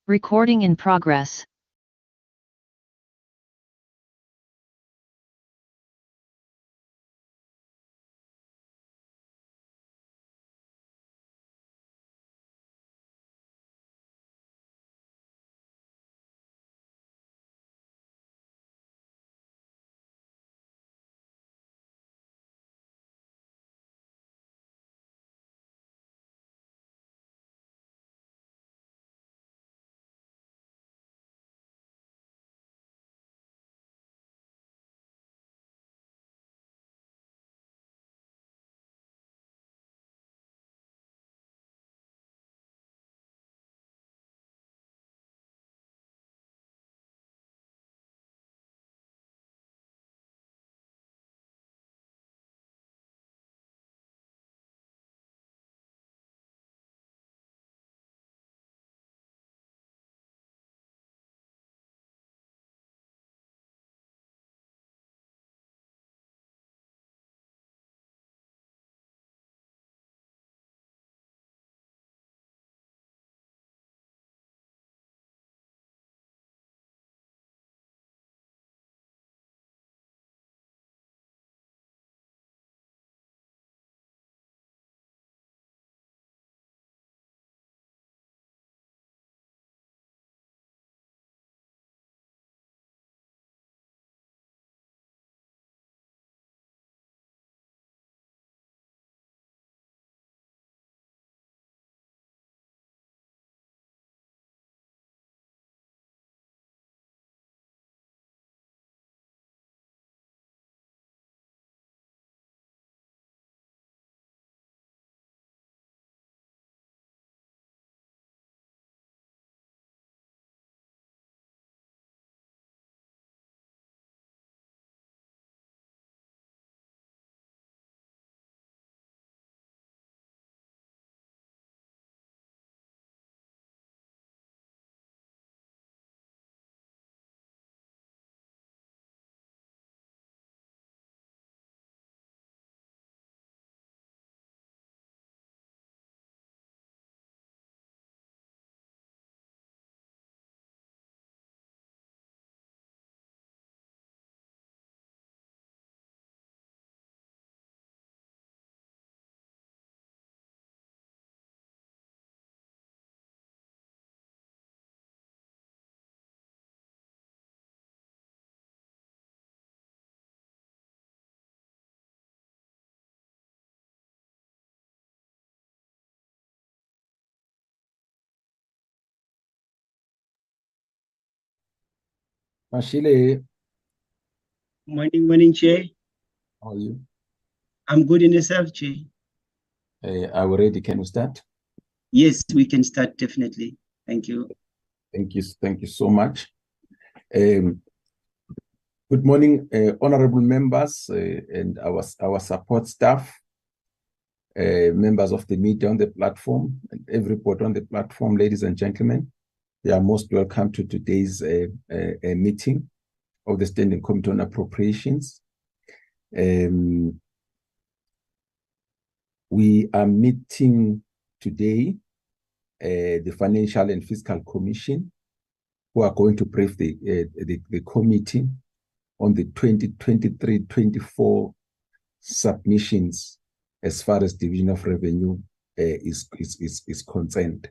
Recording in progress. Mashile, Morning, Chair. how are you? I'm good in yourself, Chair. Are we ready? Can we start? Yes, we can start, definitely. Thank you. Thank you so much. Good morning, honorable members and our support staff, members of the media on the platform, and everybody on the platform, ladies and gentlemen. You are most welcome to today's meeting of the Standing Committee on Appropriations. We are meeting today the Financial and Fiscal Commission, who are going to brief the committee on the 2023-24 submissions as far as division of revenue is concerned.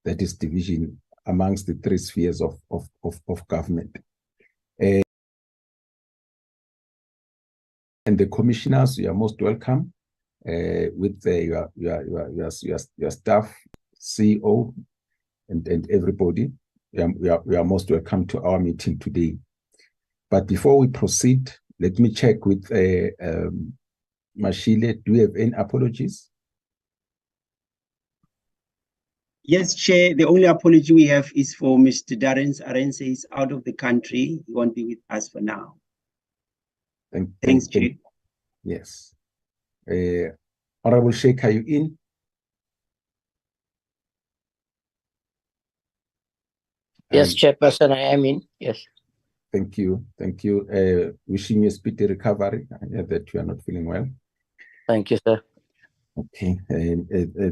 That is division amongst the three spheres of government. And the commissioners, you are most welcome with your staff, CEO, and everybody. We are most welcome to our meeting today. But before we proceed, let me check with Mashile. Do we have any apologies? Yes, Chair. The only apology we have is for Mr. Darren Arendse is out of the country. He won't be with us for now. Thanks, Chair. Yes. Honorable Sheikh, are you in? Yes, Chairperson, I am in. Yes. Thank you. Wishing you a speedy recovery. I hear that you are not feeling well. Thank you, sir. Okay.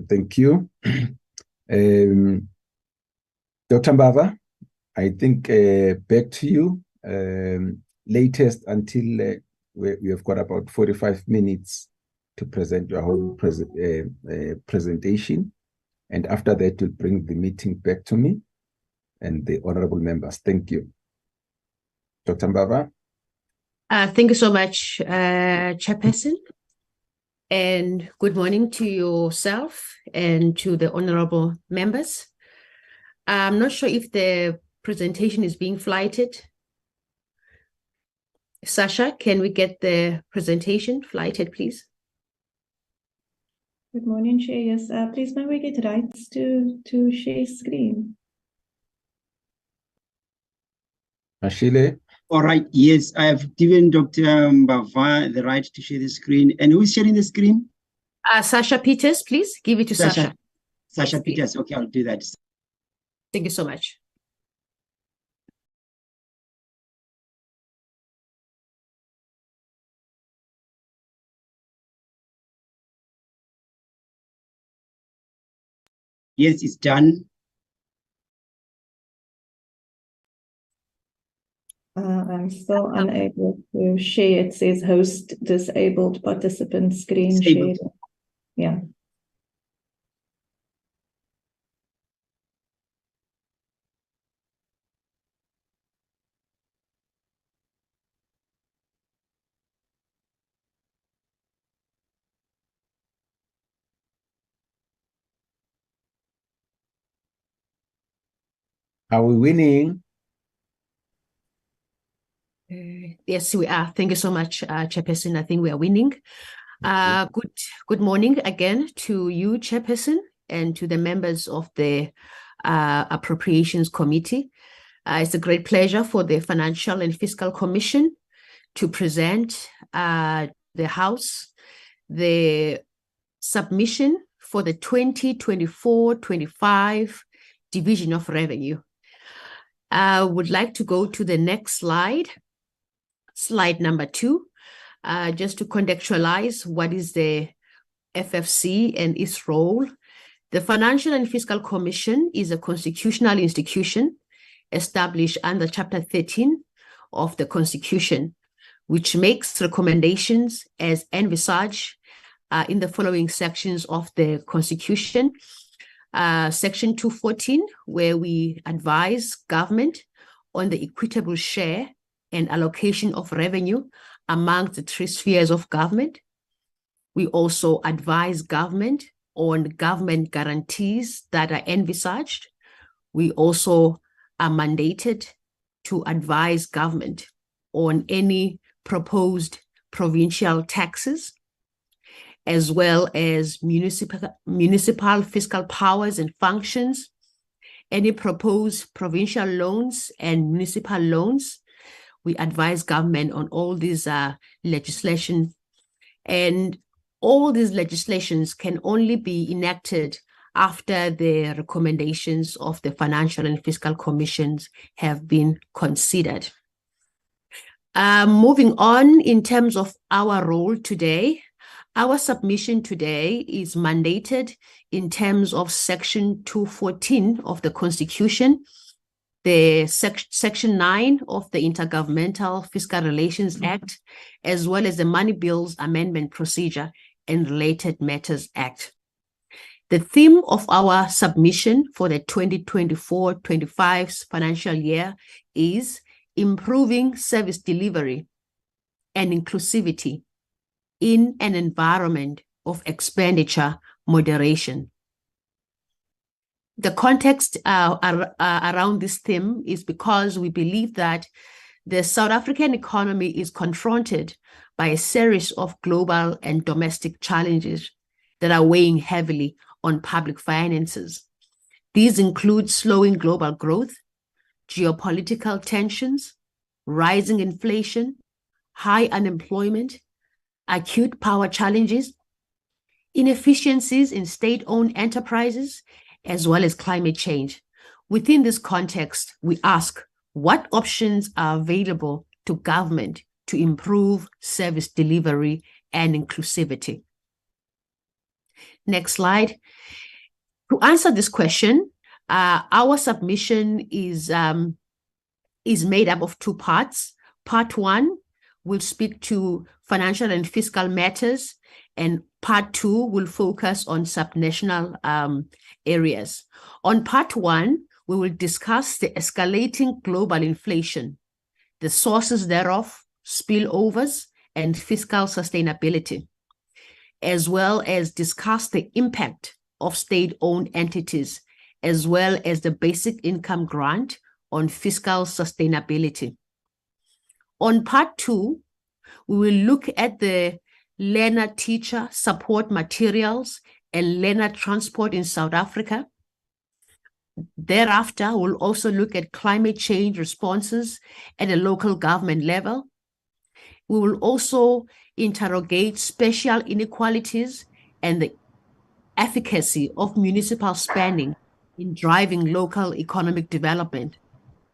Thank you. Dr. Mbava, I think back to you. Latest until we have got about 45 minutes to present your whole presentation. And after that, you'll bring the meeting back to me and the honorable members. Thank you. Dr. Mbava. Thank you so much, Chairperson. And good morning to yourself and to the honorable members. I'm not sure if the presentation is being flighted. Sasha, can we get the presentation flighted, please? Good morning, Chair. Yes, please may we get rights to share screen? Ashile. All right, yes, I have given Dr. Mbava the right to share the screen. And who is sharing the screen? Sasha Peters, please give it to Sasha. Sasha Yes, Peters, okay, I'll do that. Thank you so much. Yes, it's done. I'm still unable to share. It says host disabled participant screen Disabled. share. Yeah. Are we winning? Yes, we are. Thank you so much, Chairperson. I think we are winning. Good morning again to you, Chairperson, and to the members of the Appropriations Committee. It's a great pleasure for the Financial and Fiscal Commission to present the House the submission for the 2024-25 Division of Revenue. I would like to go to the next slide, slide number 2, just to contextualize what is the FFC and its role. The Financial and Fiscal Commission is a constitutional institution established under Chapter 13 of the Constitution, which makes recommendations as envisaged in the following sections of the Constitution. Section 214, where we advise government on the equitable share and allocation of revenue among the 3 spheres of government. We also advise government on government guarantees that are envisaged. We also are mandated to advise government on any proposed provincial taxes, as well as municipal fiscal powers and functions, any proposed provincial loans and municipal loans. We advise government on all these legislation, and all these legislations can only be enacted after the recommendations of the Financial and Fiscal Commissions have been considered. Moving on, in terms of our role today, our submission today is mandated in terms of Section 214 of the Constitution, the Section 9 of the Intergovernmental Fiscal Relations Act, as well as the Money Bills Amendment Procedure and Related Matters Act. The theme of our submission for the 2024-25 financial year is improving service delivery and inclusivity in an environment of expenditure moderation. The context around this theme is because we believe that the South African economy is confronted by a series of global and domestic challenges that are weighing heavily on public finances. These include slowing global growth, geopolitical tensions, rising inflation, high unemployment, acute power challenges, inefficiencies in state-owned enterprises, as well as climate change. Within this context, we ask what options are available to government to improve service delivery and inclusivity. Next slide. To answer this question, Our submission is made up of two parts. Part one will speak to financial and fiscal matters, and part two will focus on subnational areas. On part one, we will discuss the escalating global inflation, the sources thereof, spillovers, and fiscal sustainability, as well as discuss the impact of state-owned entities, as well as the basic income grant on fiscal sustainability. On part two, we will look at the learner-teacher support materials and learner transport in South Africa. Thereafter, we'll also look at climate change responses at a local government level. We will also interrogate spatial inequalities and the efficacy of municipal spending in driving local economic development.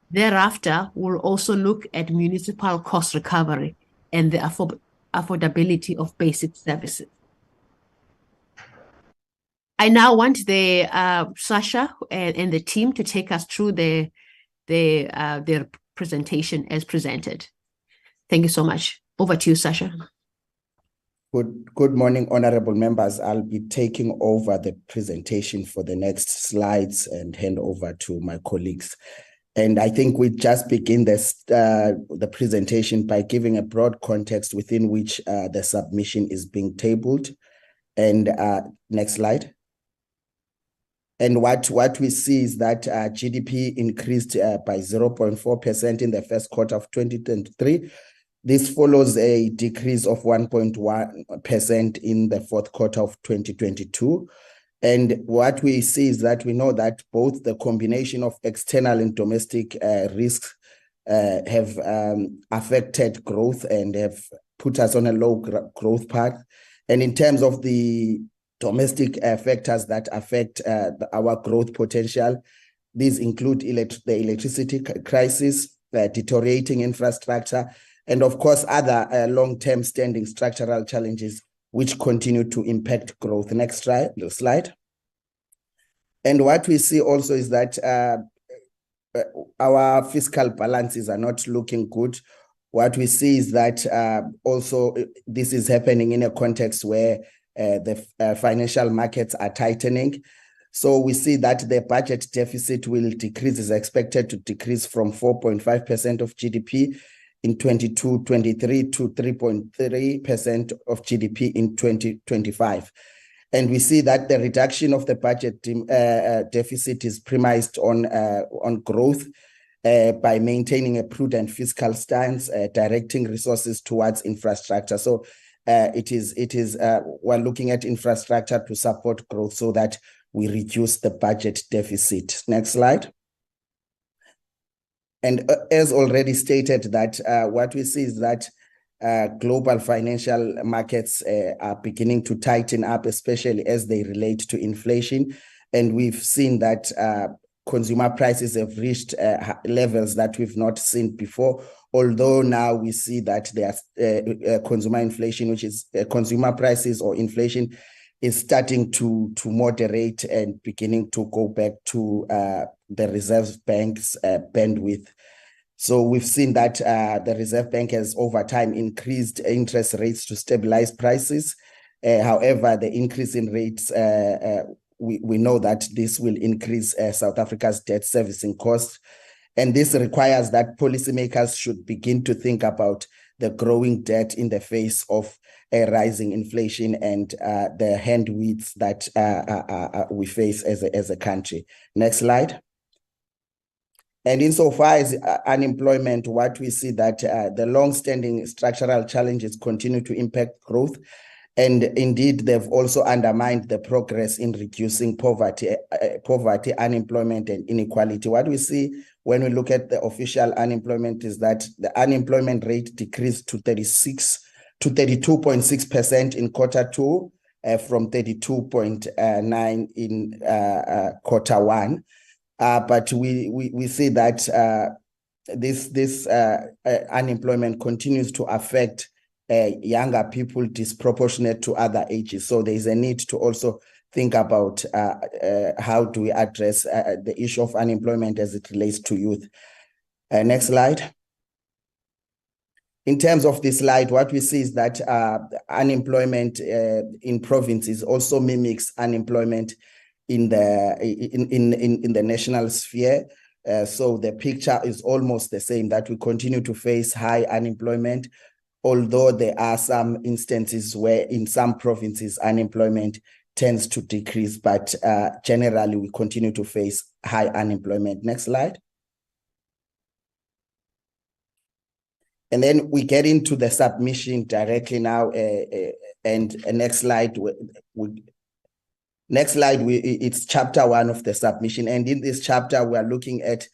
Thereafter, we'll also look at municipal cost recovery and the affordability of basic services. I now want Sasha and the team to take us through their presentation as presented. Thank you so much. Over to you, Sasha. Good morning, honorable members. I'll be taking over the presentation for the next slides and hand over to my colleagues. And I think we just begin the presentation by giving a broad context within which the submission is being tabled. And next slide. And what we see is that GDP increased by 0.4% in the first quarter of 2023. This follows a decrease of 1.1% in the fourth quarter of 2022. And what we see is that we know that both the combination of external and domestic risks have affected growth and have put us on a low growth path. And in terms of the domestic factors that affect our growth potential, these include the electricity crisis, deteriorating infrastructure, and of course, other long-term standing structural challenges which continue to impact growth. Next slide. And what we see also is that our fiscal balances are not looking good. What we see is that also this is happening in a context where the financial markets are tightening. So we see that the budget deficit will decrease, is expected to decrease from 4.5% of GDP in 22-23 to 3.3% of GDP in 2025. And we see that the reduction of the budget deficit is premised on growth by maintaining a prudent fiscal stance, directing resources towards infrastructure. So we're looking at infrastructure to support growth so that we reduce the budget deficit. Next slide. And as already stated, that what we see is that global financial markets are beginning to tighten up, especially as they relate to inflation. And we've seen that consumer prices have reached levels that we've not seen before, although now we see that there's consumer inflation, which is consumer prices or inflation, is starting to moderate and beginning to go back to the Reserve Bank's bandwidth. So we've seen that the Reserve Bank has over time increased interest rates to stabilize prices. However, the increase in rates, we know that this will increase South Africa's debt servicing costs. And this requires that policymakers should begin to think about the growing debt in the face of a rising inflation and the headwinds that we face as a country. Next slide. And insofar as unemployment, what we see that the long-standing structural challenges continue to impact growth. And indeed, they've also undermined the progress in reducing poverty, unemployment, and inequality. What we see when we look at the official unemployment is that the unemployment rate decreased to 32.6% in quarter two from 32.9% in quarter one. But we see that this unemployment continues to affect younger people disproportionate to other ages. So there is a need to also think about how do we address the issue of unemployment as it relates to youth. Next slide. In terms of this slide, what we see is that unemployment in provinces also mimics unemployment in the national sphere. So the picture is almost the same, that we continue to face high unemployment, although there are some instances where in some provinces unemployment tends to decrease, but generally we continue to face high unemployment. Next slide. And then we get into the submission directly now. Next slide. It's chapter 1 of the submission. And in this chapter, we are looking at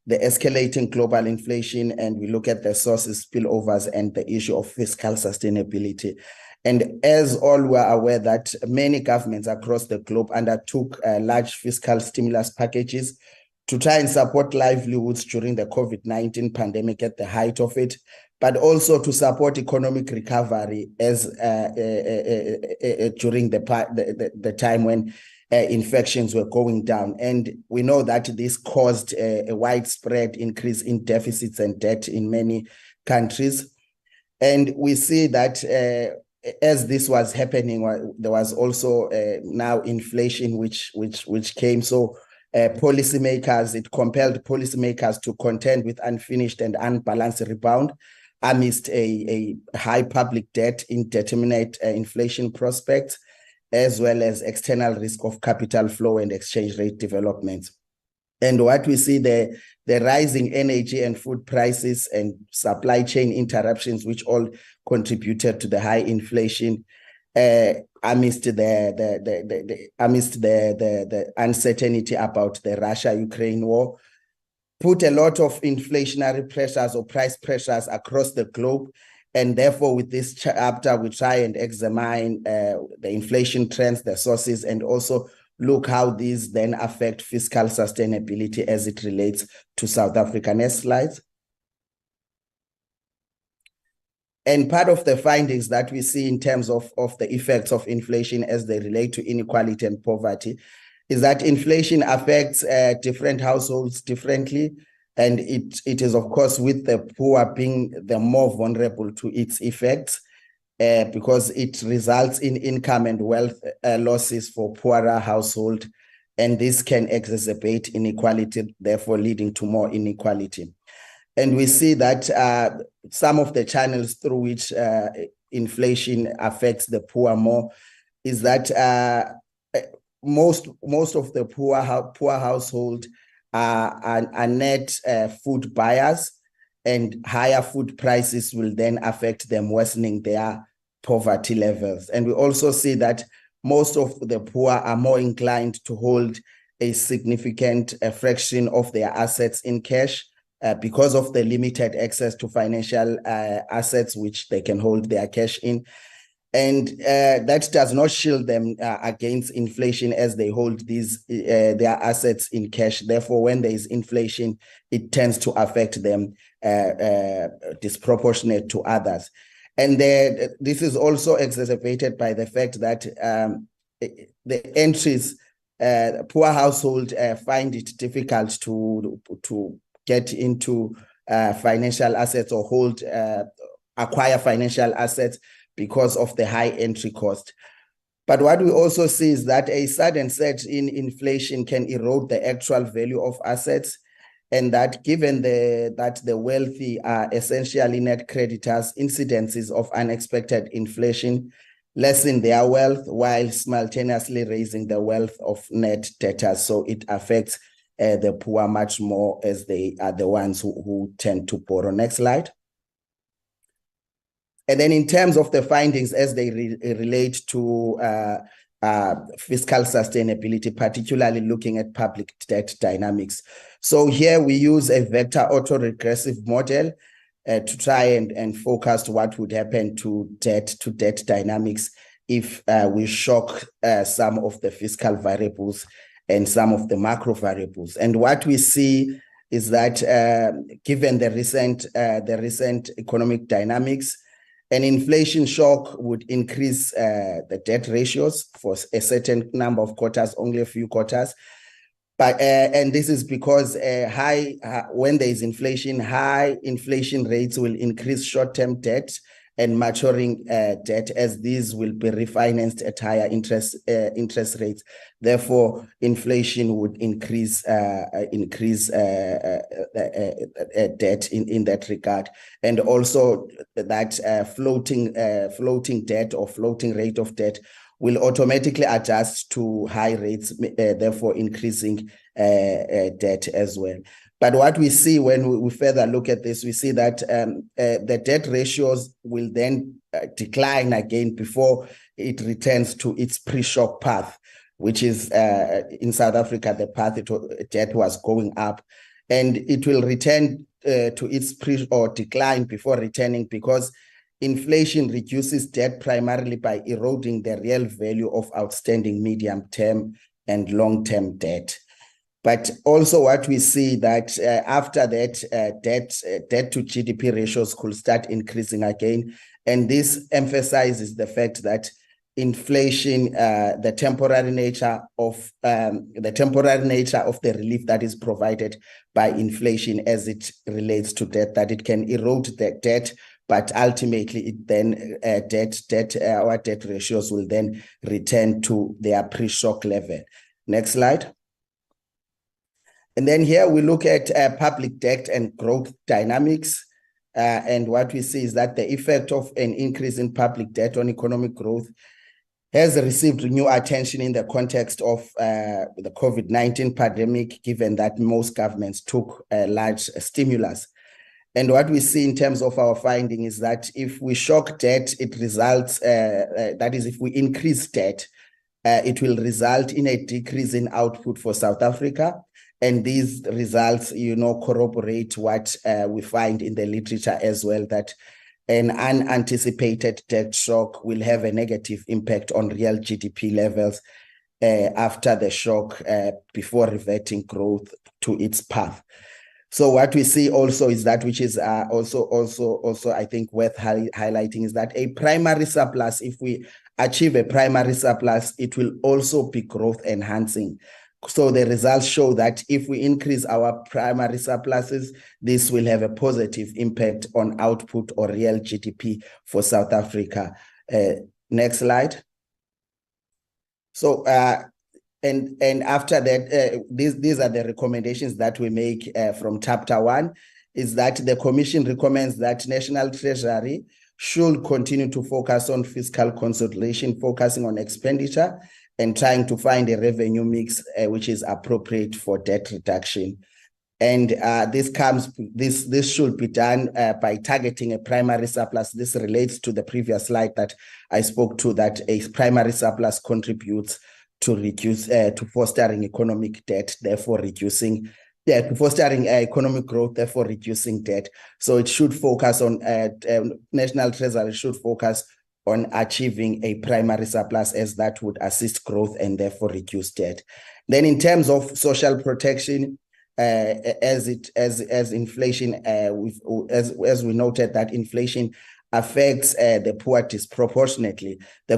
the escalating global inflation, and we look at the sources, spillovers, and the issue of fiscal sustainability. And as all were aware that many governments across the globe undertook large fiscal stimulus packages to try and support livelihoods during the COVID-19 pandemic at the height of it, but also to support economic recovery as during the time when infections were going down. And we know that this caused a widespread increase in deficits and debt in many countries. And we see that as this was happening, there was also now inflation which came. So policymakers, it compelled policymakers to contend with unfinished and unbalanced rebound amidst a high public debt, indeterminate inflation prospects, as well as external risk of capital flow and exchange rate developments. And what we see, the rising energy and food prices and supply chain interruptions, which all contributed to the high inflation amidst the uncertainty about the Russia-Ukraine war, put a lot of inflationary pressures or price pressures across the globe. And therefore, with this chapter, we try and examine the inflation trends, the sources, and also look how these then affect fiscal sustainability as it relates to South Africa. Next slide. And part of the findings that we see in terms of the effects of inflation as they relate to inequality and poverty is that inflation affects different households differently. And it is, of course, with the poor being the more vulnerable to its effects because it results in income and wealth losses for poorer households. And this can exacerbate inequality, therefore leading to more inequality. And we see that some of the channels through which inflation affects the poor more is that most of the poor household are net food buyers, and higher food prices will then affect them, worsening their poverty levels. And we also see that most of the poor are more inclined to hold a significant fraction of their assets in cash because of the limited access to financial assets which they can hold their cash in. And that does not shield them against inflation as they hold these their assets in cash. Therefore, when there is inflation, it tends to affect them disproportionate to others. And this is also exacerbated by the fact that the entries, poor households find it difficult to get into financial assets or acquire financial assets because of the high entry cost. But what we also see is that a sudden surge in inflation can erode the actual value of assets, and that given that the wealthy are essentially net creditors, incidences of unexpected inflation lessen their wealth while simultaneously raising the wealth of net debtors. So it affects the poor much more, as they are the ones who tend to borrow. Next slide. And then in terms of the findings as they relate to fiscal sustainability, particularly looking at public debt dynamics. So here we use a vector autoregressive model to try and focus what would happen to debt dynamics if we shock some of the fiscal variables and some of the macro variables. And what we see is that given the recent economic dynamics, An inflation shock would increase the debt ratios for a certain number of quarters, only a few quarters. But and this is because when there is inflation, high inflation rates will increase short-term debt and maturing debt, as these will be refinanced at higher interest rates. Therefore, inflation would increase debt in that regard, and also that floating debt or floating rate of debt will automatically adjust to high rates, therefore increasing debt as well. But what we see when we further look at this, we see that the debt ratios will then decline again before it returns to its pre-shock path, which is in South Africa, the path debt was going up, and it will return to its decline before returning, because inflation reduces debt primarily by eroding the real value of outstanding medium-term and long-term debt. But also what we see that after that, debt to GDP ratios could start increasing again. And this emphasizes the fact that inflation, the temporary nature of the relief that is provided by inflation as it relates to debt, that it can erode the debt, but ultimately it then our debt ratios will then return to their pre-shock level. Next slide. And then here we look at public debt and growth dynamics. And what we see is that the effect of an increase in public debt on economic growth has received new attention in the context of the COVID-19 pandemic, given that most governments took a large stimulus. And what we see in terms of our finding is that if we shock debt, it results, that is, if we increase debt, it will result in a decrease in output for South Africa. And these results, corroborate what we find in the literature as well, that an unanticipated debt shock will have a negative impact on real GDP levels after the shock, before reverting growth to its path. So what we see also is that, which is also I think worth highlighting, is that a primary surplus, if we achieve a primary surplus, it will also be growth enhancing. So the results show that if we increase our primary surpluses, this will have a positive impact on output or real GDP for South Africa. Next slide. So, and after that, these are the recommendations that we make from chapter 1, is that the Commission recommends that National Treasury should continue to focus on fiscal consolidation, focusing on expenditure, and trying to find a revenue mix which is appropriate for debt reduction. And this should be done by targeting a primary surplus. This relates to the previous slide that I spoke to, that a primary surplus contributes to reduce to fostering economic debt, therefore reducing to fostering economic growth, therefore reducing debt. So it should focus on National Treasury should focus on achieving a primary surplus, as that would assist growth and therefore reduce debt. Then in terms of social protection, as inflation, as we noted that inflation affects the poor disproportionately, the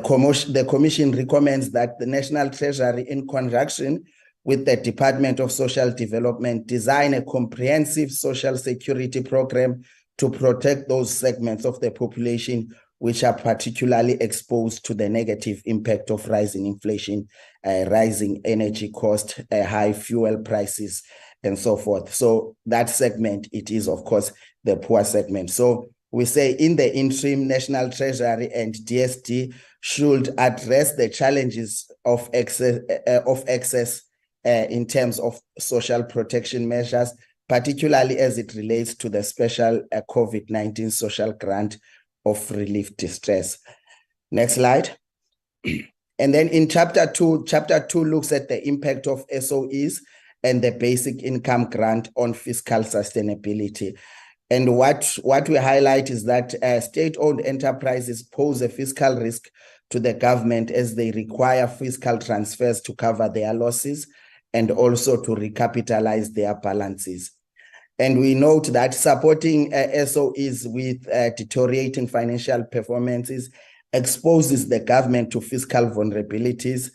Commission recommends that the National Treasury, in conjunction with the Department of Social Development, design a comprehensive social security program to protect those segments of the population which are particularly exposed to the negative impact of rising inflation, rising energy cost, high fuel prices, and so forth. So that segment, it is, of course, the poor segment. So we say in the interim, National Treasury and DSD should address the challenges of excess in terms of social protection measures, particularly as it relates to the special COVID-19 social grant of relief distress. Next slide. And then in chapter 2 looks at the impact of SOEs and the basic income grant on fiscal sustainability. And what we highlight is that state-owned enterprises pose a fiscal risk to the government, as they require fiscal transfers to cover their losses and also to recapitalize their balances. And we note that supporting SOEs with deteriorating financial performances exposes the government to fiscal vulnerabilities.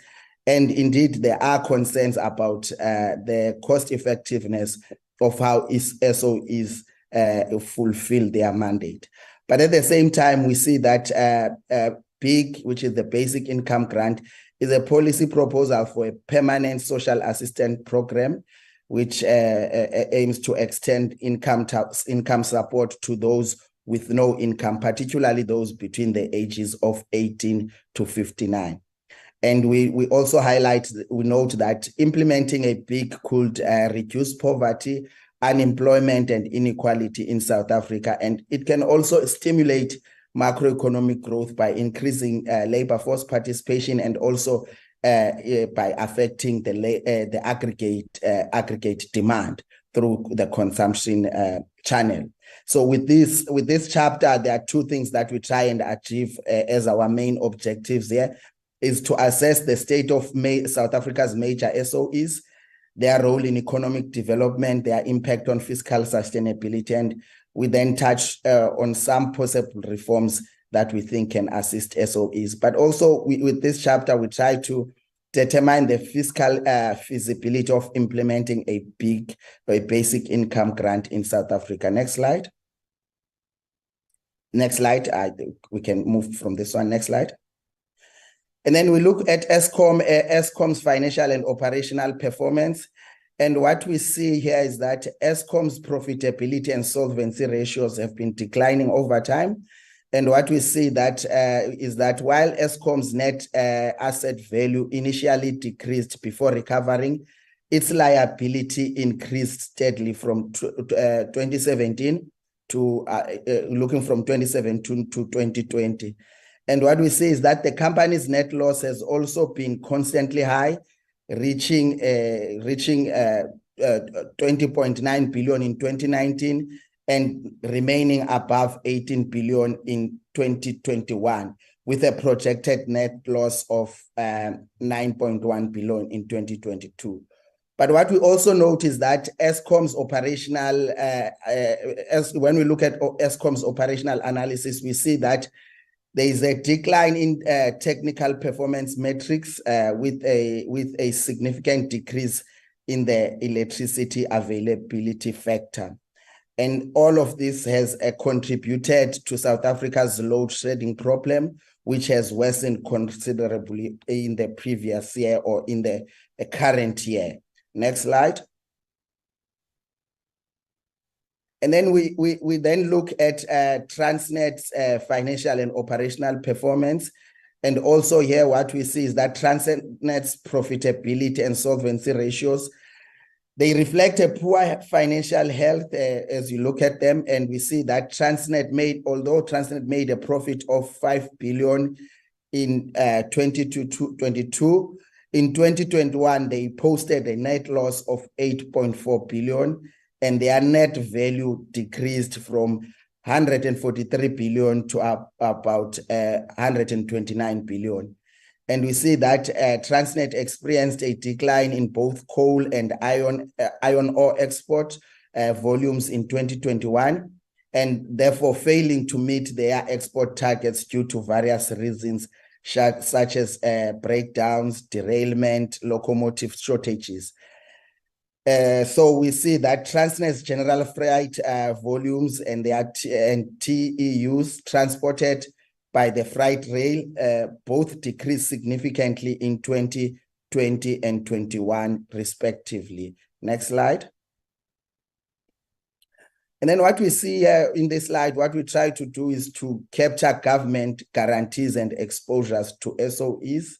And indeed, there are concerns about the cost effectiveness of how SOEs fulfill their mandate. But at the same time, we see that BIG, which is the Basic Income Grant, is a policy proposal for a permanent social assistance program, which aims to extend income support to those with no income, particularly those between the ages of 18 to 59. And we also we note that implementing a BIG could reduce poverty, unemployment, and inequality in South Africa. And it can also stimulate macroeconomic growth by increasing labor force participation and also by affecting the aggregate demand through the consumption channel. So with this chapter, there are two things that we try and achieve as our main objectives here, is to assess the state of South Africa's major SOEs, their role in economic development, their impact on fiscal sustainability, and we then touch on some possible reforms that we think can assist SOEs. But also with this chapter, we try to determine the fiscal feasibility of implementing a basic income grant in South Africa. Next slide. Next slide. We can move from this one. Next slide. And then we look at Eskom's financial and operational performance. And what we see here is that Eskom's profitability and solvency ratios have been declining over time. And what we see that is that while Eskom's net asset value initially decreased before recovering, its liability increased steadily from 2017 to looking from 2017 to 2020. And what we see is that the company's net loss has also been constantly high, reaching 20.9 billion in 2019 and remaining above 18 billion in 2021, with a projected net loss of 9.1 billion in 2022. But what we also note is that Eskom's operational, when we look at Eskom's operational analysis, we see that there is a decline in technical performance metrics with a significant decrease in the electricity availability factor. And all of this has contributed to South Africa's load shedding problem, which has worsened considerably in the previous year or in the current year. Next slide. And then we then look at Transnet's financial and operational performance. And also here, what we see is that Transnet's profitability and solvency ratios, they reflect a poor financial health as you look at them. And we see that although Transnet made a profit of 5 billion in 2022, in 2021, they posted a net loss of 8.4 billion. And their net value decreased from 143 billion to about 129 billion. And we see that Transnet experienced a decline in both coal and iron ore export volumes in 2021, and therefore failing to meet their export targets due to various reasons, such as breakdowns, derailment, locomotive shortages. So we see that Transnet's general freight volumes and their TEUs transported by the freight rail both decreased significantly in 2020 and 21 respectively. Next slide. And then what we see here in this slide, what we try to do is to capture government guarantees and exposures to SOEs.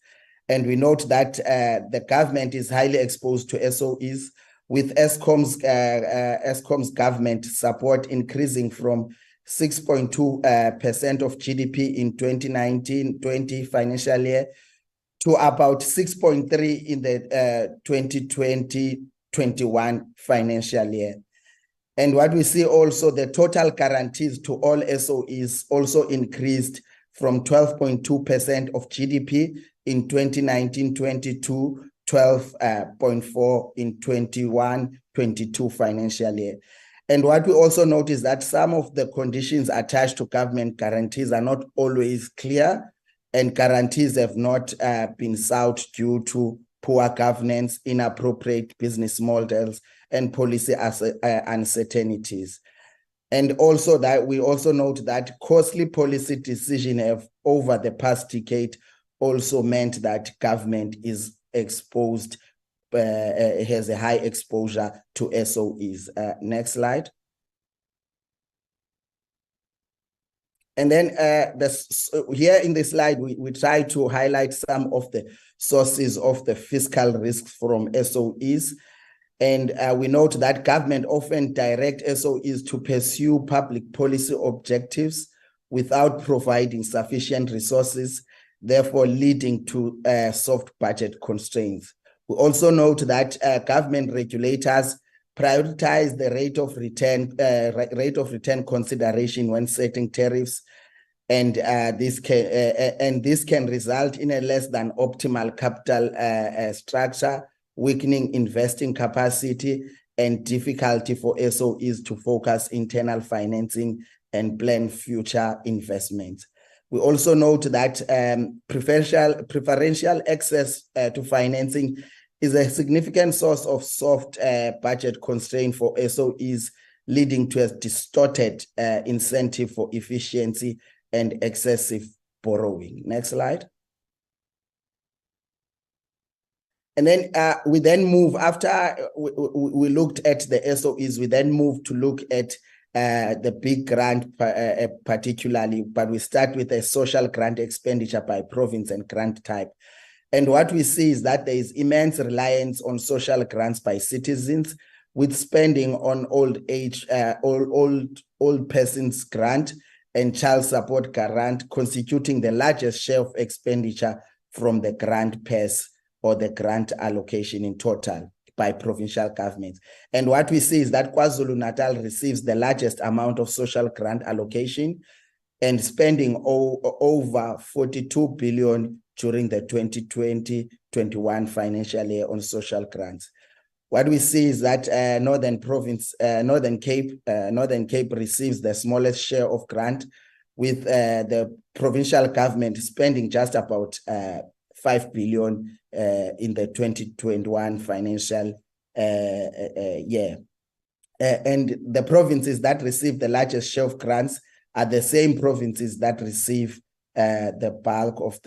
And we note that the government is highly exposed to SOEs, with Eskom's government support increasing from 6.2% of GDP in 2019-20 financial year to about 6.3% in the 2020-21 financial year. And what we see also, the total guarantees to all SOEs also increased from 12.2% of GDP in 2019-22 to 12.4% in 21-22 financial year. And what we also notice is that some of the conditions attached to government guarantees are not always clear, and guarantees have not been sought due to poor governance, inappropriate business models, and policy uncertainties. And also that we also note that costly policy decisions have over the past decade also meant that government is exposed, has a high exposure to SOEs. Next slide. And then here in the slide, we try to highlight some of the sources of the fiscal risks from SOEs. And we note that government often direct SOEs to pursue public policy objectives without providing sufficient resources, therefore leading to soft budget constraints. We also note that government regulators prioritize the rate of return consideration when setting tariffs, and this can result in a less than optimal capital structure, weakening investing capacity, and difficulty for SOEs to focus internal financing and plan future investments. We also note that preferential access to financing is a significant source of soft budget constraint for SOEs, leading to a distorted incentive for efficiency and excessive borrowing. Next slide. And then we then move, after we looked at the SOEs, we then move to look at the big grant particularly, but we start with a social grant expenditure by province and grant type. And what we see is that there is immense reliance on social grants by citizens, with spending on old persons grant and child support grant constituting the largest share of expenditure from the grant pairs or the grant allocation in total by provincial governments. And what we see is that KwaZulu-Natal receives the largest amount of social grant allocation and spending over 42 billion during the 2020-21 financial year on social grants. What we see is that Northern Cape receives the smallest share of grant, with the provincial government spending just about 5 billion in the 2021 financial year. And the provinces that receive the largest share of grants are the same provinces that receive the bulk of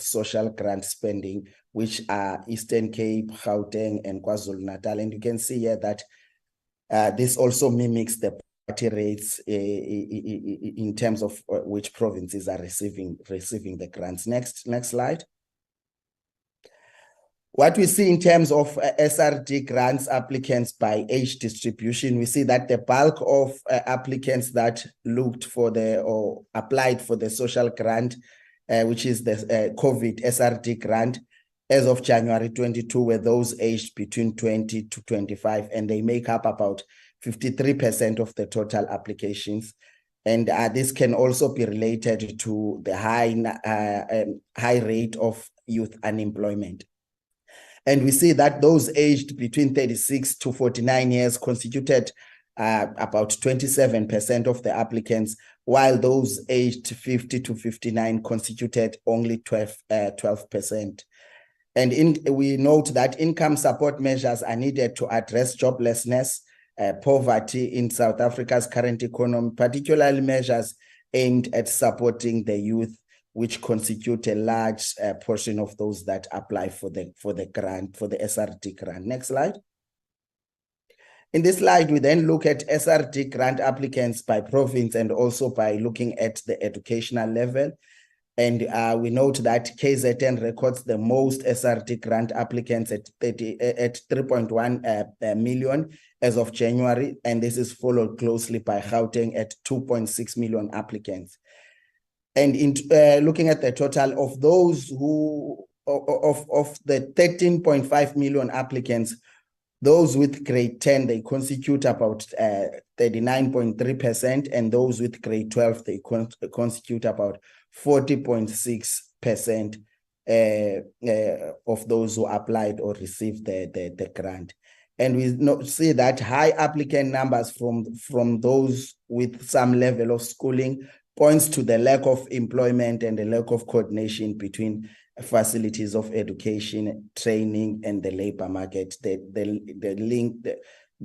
social grant spending, which are Eastern Cape, Gauteng, and KwaZulu-Natal. And you can see here that this also mimics the party rates in terms of which provinces are receiving the grants. Next slide. What we see in terms of SRD grants applicants by age distribution, we see that the bulk of applicants that looked for or applied for the social grant, which is the COVID SRD grant, as of January 22, were those aged between 20 to 25, and they make up about 53% of the total applications. And this can also be related to the high rate of youth unemployment. And we see that those aged between 36 to 49 years constituted about 27% of the applicants, while those aged 50 to 59 constituted only 12%. And we note that income support measures are needed to address joblessness, poverty in South Africa's current economy, particularly measures aimed at supporting the youth, which constitute a large portion of those that apply for the grant, for the SRD grant. Next slide. In this slide, we then look at SRD grant applicants by province and also by looking at the educational level. And we note that KZN records the most SRD grant applicants at 3.1 million as of January, and this is followed closely by Gauteng at 2.6 million applicants. And in looking at the total of those of the 13.5 million applicants, those with grade 10, they constitute about 39.3%, and those with grade 12, they constitute about 40.6% of those who applied or received the grant. And we see that high applicant numbers from those with some level of schooling points to the lack of employment and the lack of coordination between facilities of education, training, and the labor market. The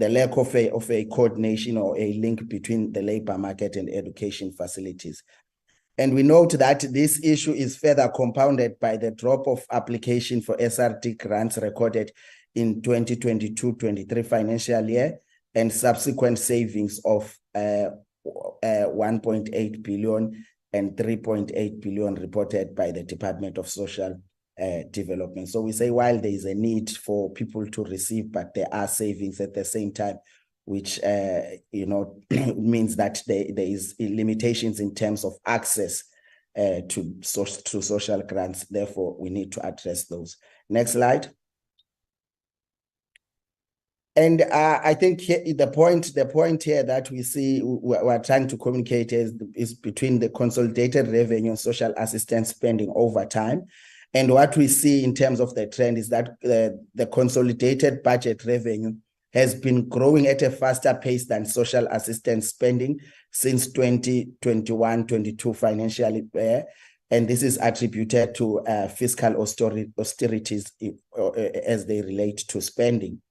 lack of a coordination or a link between the labor market and education facilities. And we note that this issue is further compounded by the drop of application for SRD grants recorded in 2022-23 financial year and subsequent savings of 1.8 billion and 3.8 billion reported by the Department of Social Development. So we say while there is a need for people to receive, but there are savings at the same time, which means that there is limitations in terms of access to social grants. Therefore, we need to address those. Next slide. And I think here, the point here that we see we're trying to communicate is between the consolidated revenue and social assistance spending over time. And what we see in terms of the trend is that the consolidated budget revenue has been growing at a faster pace than social assistance spending since 2021-22 financial year. And this is attributed to fiscal austerities as they relate to spending.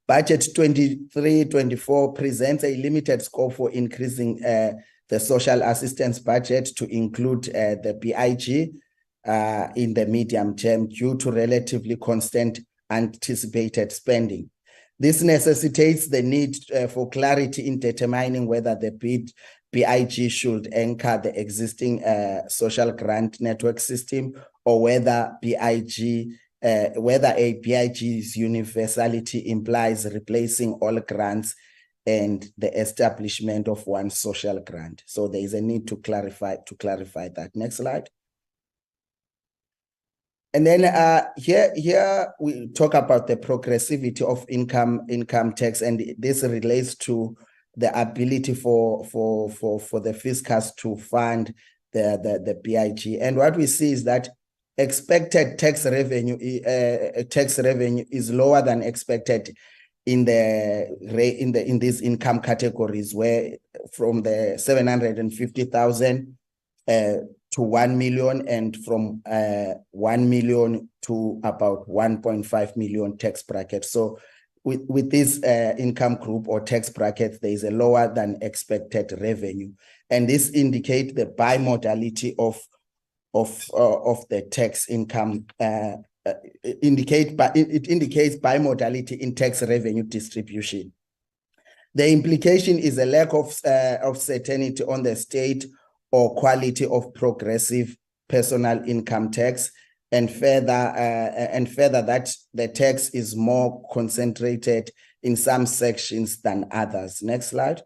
Budget 23-24 presents a limited scope for increasing the social assistance budget to include the BIG in the medium term due to relatively constant anticipated spending. This necessitates the need for clarity in determining whether the BIG should anchor the existing social grant network system or whether a BIG's universality implies replacing all grants and the establishment of one social grant. So there is a need to clarify that. Next slide. And then here we talk about the progressivity of income tax, and this relates to the ability for the fiscals to fund the BIG. And what we see is that expected tax revenue is lower than expected in these income categories, where from the 750,000 to 1 million, and from 1 million to about 1.5 million tax bracket. So with this income group or tax brackets, there is a lower than expected revenue, and this indicates the bimodality of the tax income. It indicates bimodality in tax revenue distribution. The implication is a lack of certainty on the state or quality of progressive personal income tax, and further that the tax is more concentrated in some sections than others. Next slide.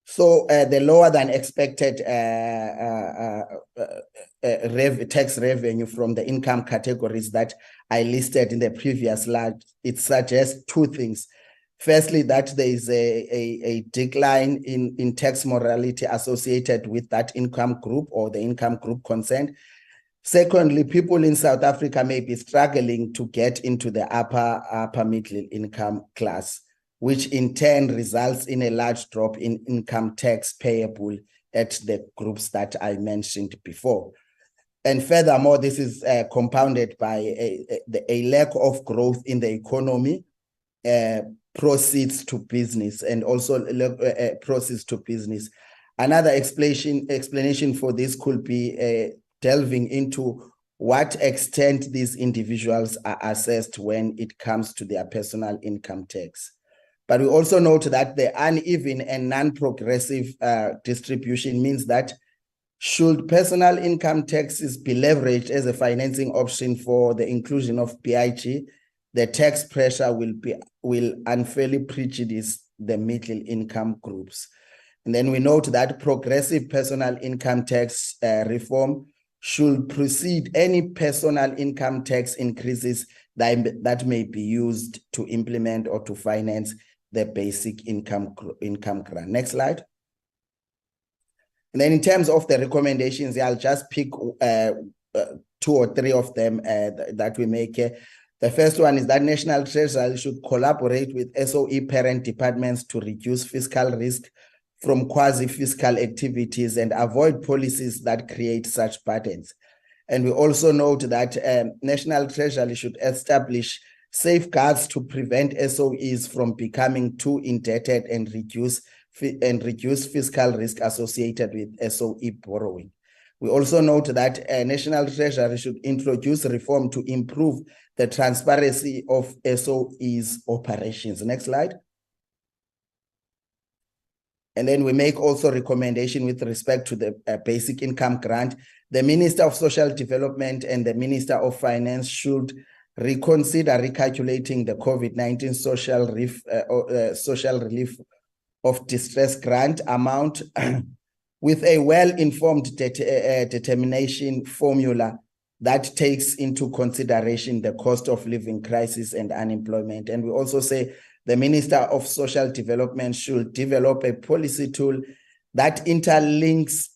So the lower than expected tax revenue from the income categories that I listed in the previous slide, it suggests two things. Firstly, that there is a decline in tax morality associated with that income group or the income group concerned. Secondly, people in South Africa may be struggling to get into the upper middle income class, which in turn results in a large drop in income tax payable at the groups that I mentioned before. And furthermore, this is compounded by a lack of growth in the economy, proceeds to business, and also proceeds to business. Another explanation for this could be delving into what extent these individuals are assessed when it comes to their personal income tax. But we also note that the uneven and non-progressive distribution means that should personal income taxes be leveraged as a financing option for the inclusion of BIG, the tax pressure will unfairly prejudice the middle income groups. And then we note that progressive personal income tax reform should precede any personal income tax increases that may be used to implement or to finance the basic income grant. Next slide. And then in terms of the recommendations, I'll just pick two or three of them that we make. The first one is that National Treasury should collaborate with SOE parent departments to reduce fiscal risk from quasi-fiscal activities and avoid policies that create such burdens. And we also note that National Treasury should establish safeguards to prevent SOEs from becoming too indebted and reduce fiscal risk associated with SOE borrowing. We also note that National Treasury should introduce reform to improve the transparency of SOEs operations. Next slide. And then we make also recommendation with respect to the basic income grant. The Minister of Social Development and the Minister of Finance should reconsider recalculating the COVID-19 social relief of distress grant amount with a well-informed determination formula that takes into consideration the cost of living crisis and unemployment. And we also say the Minister of Social Development should develop a policy tool that interlinks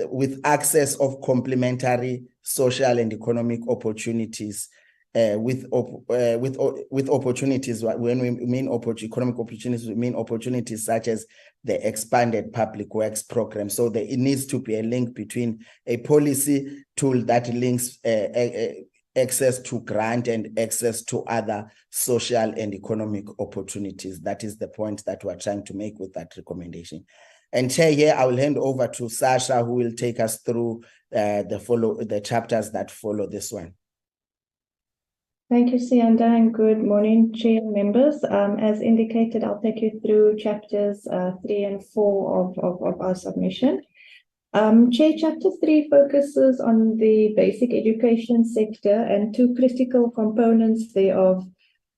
with access of complementary social and economic opportunities with opportunities. When we mean economic opportunities, we mean opportunities such as the expanded public works program. So it needs to be a link between a policy tool that links access to grant and access to other social and economic opportunities. That is the point that we're trying to make with that recommendation. And Chair, here I will hand over to Sasha, who will take us through the chapters that follow this one. Thank you, Sianda, and good morning, Chair members. As indicated, I'll take you through chapters 3 and 4 of our submission. Chair, Chapter 3 focuses on the basic education sector and two critical components thereof,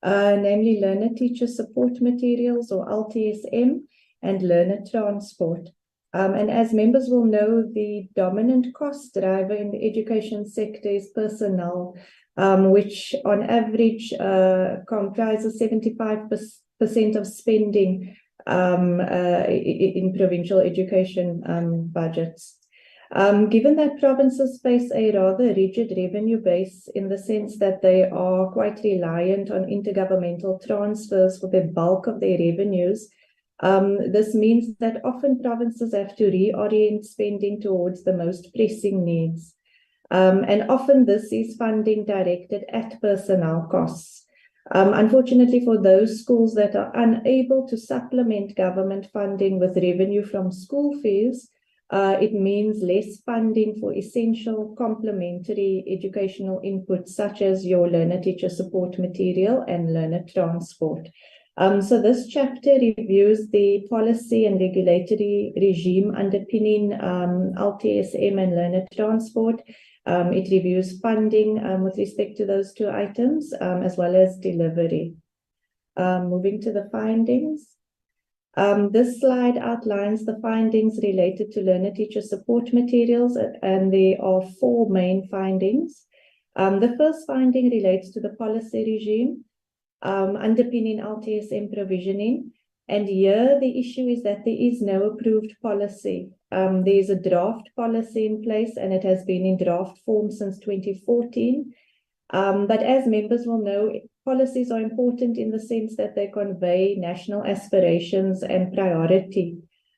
namely learner teacher support materials, or LTSM, and learner transport. And as members will know, the dominant cost driver in the education sector is personnel, which on average comprises 75% of spending in provincial education budgets. Given that provinces face a rather rigid revenue base in the sense that they are quite reliant on intergovernmental transfers for the bulk of their revenues, this means that often provinces have to reorient spending towards the most pressing needs. And often this is funding directed at personnel costs. Unfortunately, for those schools that are unable to supplement government funding with revenue from school fees, it means less funding for essential complementary educational inputs such as your learner teacher support material and learner transport. So this chapter reviews the policy and regulatory regime underpinning LTSM and learner transport. It reviews funding with respect to those two items, as well as delivery. Moving to the findings. This slide outlines the findings related to learner teacher support materials, and there are 4 main findings. The first finding relates to the policy regime underpinning LTSM provisioning. And here the issue is that there is no approved policy. There is a draft policy in place, and it has been in draft form since 2014. But as members will know, policies are important in the sense that they convey national aspirations and priority.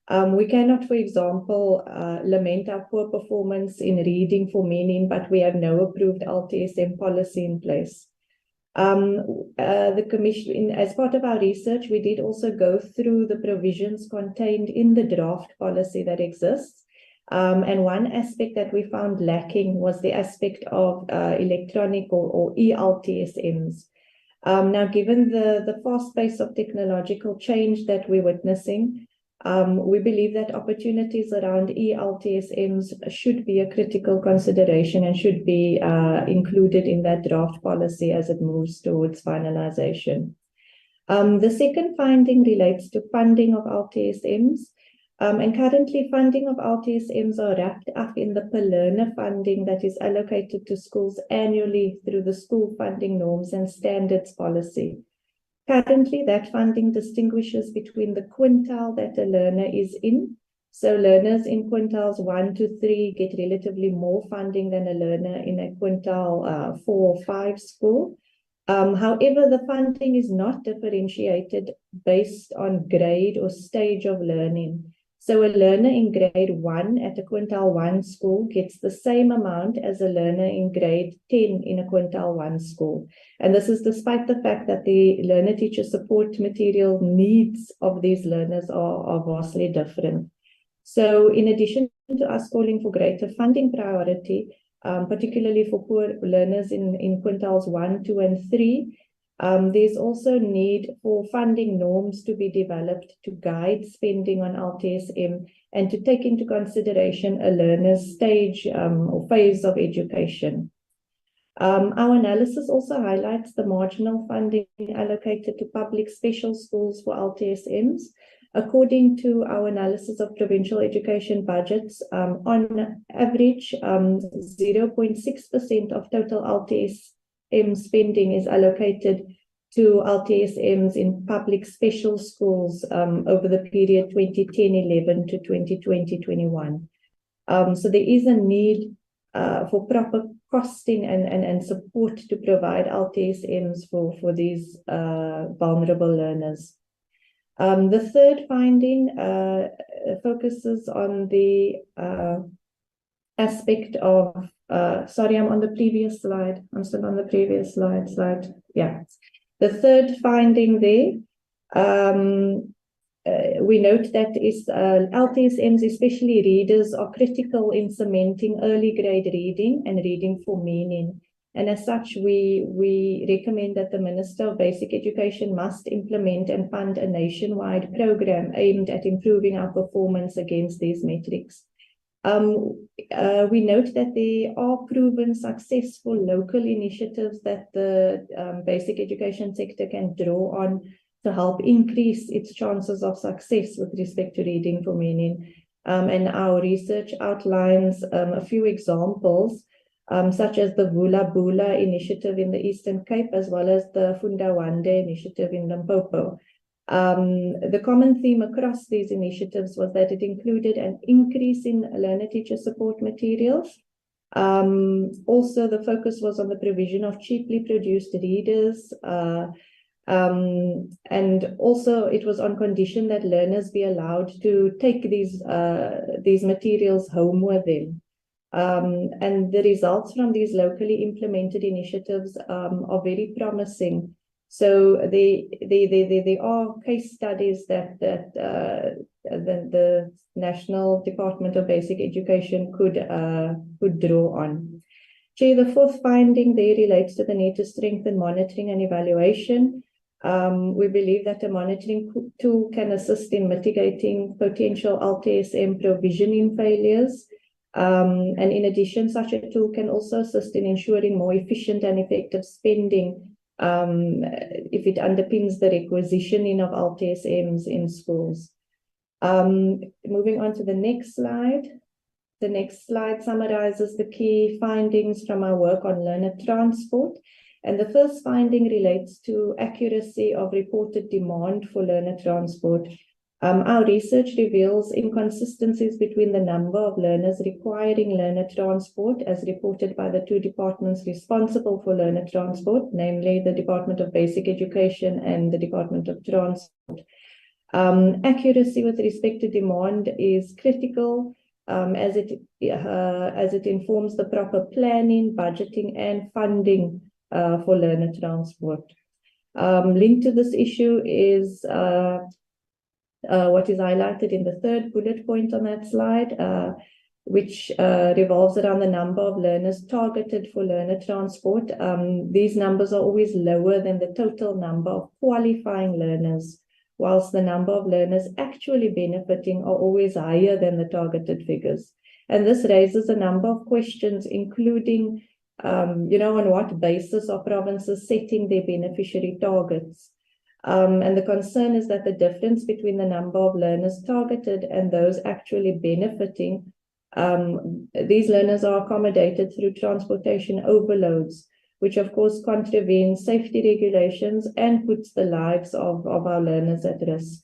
We cannot, for example, lament our poor performance in reading for meaning, but we have no approved LTSM policy in place. The Commission, as part of our research, we did also go through the provisions contained in the draft policy that exists. And one aspect that we found lacking was the aspect of electronic or eLTSMs. Now, given the fast pace of technological change that we're witnessing, we believe that opportunities around eLTSMs should be a critical consideration and should be included in that draft policy as it moves towards finalization. The second finding relates to funding of LTSMs. And currently, funding of LTSMs are wrapped up in the per learner funding that is allocated to schools annually through the school funding norms and standards policy. Currently, that funding distinguishes between the quintile that a learner is in So learners in quintiles 1 to 3 get relatively more funding than a learner in a quintile 4 or 5 school. However, the funding is not differentiated based on grade or stage of learning. So a learner in grade 1 at a quintile 1 school gets the same amount as a learner in grade 10 in a quintile 1 school. And this is despite the fact that the learner-teacher support material needs of these learners are vastly different. So in addition to us calling for greater funding priority, particularly for poor learners in quintiles 1, 2, and 3, there's also need for funding norms to be developed to guide spending on LTSM and to take into consideration a learner's stage or phase of education. Our analysis also highlights the marginal funding allocated to public special schools for LTSMs. According to our analysis of provincial education budgets, on average, 0.6% of total LTSM spending is allocated to LTSMs in public special schools over the period 2010-11 to 2020-21. So there is a need for proper costing and support to provide LTSMs for these vulnerable learners. The third finding focuses on the aspect of, sorry, I'm on the previous slide. I'm still on the previous slide. Yeah. The third finding there, we note that LTSMs, especially readers, are critical in cementing early grade reading and reading for meaning. And as such, we recommend that the Minister of Basic Education must implement and fund a nationwide program aimed at improving our performance against these metrics. We note that there are proven successful local initiatives that the basic education sector can draw on to help increase its chances of success with respect to reading for meaning. And our research outlines a few examples, such as the Vula Bula initiative in the Eastern Cape, as well as the Fundawande initiative in Limpopo. The common theme across these initiatives was that it included an increase in learner-teacher support materials. Also, the focus was on the provision of cheaply produced readers, and also it was on condition that learners be allowed to take these materials home with them. And the results from these locally implemented initiatives are very promising. So there are case studies that the National Department of Basic Education could draw on. Chair, the fourth finding there relates to the need to strengthen monitoring and evaluation. We believe that a monitoring tool can assist in mitigating potential LTSM provisioning failures. And in addition, such a tool can also assist in ensuring more efficient and effective spending if it underpins the requisitioning of LTSMs in schools. Moving on to the next slide. The next slide summarizes the key findings from our work on learner transport. And the first finding relates to accuracy of reported demand for learner transport. Our research reveals inconsistencies between the number of learners requiring learner transport as reported by the two departments responsible for learner transport, namely the Department of Basic Education and the Department of Transport. Accuracy with respect to demand is critical as it informs the proper planning, budgeting, and funding for learner transport. Linked to this issue is what is highlighted in the third bullet point on that slide, which revolves around the number of learners targeted for learner transport. These numbers are always lower than the total number of qualifying learners, whilst the number of learners actually benefiting are always higher than the targeted figures. And this raises a number of questions, including, on what basis are provinces setting their beneficiary targets? And the concern is that the difference between the number of learners targeted and those actually benefiting, these learners are accommodated through transportation overloads, which of course contravenes safety regulations and puts the lives of our learners at risk.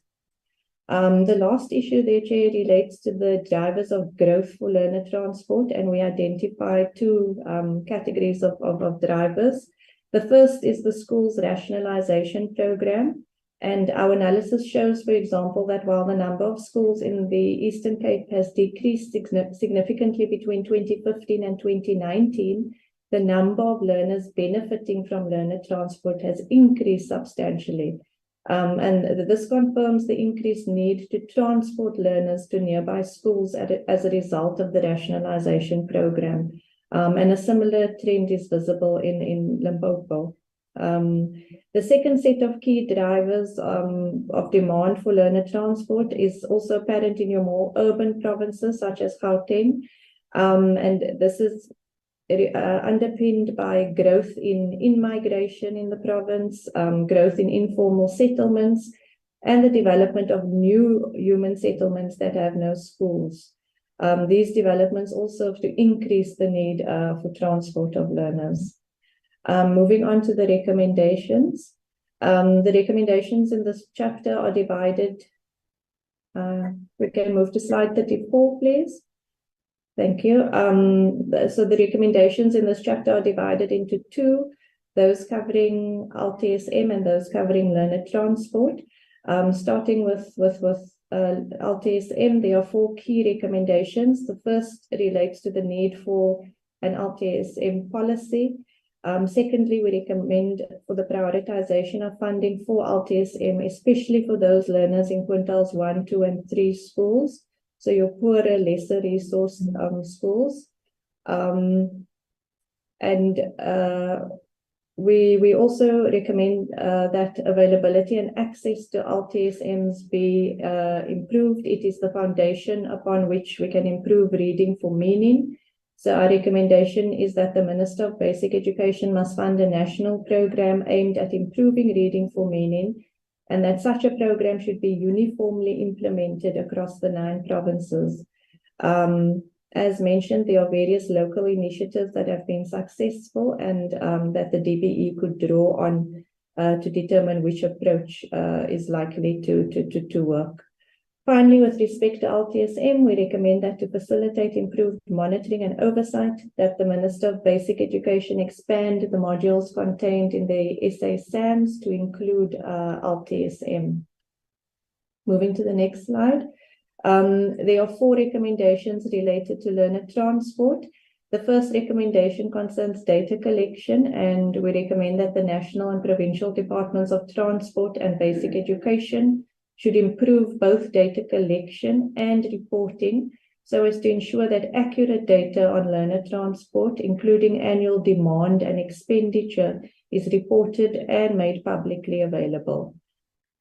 The last issue there, Chair, relates to the drivers of growth for learner transport, and we identify two categories of drivers. The first is the school's rationalization program, and our analysis shows, for example, that while the number of schools in the Eastern Cape has decreased significantly between 2015 and 2019, the number of learners benefiting from learner transport has increased substantially. And this confirms the increased need to transport learners to nearby schools as a result of the rationalization program. And a similar trend is visible in Limpopo. The second set of key drivers of demand for learner transport is also apparent in your more urban provinces such as Gauteng. And this is underpinned by growth in migration in the province, growth in informal settlements, and the development of new human settlements that have no schools. These developments also have to increase the need for transport of learners. Moving on to the recommendations. The recommendations in this chapter are divided. We can move to slide 34, please. Thank you. So the recommendations in this chapter are divided into two, those covering LTSM and those covering learner transport. Starting with LTSM, there are four key recommendations. The first relates to the need for an LTSM policy. Secondly, we recommend for the prioritization of funding for LTSM, especially for those learners in quintiles 1, 2, and 3 schools. So your poorer, lesser resource schools. We also recommend that availability and access to LTSMs be improved. It is the foundation upon which we can improve reading for meaning. So our recommendation is that the Minister of Basic Education must fund a national program aimed at improving reading for meaning, and that such a program should be uniformly implemented across the 9 provinces. As mentioned, there are various local initiatives that have been successful and that the DBE could draw on to determine which approach is likely to work. Finally, with respect to LTSM, we recommend that to facilitate improved monitoring and oversight, that the Minister of Basic Education expand the modules contained in the SA SAMs to include LTSM. Moving to the next slide. There are 4 recommendations related to learner transport. The first recommendation concerns data collection, and we recommend that the national and provincial departments of transport and basic education should improve both data collection and reporting so as to ensure that accurate data on learner transport, including annual demand and expenditure, is reported and made publicly available.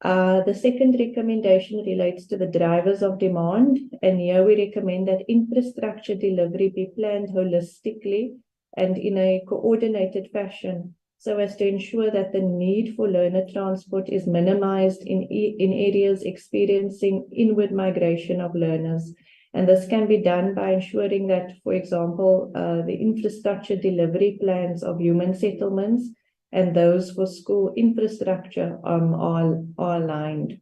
The second recommendation relates to the drivers of demand, and here we recommend that infrastructure delivery be planned holistically and in a coordinated fashion, so as to ensure that the need for learner transport is minimized in areas experiencing inward migration of learners. And this can be done by ensuring that, for example, the infrastructure delivery plans of human settlements and those for school infrastructure are aligned.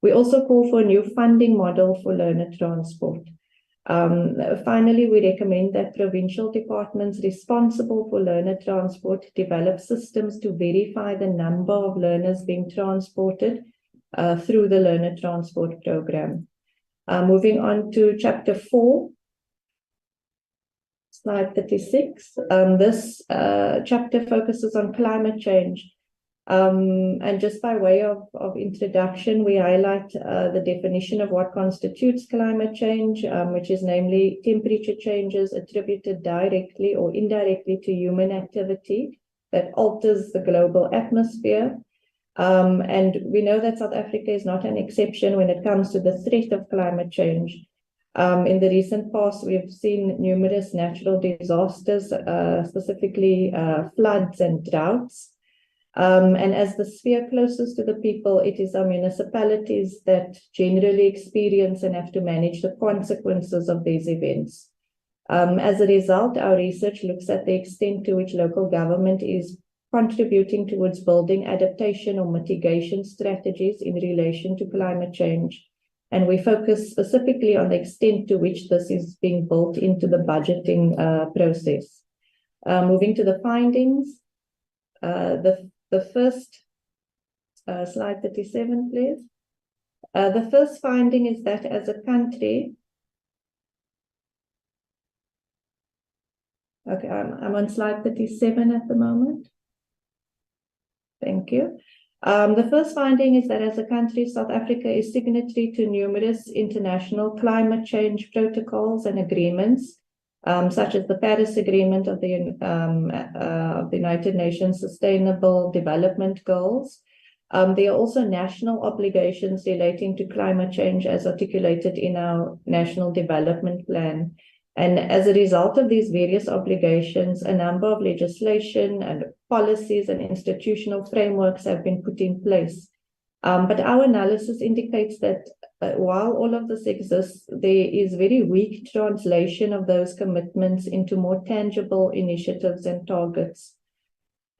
We also call for a new funding model for learner transport. Finally, we recommend that provincial departments responsible for learner transport develop systems to verify the number of learners being transported through the learner transport program. Moving on to chapter 4, slide 36. This chapter focuses on climate change. And just by way of introduction, we highlight the definition of what constitutes climate change, which is namely temperature changes attributed directly or indirectly to human activity that alters the global atmosphere. And we know that South Africa is not an exception when it comes to the threat of climate change. In the recent past, we have seen numerous natural disasters, specifically floods and droughts. And as the sphere closest to the people, it is our municipalities that generally experience and have to manage the consequences of these events. As a result, our research looks at the extent to which local government is contributing towards building adaptation or mitigation strategies in relation to climate change. And we focus specifically on the extent to which this is being built into the budgeting process. Moving to the findings, the first, slide 37, please. The first finding is that as a country, okay, I'm on slide 37 at the moment. Thank you. The first finding is that as a country, South Africa is signatory to numerous international climate change protocols and agreements, such as the Paris Agreement of the United Nations Sustainable Development Goals. There are also national obligations relating to climate change as articulated in our National Development Plan. And as a result of these various obligations, a number of legislation and policies and institutional frameworks have been put in place. But our analysis indicates that while all of this exists, there is very weak translation of those commitments into more tangible initiatives and targets.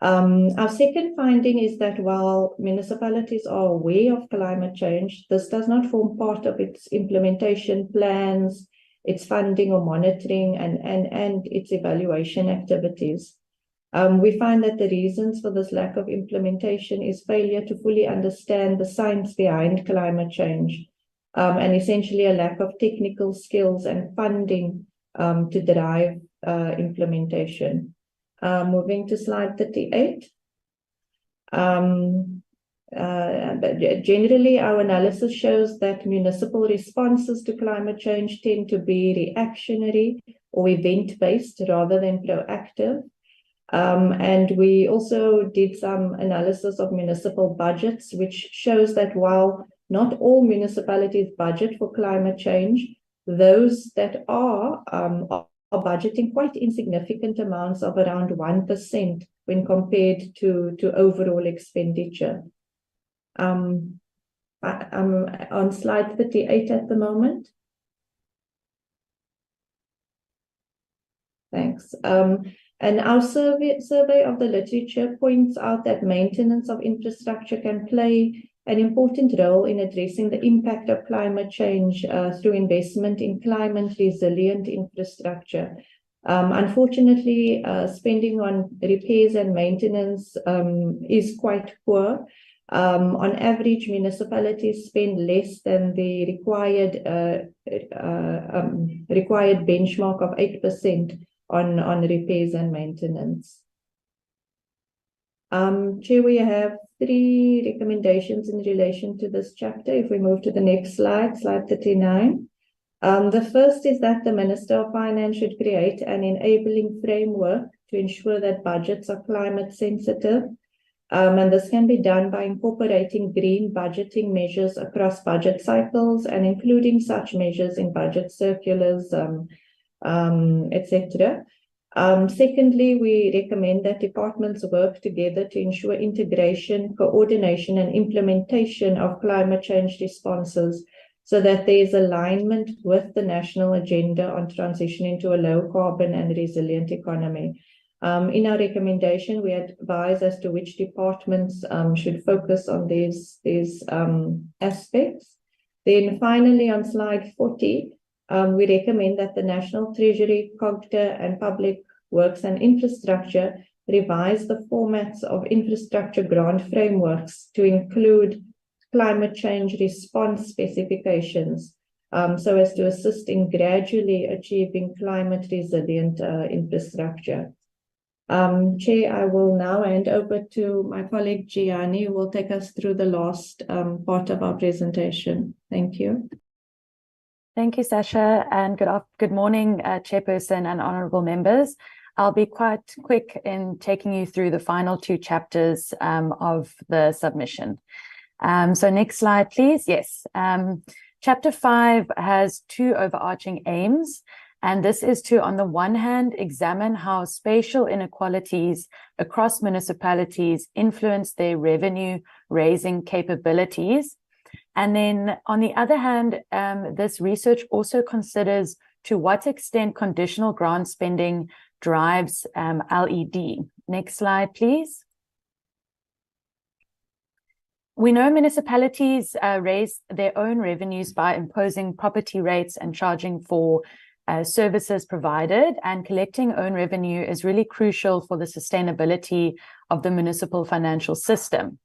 Our second finding is that while municipalities are aware of climate change, this does not form part of its implementation plans, its funding or monitoring, and its evaluation activities. We find that the reasons for this lack of implementation is failure to fully understand the science behind climate change, and essentially a lack of technical skills and funding to drive implementation. Moving to slide 38. But generally, our analysis shows that municipal responses to climate change tend to be reactionary or event-based rather than proactive. And we also did some analysis of municipal budgets, which shows that while not all municipalities budget for climate change, those that are budgeting quite insignificant amounts of around 1% when compared to overall expenditure. I'm on slide 38 at the moment. Thanks. And our survey of the literature points out that maintenance of infrastructure can play an important role in addressing the impact of climate change through investment in climate-resilient infrastructure. Unfortunately, spending on repairs and maintenance is quite poor. On average, municipalities spend less than the required benchmark of 8% on repairs and maintenance. Chair, we have 3 recommendations in relation to this chapter. If we move to the next slide, slide 39. The first is that the Minister of Finance should create an enabling framework to ensure that budgets are climate sensitive. And this can be done by incorporating green budgeting measures across budget cycles and including such measures in budget circulars, etc. Secondly, we recommend that departments work together to ensure integration, coordination, and implementation of climate change responses so that there is alignment with the national agenda on transitioning to a low carbon and resilient economy. In our recommendation, we advise as to which departments should focus on these aspects. Then finally, on slide 40, we recommend that the National Treasury, COGTA, and Public Works and Infrastructure revise the formats of infrastructure grant frameworks to include climate change response specifications so as to assist in gradually achieving climate resilient infrastructure. Chair, I will now hand over to my colleague Gianni, who will take us through the last part of our presentation. Thank you. Thank you, Sasha, and good morning, Chairperson and honourable members. I'll be quite quick in taking you through the final 2 chapters of the submission. So next slide, please. Yes. Chapter 5 has 2 overarching aims, and this is to, on the one hand, examine how spatial inequalities across municipalities influence their revenue-raising capabilities. And then, on the other hand, this research also considers to what extent conditional grant spending drives LED. Next slide, please. We know municipalities raise their own revenues by imposing property rates and charging for services provided, and collecting own revenue is really crucial for the sustainability of the municipal financial system.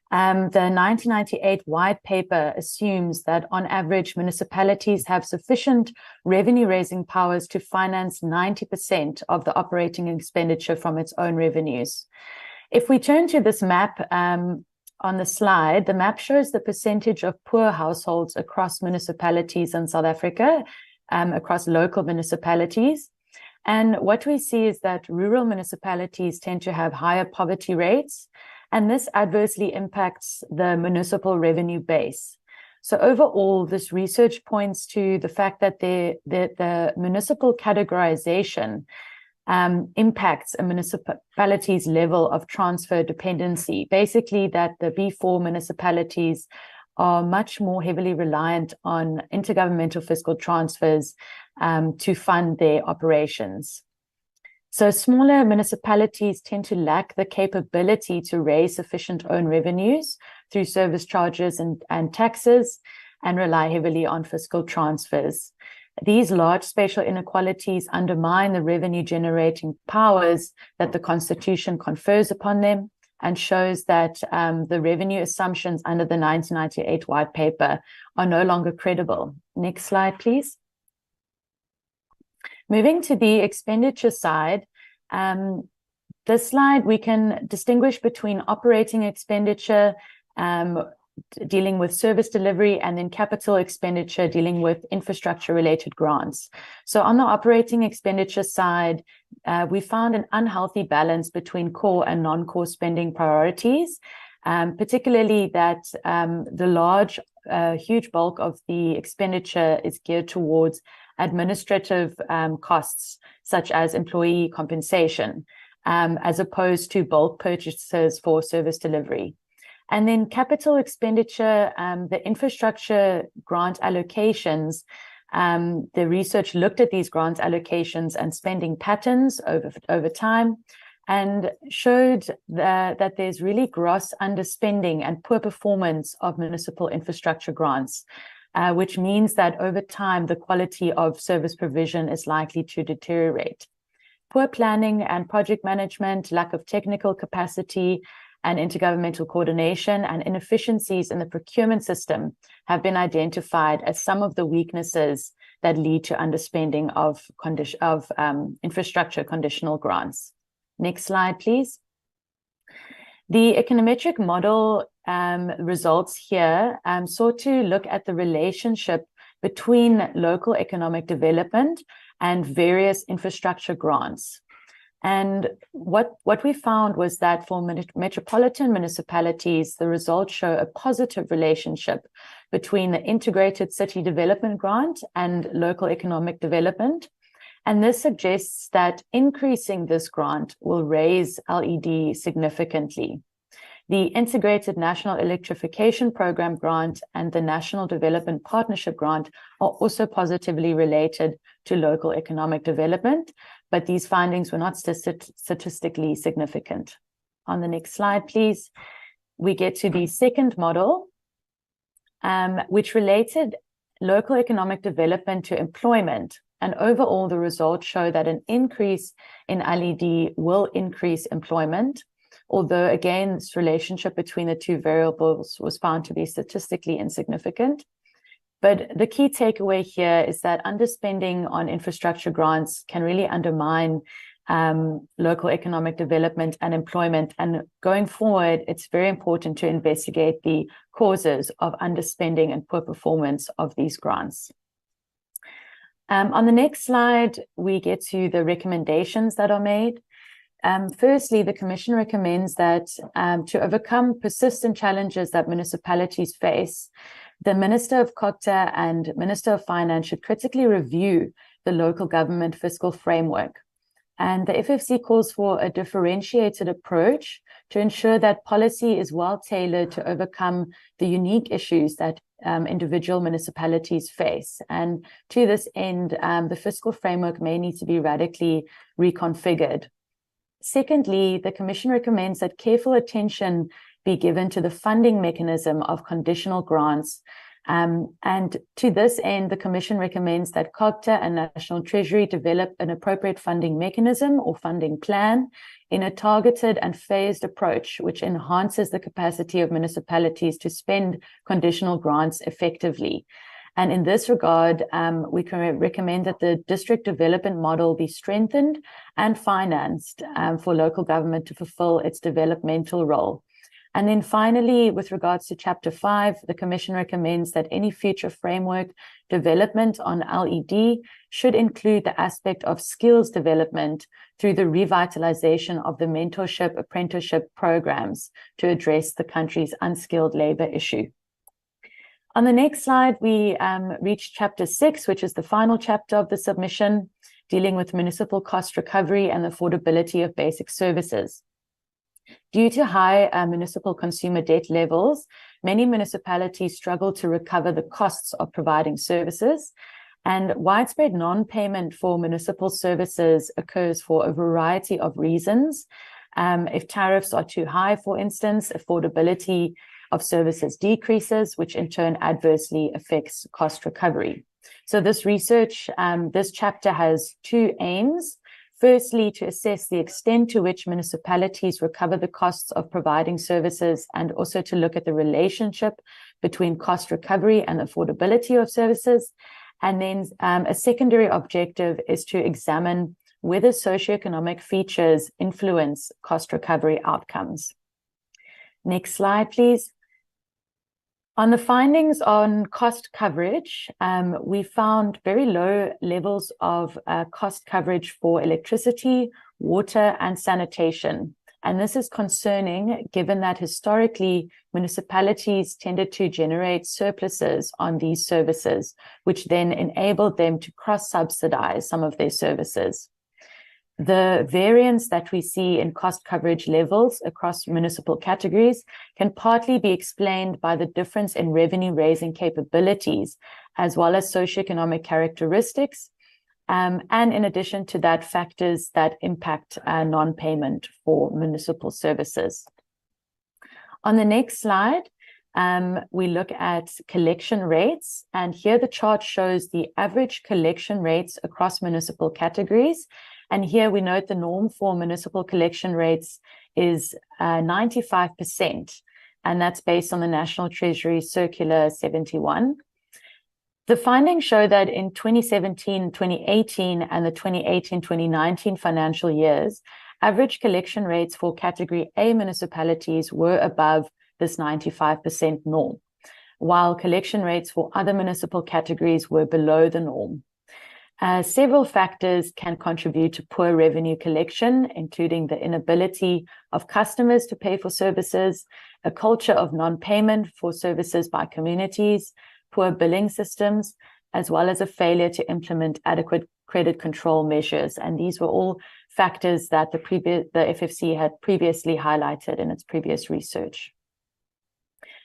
The 1998 white paper assumes that on average, municipalities have sufficient revenue-raising powers to finance 90% of the operating expenditure from its own revenues. If we turn to this map on the slide, the map shows the percentage of poor households across municipalities in South Africa, across local municipalities. And what we see is that rural municipalities tend to have higher poverty rates, and this adversely impacts the municipal revenue base. So overall, this research points to the fact that the municipal categorization impacts a municipality's level of transfer dependency. Basically, that the B4 municipalities are much more heavily reliant on intergovernmental fiscal transfers to fund their operations. So smaller municipalities tend to lack the capability to raise sufficient own revenues through service charges and taxes, and rely heavily on fiscal transfers. These large spatial inequalities undermine the revenue-generating powers that the Constitution confers upon them, and shows that the revenue assumptions under the 1998 white paper are no longer credible. Next slide, please. Moving to the expenditure side, this slide we can distinguish between operating expenditure dealing with service delivery, and then capital expenditure dealing with infrastructure-related grants. So on the operating expenditure side, we found an unhealthy balance between core and non-core spending priorities, particularly that the huge bulk of the expenditure is geared towards administrative costs, such as employee compensation, as opposed to bulk purchases for service delivery. And then capital expenditure, the infrastructure grant allocations, the research looked at these grant allocations and spending patterns over time, and showed that there's really gross underspending and poor performance of municipal infrastructure grants, which means that over time, the quality of service provision is likely to deteriorate. Poor planning and project management, lack of technical capacity, and intergovernmental coordination, and inefficiencies in the procurement system have been identified as some of the weaknesses that lead to underspending of infrastructure conditional grants. Next slide, please. The econometric model results here sought to look at the relationship between local economic development and various infrastructure grants. And what we found was that for metropolitan municipalities, the results show a positive relationship between the integrated city development grant and local economic development. And this suggests that increasing this grant will raise LED significantly. The Integrated National Electrification Program grant and the National Development Partnership grant are also positively related to local economic development, but these findings were not statistically significant. On the next slide, please, we get to the second model, which related local economic development to employment. And overall, the results show that an increase in LED will increase employment, although again, this relationship between the two variables was found to be statistically insignificant. But the key takeaway here is that underspending on infrastructure grants can really undermine local economic development and employment. And going forward, it's very important to investigate the causes of underspending and poor performance of these grants. On the next slide, we get to the recommendations that are made. Firstly, the Commission recommends that to overcome persistent challenges that municipalities face, the Minister of COGTA and Minister of Finance should critically review the local government fiscal framework. And the FFC calls for a differentiated approach to ensure that policy is well tailored to overcome the unique issues that individual municipalities face. And to this end, the fiscal framework may need to be radically reconfigured. Secondly, the Commission recommends that careful attention be given to the funding mechanism of conditional grants. And to this end, the Commission recommends that COGTA and National Treasury develop an appropriate funding mechanism or funding plan in a targeted and phased approach, which enhances the capacity of municipalities to spend conditional grants effectively. And in this regard, we can recommend that the district development model be strengthened and financed for local government to fulfill its developmental role. And then finally, with regards to Chapter 5, the Commission recommends that any future framework development on LED should include the aspect of skills development through the revitalization of the mentorship apprenticeship programs to address the country's unskilled labor issue. On the next slide, we reach Chapter 6, which is the final chapter of the submission, dealing with municipal cost recovery and the affordability of basic services. Due to high municipal consumer debt levels, many municipalities struggle to recover the costs of providing services, and widespread non-payment for municipal services occurs for a variety of reasons. If tariffs are too high, for instance, affordability of services decreases, which in turn adversely affects cost recovery. So this research, this chapter has two aims. Firstly, to assess the extent to which municipalities recover the costs of providing services, and also to look at the relationship between cost recovery and affordability of services. And then a secondary objective is to examine whether socioeconomic features influence cost recovery outcomes. Next slide, please. On the findings on cost coverage, we found very low levels of cost coverage for electricity, water, and sanitation. And this is concerning given that historically municipalities tended to generate surpluses on these services, which then enabled them to cross-subsidize some of their services. The variance that we see in cost coverage levels across municipal categories can partly be explained by the difference in revenue raising capabilities, as well as socioeconomic characteristics, and in addition to that, factors that impact non-payment for municipal services. On the next slide, we look at collection rates, and here the chart shows the average collection rates across municipal categories. And here we note the norm for municipal collection rates is 95%, and that's based on the National Treasury Circular 71. The findings show that in 2017, 2018, and the 2018-2019 financial years, average collection rates for Category A municipalities were above this 95% norm, while collection rates for other municipal categories were below the norm. Several factors can contribute to poor revenue collection, including the inability of customers to pay for services, a culture of non-payment for services by communities, poor billing systems, as well as a failure to implement adequate credit control measures. And these were all factors that the FFC had previously highlighted in its previous research.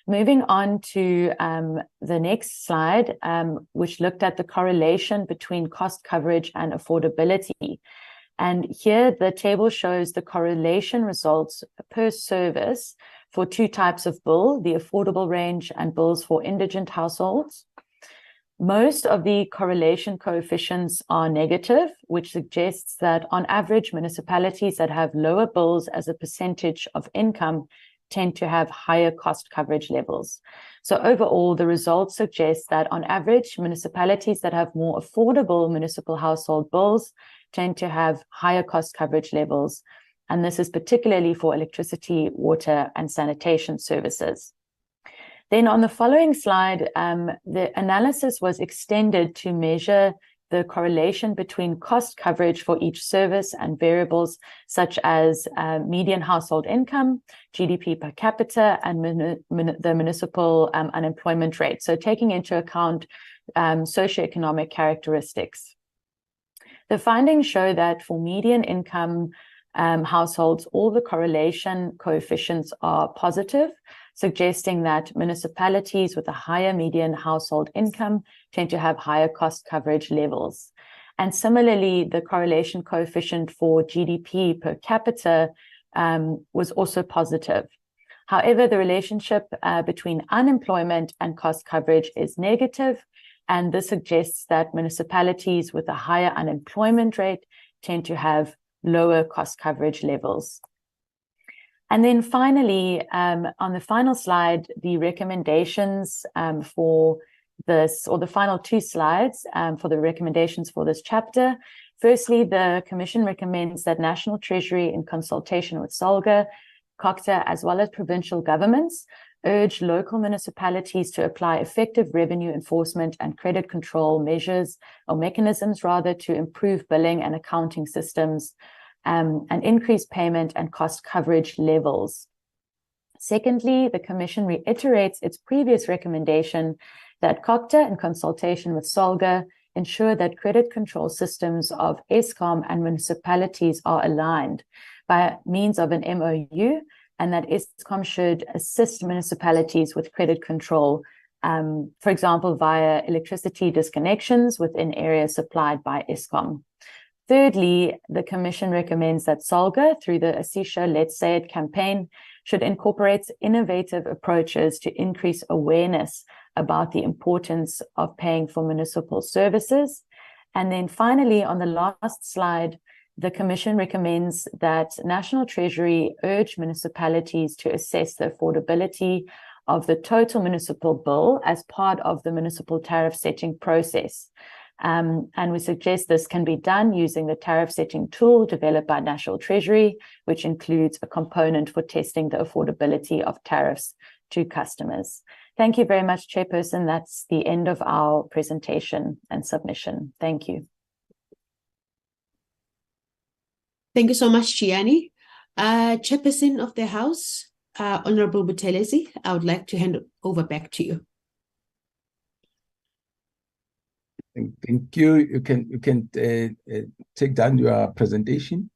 Moving on to the next slide, which looked at the correlation between cost coverage and affordability. And here the table shows the correlation results per service for two types of bill, the affordable range and bills for indigent households. Most of the correlation coefficients are negative, which suggests that on average, municipalities that have lower bills as a percentage of income tend to have higher cost coverage levels. So overall, the results suggest that on average, municipalities that have more affordable municipal household bills tend to have higher cost coverage levels. And this is particularly for electricity, water, and sanitation services. Then on the following slide, the analysis was extended to measure the correlation between cost coverage for each service and variables such as median household income, GDP per capita, and the municipal unemployment rate. So taking into account socioeconomic characteristics. The findings show that for median income households, all the correlation coefficients are positive, suggesting that municipalities with a higher median household income tend to have higher cost coverage levels. And similarly, the correlation coefficient for GDP per capita was also positive. However, the relationship between unemployment and cost coverage is negative, and this suggests that municipalities with a higher unemployment rate tend to have lower cost coverage levels. And then finally, on the final slide, the recommendations for this, or the final two slides for the recommendations for this chapter. Firstly, the Commission recommends that National Treasury, in consultation with SOLGA, COCTA, as well as provincial governments, urge local municipalities to apply effective revenue enforcement and credit control measures, or mechanisms rather, to improve billing and accounting systems and increase payment and cost coverage levels. Secondly, the Commission reiterates its previous recommendation that COCTA, in consultation with SOLGA, ensure that credit control systems of Eskom and municipalities are aligned by means of an MOU, and that Eskom should assist municipalities with credit control, for example, via electricity disconnections within areas supplied by Eskom. Thirdly, the Commission recommends that SOLGA, through the Asisha Let's Say It campaign, should incorporate innovative approaches to increase awareness about the importance of paying for municipal services. And then finally, on the last slide, the Commission recommends that National Treasury urge municipalities to assess the affordability of the total municipal bill as part of the municipal tariff setting process. And we suggest this can be done using the tariff setting tool developed by National Treasury, which includes a component for testing the affordability of tariffs to customers. Thank you very much, Chairperson. That's the end of our presentation and submission. Thank you. Thank you so much, Chiani. Chairperson of the House, Honorable Buthelezi, I would like to hand it over back to you. Thank you. You can take down your presentation.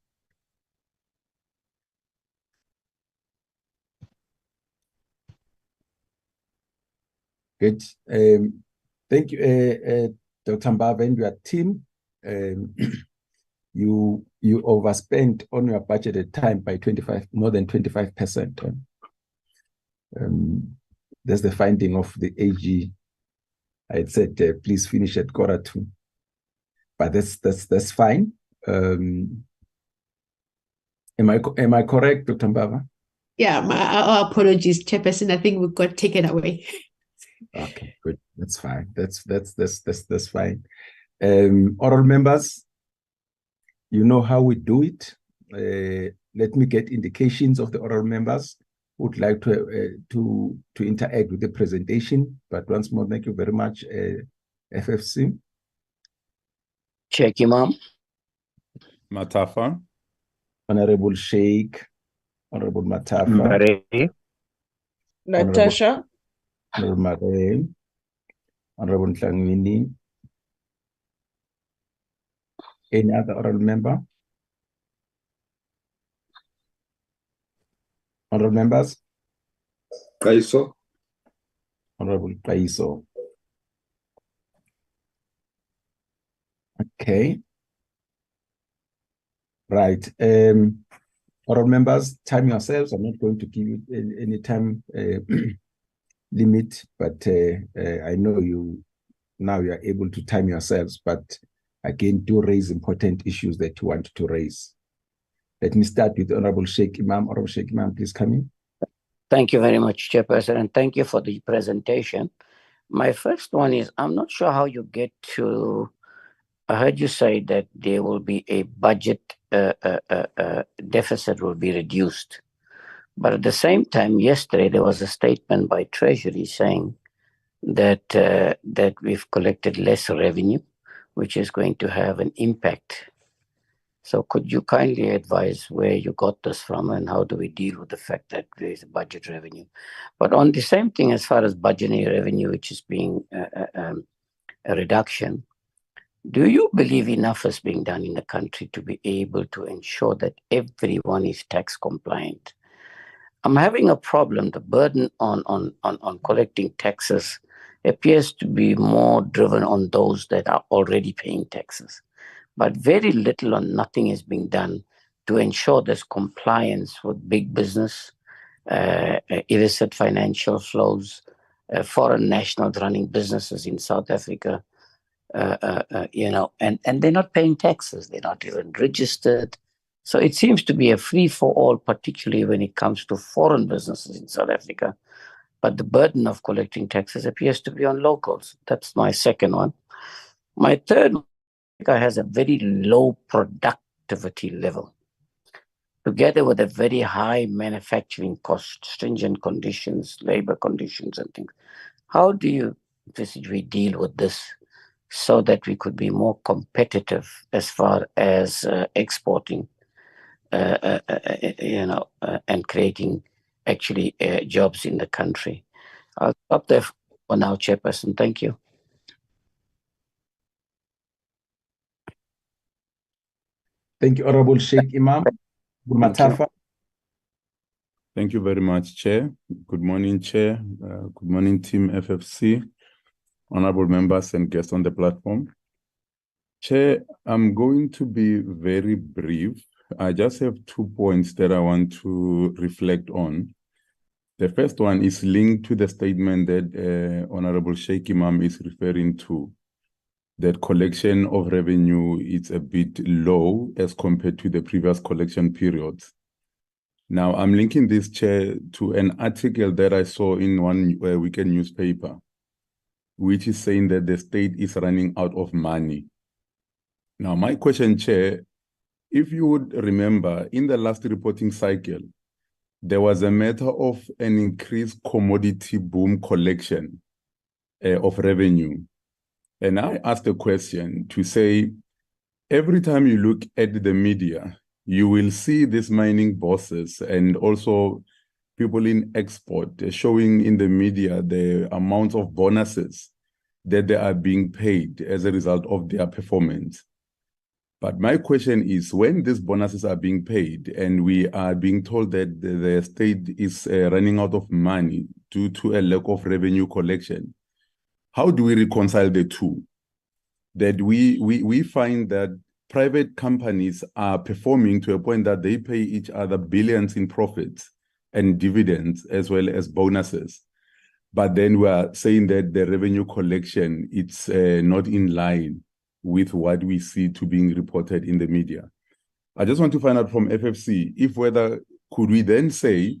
Good. Thank you, Dr. Mbava and your team. You overspent on your budgeted time by more than 25%. That's the finding of the AG. I had said, please finish at 1:45, but that's fine. Am I correct, Dr. Mbava? Yeah, our apologies, Chairperson. I think we've got taken away. Okay, good. That's fine. That's fine. Oral members, you know how we do it. Let me get indications of the oral members who would like to interact with the presentation. But once more, thank you very much, FFC. Check Imam. Matafa. Honorable Sheikh. Honorable Matafa. Mare. Natasha. Honorable Mare. Honorable Ntlangwini. Any other oral member? Honorable members? Kaiso. Honorable Kaiso. Okay. Right. Oral members, time yourselves. I'm not going to give you any time limit, but I know you are able to time yourselves, but again, do raise important issues that you want to raise. Let me start with Honorable Sheikh Imam. Honorable Sheikh Imam, please come in. Thank you very much, Chairperson, and thank you for the presentation. My first one is, I'm not sure how you get to, I heard you say that there will be a budget deficit will be reduced. But at the same time, yesterday, there was a statement by Treasury saying that, that we've collected less revenue, which is going to have an impact. So could you kindly advise where you got this from and how do we deal with the fact that there is a budget revenue? But on the same thing, as far as budgetary revenue, which is being a reduction, do you believe enough is being done in the country to be able to ensure that everyone is tax compliant? I'm having a problem. The burden on collecting taxes appears to be more driven on those that are already paying taxes. But very little or nothing is being done to ensure there's compliance with big business illicit financial flows, foreign nationals running businesses in South Africa, and they're not paying taxes. They're not even registered. So it seems to be a free-for-all, particularly when it comes to foreign businesses in South Africa. But the burden of collecting taxes appears to be on locals. That's my second one. My third one, Africa has a very low productivity level, together with a very high manufacturing cost, stringent conditions, labor conditions, and things. How do you envisage we deal with this so that we could be more competitive as far as exporting, and creating actually jobs in the country? I'll stop there for now, Chairperson. Thank you. Thank you, Honorable Sheikh Imam. Matafa. Thank you very much, Chair. Good morning, Chair. Good morning, Team FFC, honorable members and guests on the platform. Chair, I'm going to be very brief. I just have 2 points that I want to reflect on. The first one is linked to the statement that Honorable Sheikh Imam is referring to, that collection of revenue is a bit low as compared to the previous collection periods. Now, I'm linking this, Chair, to an article that I saw in one weekend newspaper, which is saying that the state is running out of money. Now, my question, Chair, if you would remember, in the last reporting cycle, there was a matter of an increased commodity boom collection of revenue. And I asked a question to say, every time you look at the media, you will see these mining bosses and also people in export showing in the media the amount of bonuses that they are being paid as a result of their performance. But my question is, when these bonuses are being paid and we are being told that the state is running out of money due to a lack of revenue collection, how do we reconcile the two? That we find that private companies are performing to a point that they pay each other billions in profits and dividends as well as bonuses. But then we are saying that the revenue collection, it's not in line with what we see to being reported in the media. I just want to find out from FFC if whether could we then say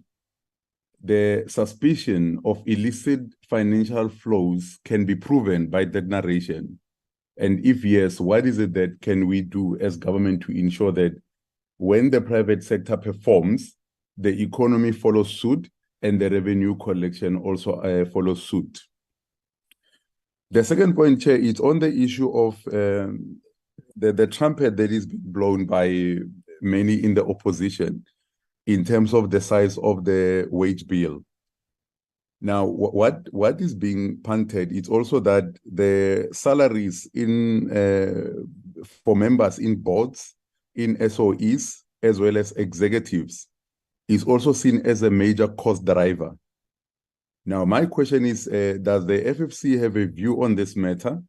the suspicion of illicit financial flows can be proven by that narration? And if yes, what is it that can we do as government to ensure that when the private sector performs, the economy follows suit and the revenue collection also follows suit? The second point, Chair, is on the issue of the trumpet that is blown by many in the opposition in terms of the size of the wage bill. Now, what is being punted is also that the salaries for members in boards, in SOEs, as well as executives, is also seen as a major cost driver. Now, my question is, does the FFC have a view on this matter?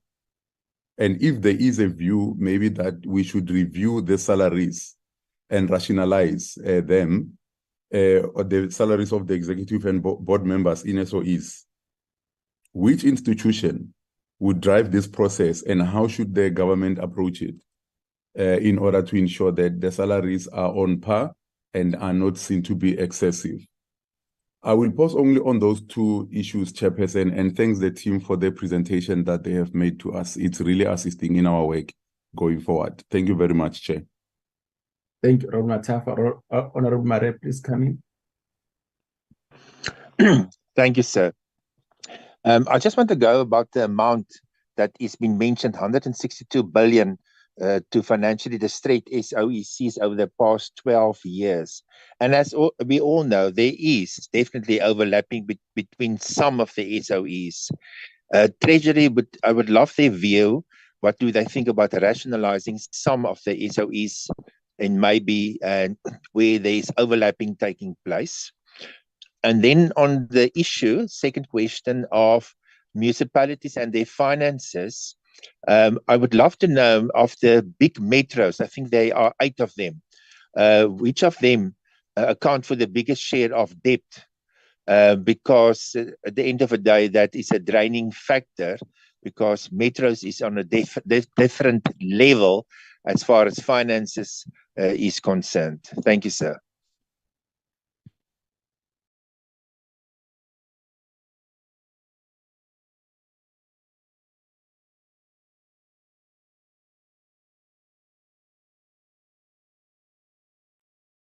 And if there is a view, maybe that we should review the salaries and rationalize them, or the salaries of the executive and board members in SOEs. Which institution would drive this process and how should the government approach it in order to ensure that the salaries are on par and are not seen to be excessive? I will pause only on those two issues, Chairperson, and thanks the team for the presentation that they have made to us. It's really assisting in our work going forward. Thank you very much, Chair. Thank you, Honorable Matafa. Honorable Mare, please come in. Thank you, sir. I just want to go about the amount that is being mentioned, 162 billion to financially distressed SOECs over the past 12 years. And as we all know, there is definitely overlapping between some of the SOEs. Treasury, I would love their view. What do they think about rationalizing some of the SOEs and maybe where there's overlapping taking place? And then on the issue, second question of municipalities and their finances, I would love to know of the big metros, I think there are 8 of them, which of them account for the biggest share of debt, because at the end of the day, that is a draining factor, because Metros is on a different level as far as finances is concerned. Thank you, sir.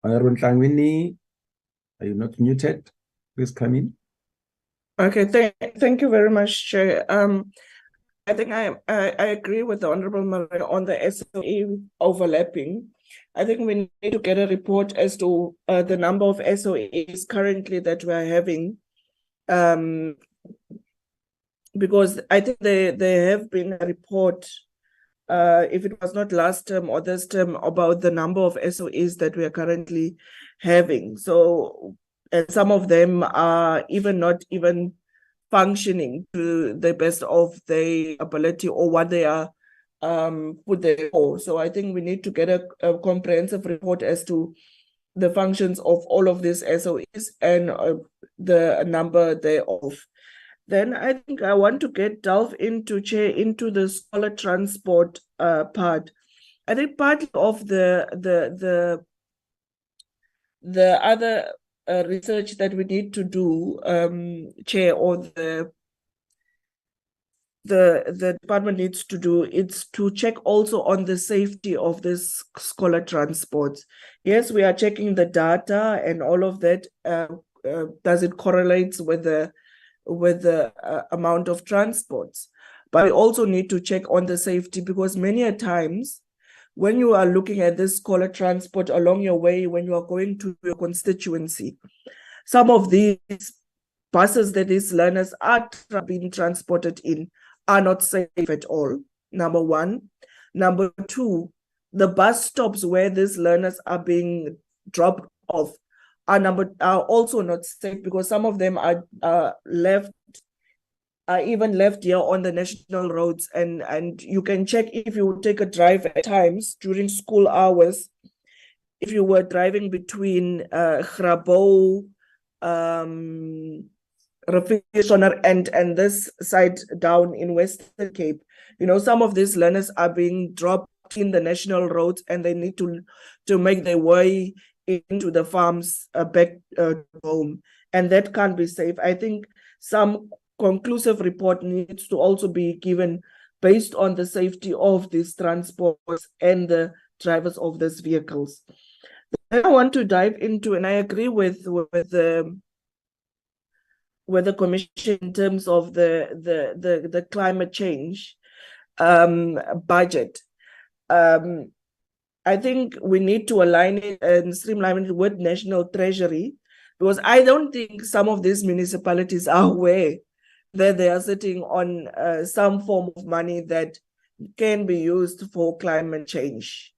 Honorable Tlangwini, are you not muted? Please come in. Okay, thank you very much, Chair. I think I agree with the Honorable Maria on the SOE overlapping. I think we need to get a report as to the number of SOEs currently that we are having, because I think there have been a report, if it was not last term or this term, about the number of SOEs that we are currently having. So, and some of them are not even functioning to the best of their ability or what they are put there for. So I think we need to get a comprehensive report as to the functions of all of these SOEs and the number thereof. Then I think I want to delve into, Chair, into the scholar transport part. I think part of the other research that we need to do, Chair, or the department needs to do, it's to check also on the safety of this scholar transport. Yes, we are checking the data and all of that. Does it correlate with the amount of transports? But we also need to check on the safety, because many a times when you are looking at this scholar transport along your way, when you are going to your constituency, some of these buses that these learners are being transported in are not safe at all, number one. Number two, the bus stops where these learners are being dropped off are also not safe, because some of them are even left here on the national roads, and you can check if you take a drive at times during school hours. If you were driving between Grabo, and this side down in Western Cape, you know, some of these learners are being dropped in the national roads, and they need to make their way into the farms back home, and that can't be safe. I think some conclusive report needs to also be given based on the safety of these transports and the drivers of these vehicles. Then I want to dive into, and I agree with the commission in terms of the climate change budget. I think we need to align it and streamline it with National Treasury, because I don't think some of these municipalities are aware that they are sitting on some form of money that can be used for climate change.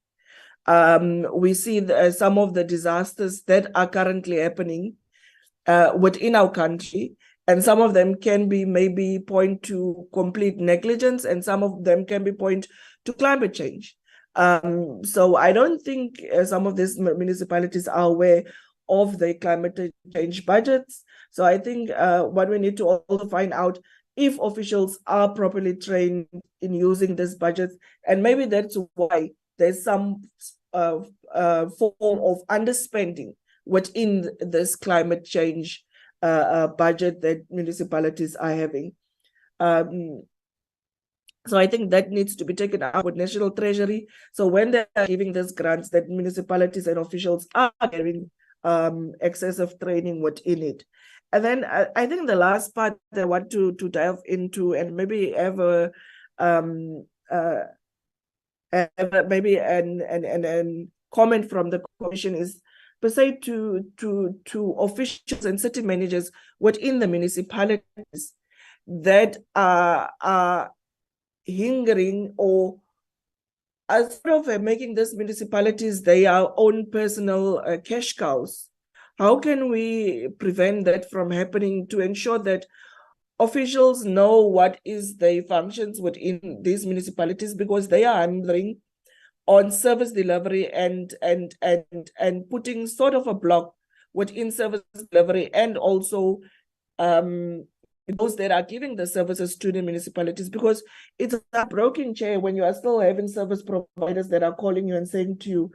We see some of the disasters that are currently happening within our country, and some of them can be maybe point to complete negligence, and some of them can be point to climate change. So I don't think some of these municipalities are aware of the climate change budgets. So I think what we need to also find out if officials are properly trained in using this budget, and maybe that's why there's some form of underspending within this climate change budget that municipalities are having. So I think that needs to be taken up with National Treasury. So when they are giving these grants, that municipalities and officials are getting excessive training within it. And then I think the last part that I want to dive into, and maybe have a maybe an comment from the commission, is per se to officials and city managers within the municipalities that are hindering or as sort of making these municipalities their own personal cash cows. How can we prevent that from happening, to ensure that officials know what is their functions within these municipalities, because they are handling on service delivery and putting sort of a block within service delivery and also those that are giving the services to the municipalities, because it's a broken chair when you are still having service providers that are calling you and saying to you,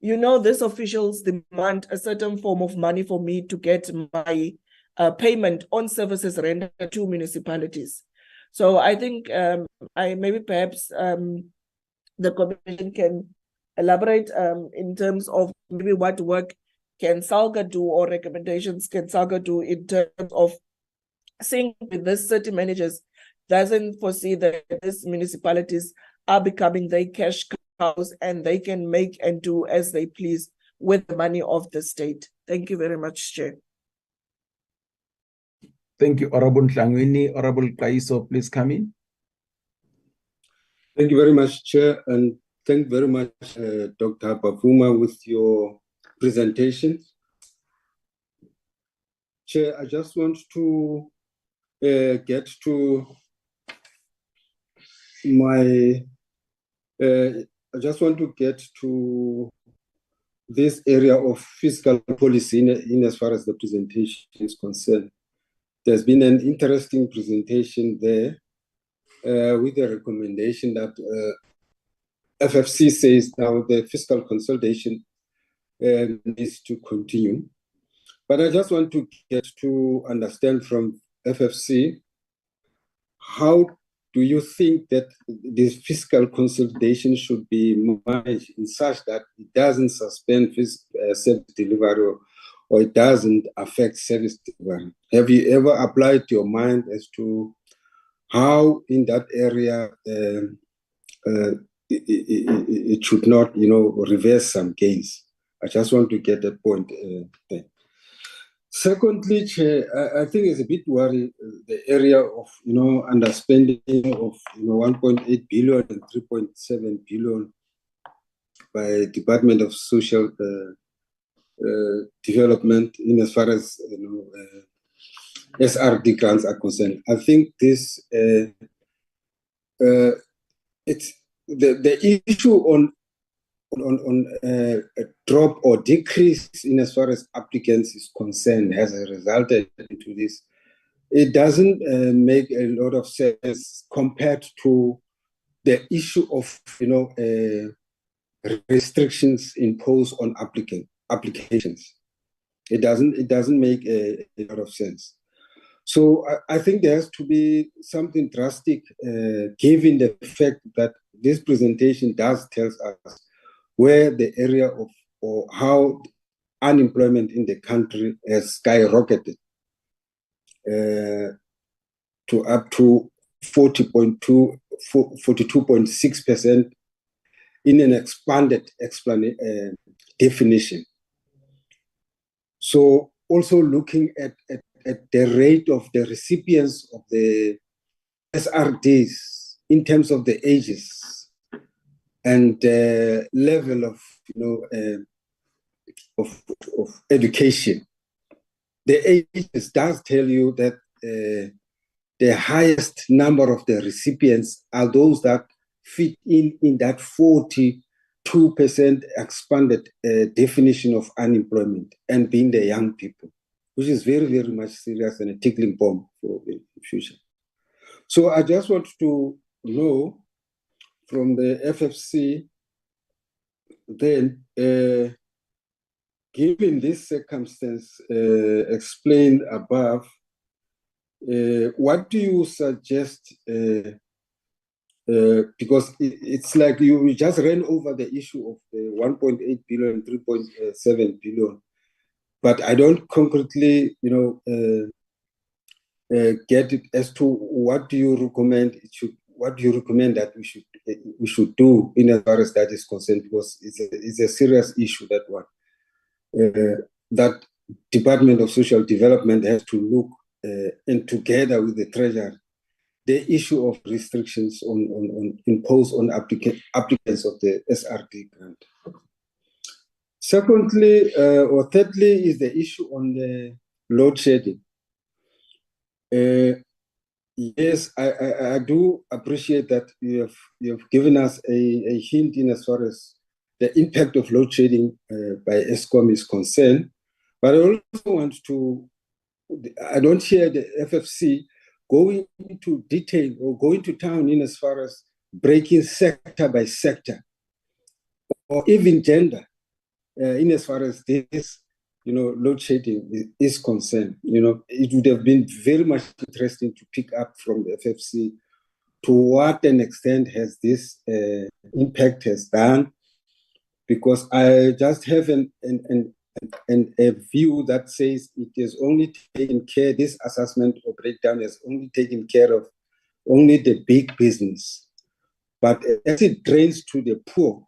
you know, these officials demand a certain form of money for me to get my payment on services rendered to municipalities. So I think perhaps the Commission can elaborate in terms of maybe what work can SALGA do or recommendations can SALGA do in terms of seeing with the city managers doesn't foresee that these municipalities are becoming their cash cows and they can make and do as they please with the money of the state. Thank you very much, Chair. Thank you, Honorable Tlangwini. Honorable Kaiso, please come in. Thank you very much, Chair, and thank you very much, Dr. Bavuma, with your presentation. Chair, I just want to get to this area of fiscal policy in as far as the presentation is concerned. There's been an interesting presentation there with the recommendation that FFC says now the fiscal consolidation needs to continue. But I just want to get to understand from FFC, how do you think that this fiscal consolidation should be managed in such that it doesn't suspend service delivery or it doesn't affect service delivery? Have you ever applied your mind as to how in that area it should not, reverse some gains? I just want to get that point there. Secondly, Chair, I think it's a bit worrying, the area of, underspending of, 1.8 billion and 3.7 billion by Department of Social Development in as far as, SRD grants are concerned. I think this, it's the issue on a drop or decrease in as far as applicants is concerned has resulted into this. It doesn't make a lot of sense compared to the issue of restrictions imposed on applications. It doesn't make a lot of sense. So I think there has to be something drastic, given the fact that this presentation does tell us where the area of or how unemployment in the country has skyrocketed to up to 42.6% in an expanded definition. So also looking at the rate of the recipients of the SRDs in terms of the ages and level of of education. The ages does tell you that the highest number of the recipients are those that fit in that 42% expanded definition of unemployment, and being the young people, which is very, very much serious and a tickling bomb for the future. So I just want to know from the FFC then, given this circumstance explained above, what do you suggest? Because it's like you just ran over the issue of the 1.8 billion, 3.7 billion, but I don't concretely, get it as to what do you recommend that we should do in as far as that is concerned, because it's a serious issue, that one. That Department of Social Development has to look and together with the Treasury, the issue of restrictions imposed on applicants of the SRD grant. Secondly, or thirdly, is the issue on the load shedding. Yes, I do appreciate that you have given us a hint in as far as the impact of load shedding by Eskom is concerned. But I also want to, I don't hear the FFC going into detail or going to town in as far as breaking sector by sector or even gender in as far as this, load shedding is concerned. It would have been very much interesting to pick up from the FFC to what an extent has this impact has done, because I just have a view that says it is only taken care, this assessment or breakdown has only taken care of only the big business. But as it drains to the poor,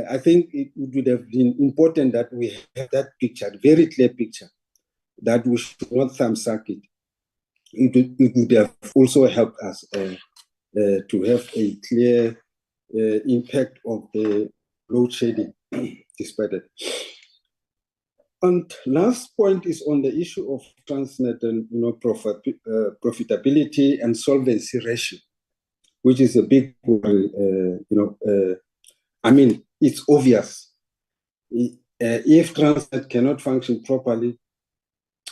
I think it would have been important that we have that picture, very clear picture, that we should not thumbsuck it. It would have also helped us to have a clear impact of the load shedding, despite it. And last point is on the issue of Transnet and profitability and solvency ratio, which is a big worry. I mean, it's obvious. If Transnet cannot function properly,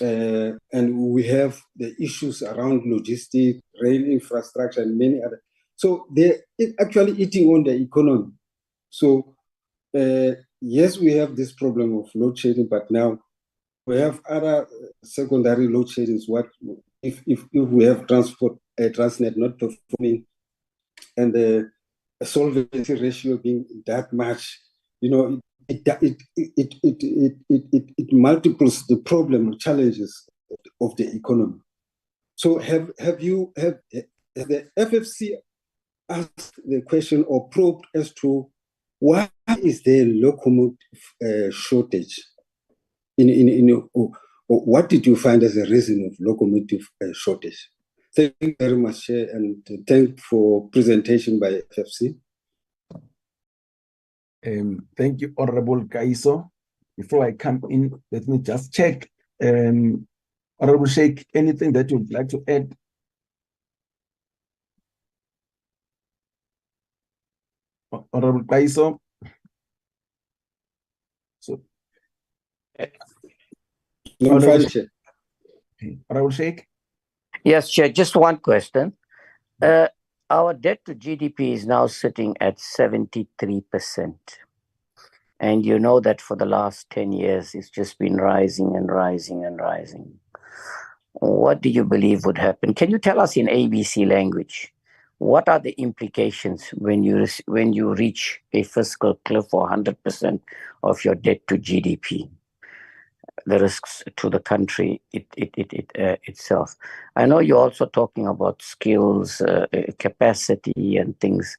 and we have the issues around logistics, rail infrastructure, and many other. So they're actually eating on the economy. So yes, we have this problem of load shedding, but now we have other secondary load sheddings. What if we have Transnet not performing, and the solvency ratio being that much, it multiples the problem, challenges of the economy. So have the FFC asked the question or probed as to why is there locomotive shortage? What did you find as a reason of locomotive shortage? Thank you very much, Chair, and thank for presentation by FFC. Thank you, Honorable Kaiso. Before I come in, let me just check. Honorable Sheikh, anything that you'd like to add? Honorable Kaiso. So, Honorable Sheikh. Yes, Chair, just one question. Our debt to GDP is now sitting at 73%. And you know that for the last 10 years, it's just been rising and rising and rising. What do you believe would happen? Can you tell us in ABC language, what are the implications when you reach a fiscal cliff for 100% of your debt to GDP? The risks to the country itself. I know you're also talking about skills, capacity and things.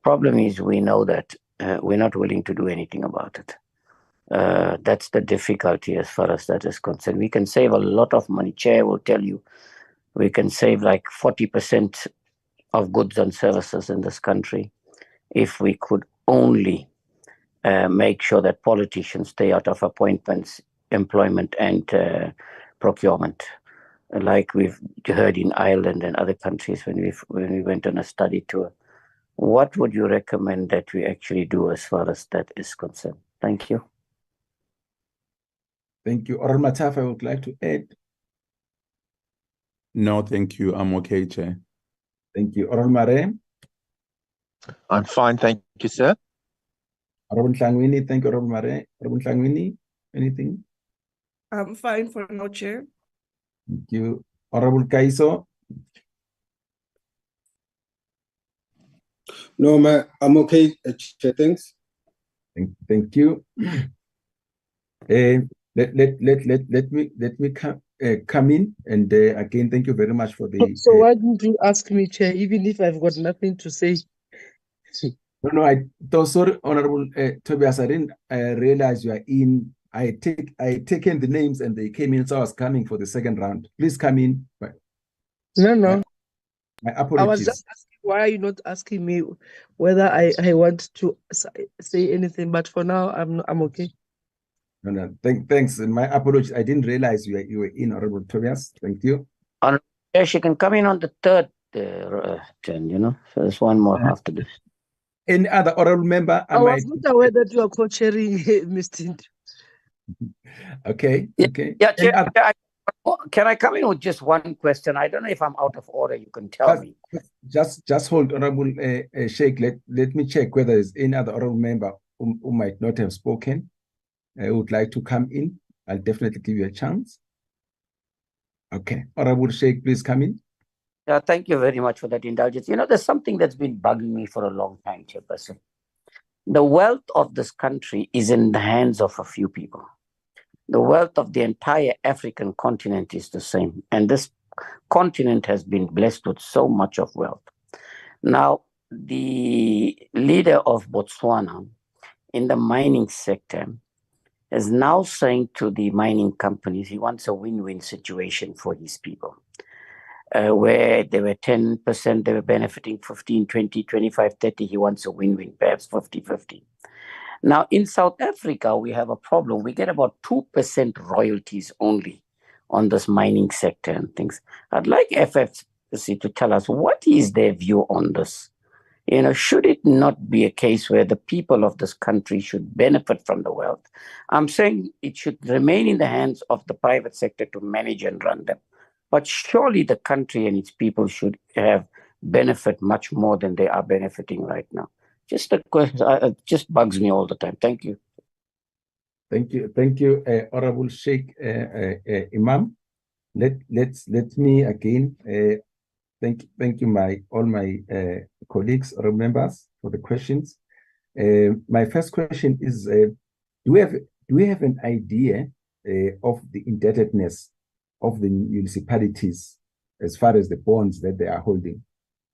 Problem is we know that we're not willing to do anything about it. That's the difficulty as far as that is concerned. We can save a lot of money. Chair will tell you, we can save like 40% of goods and services in this country if we could only make sure that politicians stay out of appointments, employment and procurement, like we've heard in Ireland and other countries when we went on a study tour. What would you recommend that we actually do as far as that is concerned? Thank you. Thank you. Oral Mataf, I would like to add. No, thank you. I'm okay, Chair. Thank you. Oral Mare. I'm fine, thank you, sir. Oral Tlangwini, thank you, Oral Mare. Oral Tlangwini, anything? I'm fine for now, Chair. Thank you. Honorable Kaiso. No, I'm okay, Chair. Thanks. Thank you. Let me come in and again thank you very much for the. So why did you ask me, Chair, even if I've got nothing to say? No, I thought, sorry, Honorable Tobias, I didn't realize you are in. I taken the names and they came in, so I was coming for the second round. Please come in. No. My apologies. I was just asking, why are you not asking me whether I want to say anything? But for now, I'm okay. No. Thanks. And my apologies. I didn't realize you were in, Honorable Tobias. Thank you. Yeah, she can come in on the third turn, you know. So there's one more after this. Any other honorable member? I was not aware that you are co-chairing, Mr. Okay, Yeah, okay. yeah, Chair, can I come in with just one question? I don't know if I'm out of order. You can tell me. Just hold, Honorable Sheikh. Let me check whether there's any other honorable member who might not have spoken. Would like to come in. I'll definitely give you a chance. Okay, Honorable Sheikh, please come in. Yeah, thank you very much for that indulgence. You know, there's something that's been bugging me for a long time, Chairperson. The wealth of this country is in the hands of a few people. The wealth of the entire African continent is the same. And this continent has been blessed with so much of wealth. Now, the leader of Botswana in the mining sector is now saying to the mining companies he wants a win-win situation for his people. Where they were 10%, they were benefiting 15, 20, 25, 30. He wants a win-win, perhaps 50-50. Now, in South Africa, we have a problem. We get about 2% royalties only on this mining sector and things. I'd like FFC to tell us what is their view on this. You know, should it not be a case where the people of this country should benefit from the wealth? I'm saying it should remain in the hands of the private sector to manage and run them. But surely the country and its people should have benefit much more than they are benefiting right now. Just a question, just bugs me all the time. Thank you. Thank you, Honorable Sheikh Imam. Let me again thank you, all my colleagues or members for the questions. My first question is: do we have an idea of the indebtedness of the municipalities as far as the bonds that they are holding?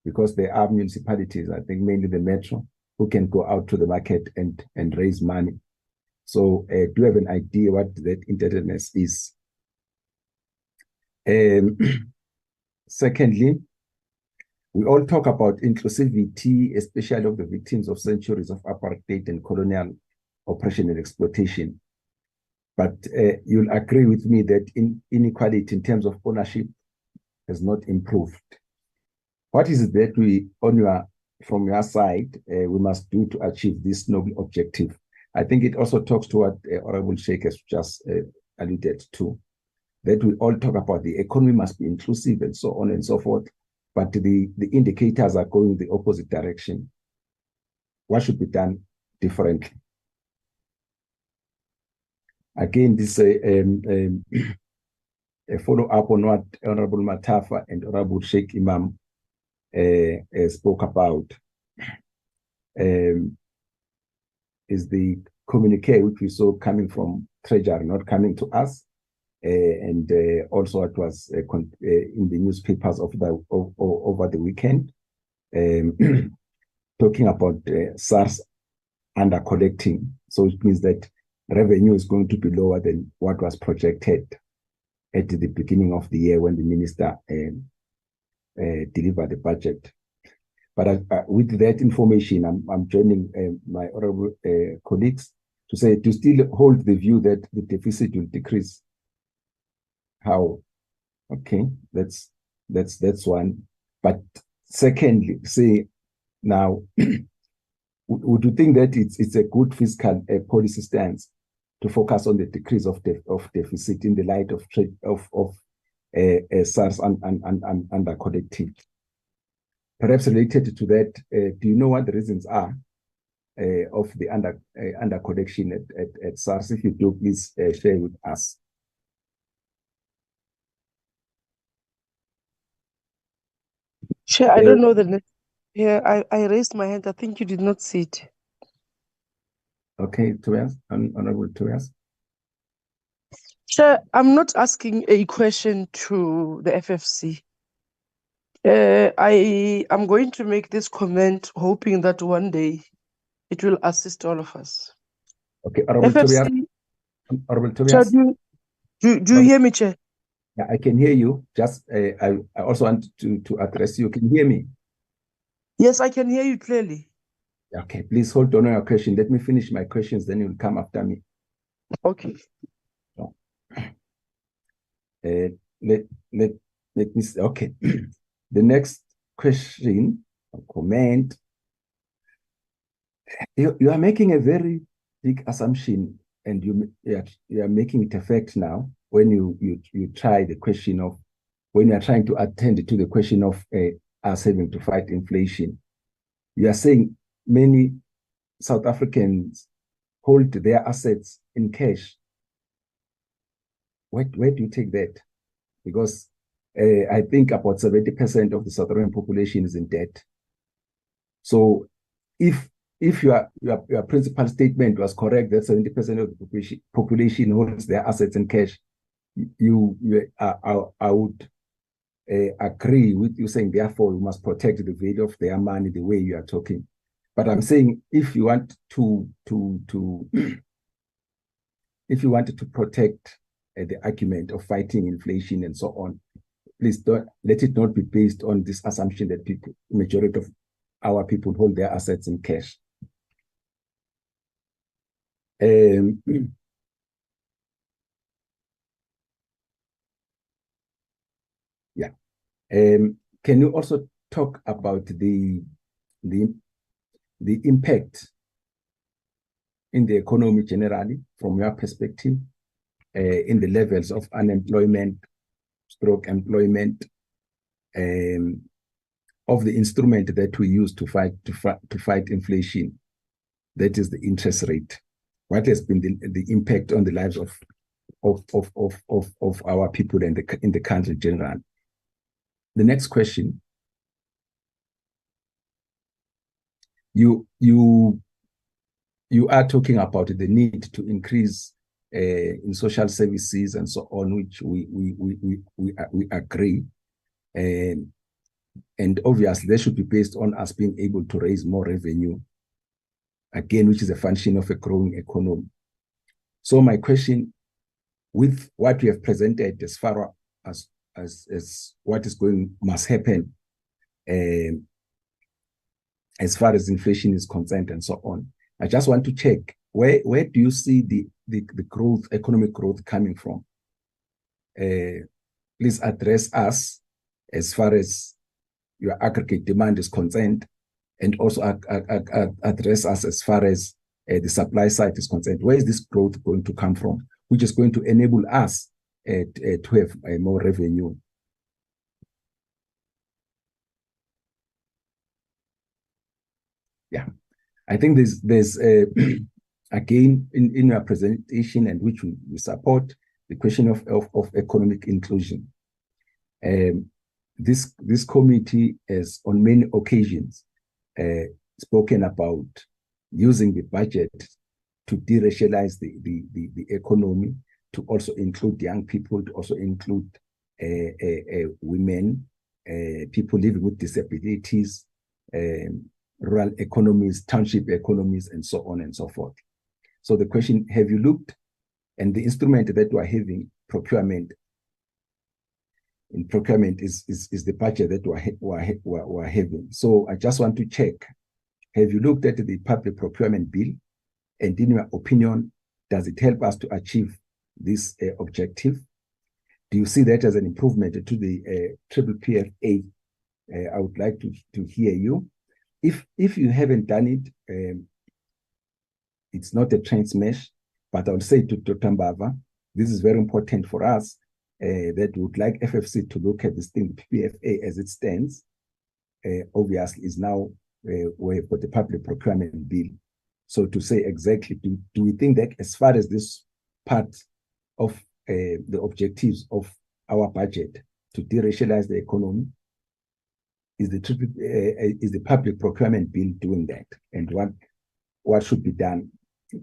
Because they are municipalities, I think mainly the metro, who can go out to the market and raise money. So do you have an idea what that indebtedness is? Secondly, we all talk about inclusivity, especially of the victims of centuries of apartheid and colonial oppression and exploitation. But you'll agree with me that inequality in terms of ownership has not improved. What is it that from your side, we must do to achieve this noble objective? I think it also talks to what Honorable Sheikh has just alluded to, that we all talk about the economy must be inclusive and so on and so forth, but the indicators are going the opposite direction. What should be done differently? Again, this a follow-up on what Honorable Matafa and Honorable Sheikh Imam spoke about. Is the communique which we saw coming from Treasury not coming to us, and also it was in the newspapers over the weekend, talking about SARS under collecting. So it means that revenue is going to be lower than what was projected at the beginning of the year when the minister delivered the budget. But with that information, I'm joining my honorable colleagues to say to still hold the view that the deficit will decrease. How? Okay, that's one. But secondly, say now, would you think that it's a good fiscal policy stance to focus on the decrease of deficit in the light of SARS and under collective? Perhaps related to that, do you know what the reasons are of the under collection at SARS? If you do, please share with us. Chair, I don't know the name. Yeah, I raised my hand. I think you did not see it. Okay, Tobias, Honorable Tobias. Chair, I'm not asking a question to the FFC. I am going to make this comment, hoping that one day it will assist all of us. Okay, Honorable FFC, Tobias. Honorable Chair, Tobias. do you hear me, Chair? Yeah, I can hear you. Just I also want to address you. Can you hear me? Yes, I can hear you clearly. Okay, please hold on your question. Let me finish my questions, then you'll come after me. Okay. Let let me see. Okay. The next question or comment. You are making a very big assumption, and you are making it effect now when you try the question of, when you are trying to attend to the question of us having to fight inflation. You are saying many South Africans hold their assets in cash. Where do you take that? Because I think about 70% of the South African population is in debt. So if your principal statement was correct, that 70% of the population holds their assets in cash, I would agree with you saying, therefore, we must protect the value of their money the way you are talking. But I'm saying, if you want to if you wanted to protect the argument of fighting inflation and so on, please don't let it not be based on this assumption that majority of our people hold their assets in cash. Yeah. Can you also talk about the impact in the economy generally, from your perspective, in the levels of unemployment, stroke employment, of the instrument that we use to fight inflation, that is the interest rate? What has been the impact on the lives of our people in the country generally? The next question. You are talking about the need to increase in social services and so on, which we agree, and obviously they should be based on us being able to raise more revenue, again, which is a function of a growing economy. So my question, with what we have presented as far as what is must happen, as far as inflation is concerned and so on, I just want to check, where do you see the growth, economic growth coming from? Please address us as far as your aggregate demand is concerned, and also address us as far as the supply side is concerned. Where is this growth going to come from, which is going to enable us to have more revenue? Yeah, I think there's again in your presentation, and which we support, the question of economic inclusion. This committee has on many occasions spoken about using the budget to de-racialize the economy, to also include young people, to also include women, people living with disabilities, rural economies, township economies, and so on and so forth. So the question, have you looked, and the instrument that we're having, procurement, in procurement is the budget that we're having. So I just want to check, have you looked at the public procurement bill, and in your opinion, does it help us to achieve this objective? Do you see that as an improvement to the PPFA? I would like to hear you. If you haven't done it, it's not a train smash, but I would say to Dr. Mbava, this is very important for us, that we would like FFC to look at this thing, PPFA as it stands. Obviously is now we've got the public procurement bill. So to say exactly, do we think that as far as this part of the objectives of our budget to de-racialize the economy, is the public procurement bill doing that, and what should be done?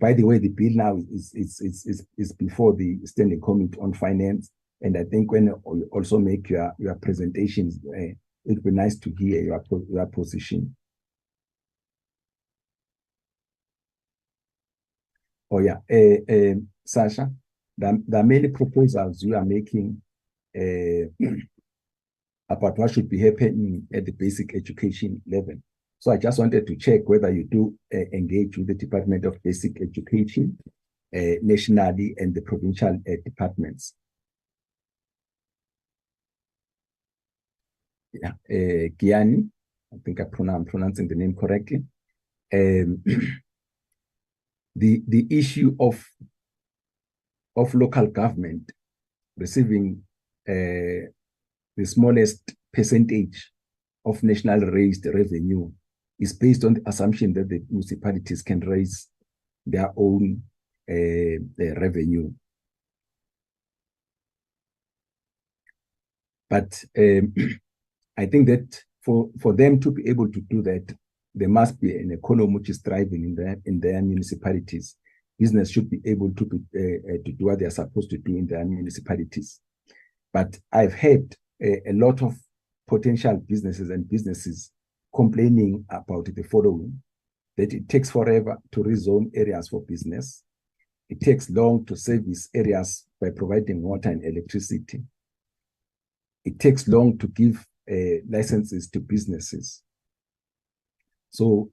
By the way, the bill now is before the Standing Committee on Finance, and I think when you also make your presentations, it would be nice to hear your position. Oh yeah, Sasha, there are many proposals you are making about what should be happening at the basic education level. So I just wanted to check whether you do engage with the Department of Basic Education nationally, and the provincial departments. Gianni. I think I'm pronouncing the name correctly. The issue of local government receiving the smallest percentage of national raised revenue is based on the assumption that the municipalities can raise their own revenue. But I think that for them to be able to do that, there must be an economy which is thriving in their municipalities. Business should be able to do what they are supposed to do in their municipalities. But I've heard a lot of potential businesses complaining about the following: that it takes forever to rezone areas for business. It takes long to service areas by providing water and electricity. It takes long to give licenses to businesses. So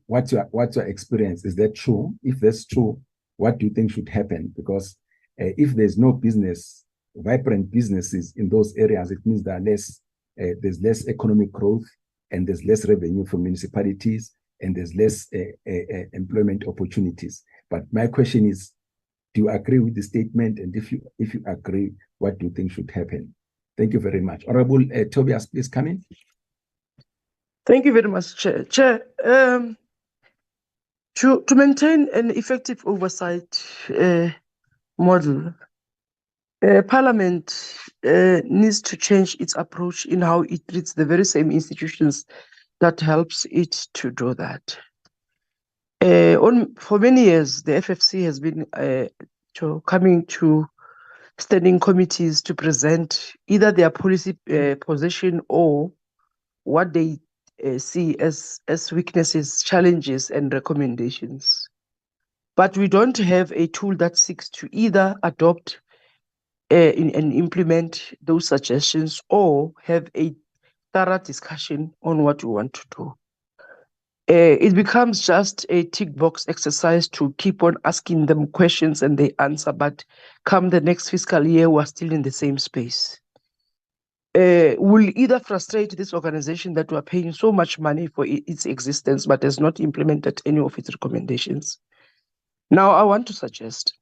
what's your experience? Is that true? If that's true, what do you think should happen? Because if there's no business, vibrant businesses in those areas, it means that there's less economic growth, and there's less revenue for municipalities, and there's less employment opportunities. But my question is, do you agree with the statement? And if you agree, what do you think should happen? Thank you very much. Honorable Tobias, please come in. Thank you very much, Chair. Chair, to maintain an effective oversight model, Parliament needs to change its approach in how it treats the very same institutions that helps it to do that. For many years, the FFC has been coming to standing committees to present either their policy position or what they see as weaknesses, challenges, and recommendations. But we don't have a tool that seeks to either adopt and implement those suggestions or have a thorough discussion on what we want to do. It becomes just a tick box exercise to keep on asking them questions and they answer, but come the next fiscal year, we're still in the same space. Will either frustrate this organization that we're paying so much money for its existence, but has not implemented any of its recommendations. Now, I want to suggest,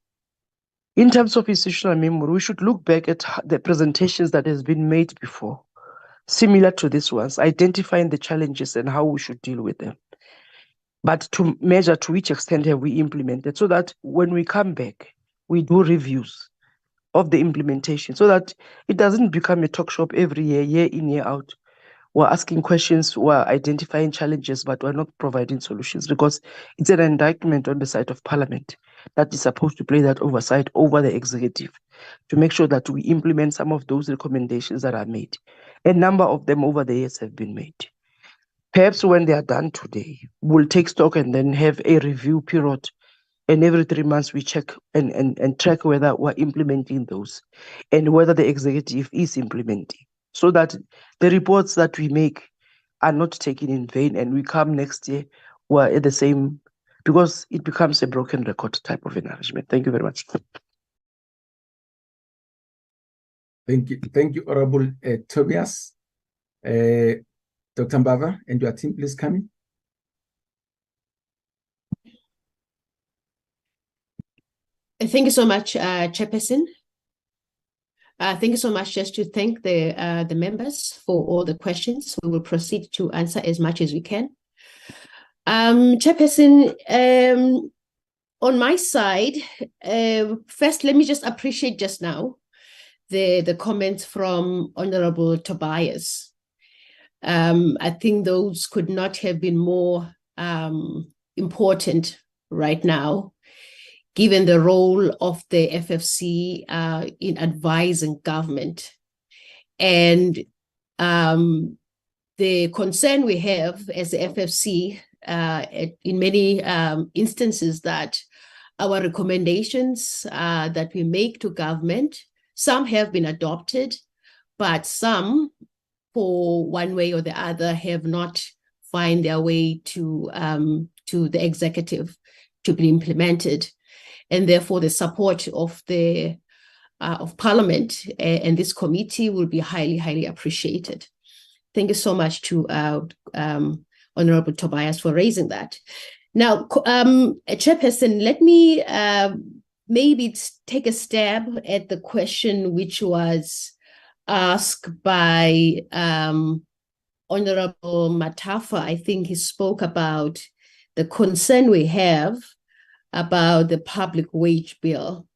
in terms of institutional memory, we should look back at the presentations that has been made before, similar to this ones, identifying the challenges and how we should deal with them. But to measure to which extent have we implemented, so that when we come back, we do reviews of the implementation, so that it doesn't become a talk shop every year, year in, year out. We're asking questions, we're identifying challenges, but we're not providing solutions, because it's an indictment on the side of Parliament that is supposed to play that oversight over the executive to make sure that we implement some of those recommendations that are made. A number of them over the years have been made. Perhaps when they are done today, we'll take stock and then have a review period. And every 3 months, we check and track whether we're implementing those and whether the executive is implementing, so that the reports that we make are not taken in vain and we come next year, we're at the same, because it becomes a broken record type of an arrangement. Thank you very much. Thank you, Honorable Tobias. Dr. Mbava and your team, please come in. Thank you so much, Chairperson. Thank you so much. Just to thank the members for all the questions. We will proceed to answer as much as we can. Chairperson, on my side, first, let me just appreciate just now the comments from Honorable Tobias. I think those could not have been more important right now, given the role of the FFC in advising government. And the concern we have as the FFC in many instances that our recommendations that we make to government, some have been adopted, but some, for one way or the other, have not found their way to the executive to be implemented. And therefore, the support of the of Parliament and this committee will be highly, highly appreciated. Thank you so much to Honorable Tobias for raising that. Now, Chairperson, let me maybe take a stab at the question which was asked by Honorable Matafa. I think he spoke about the concern we have about the public wage bill.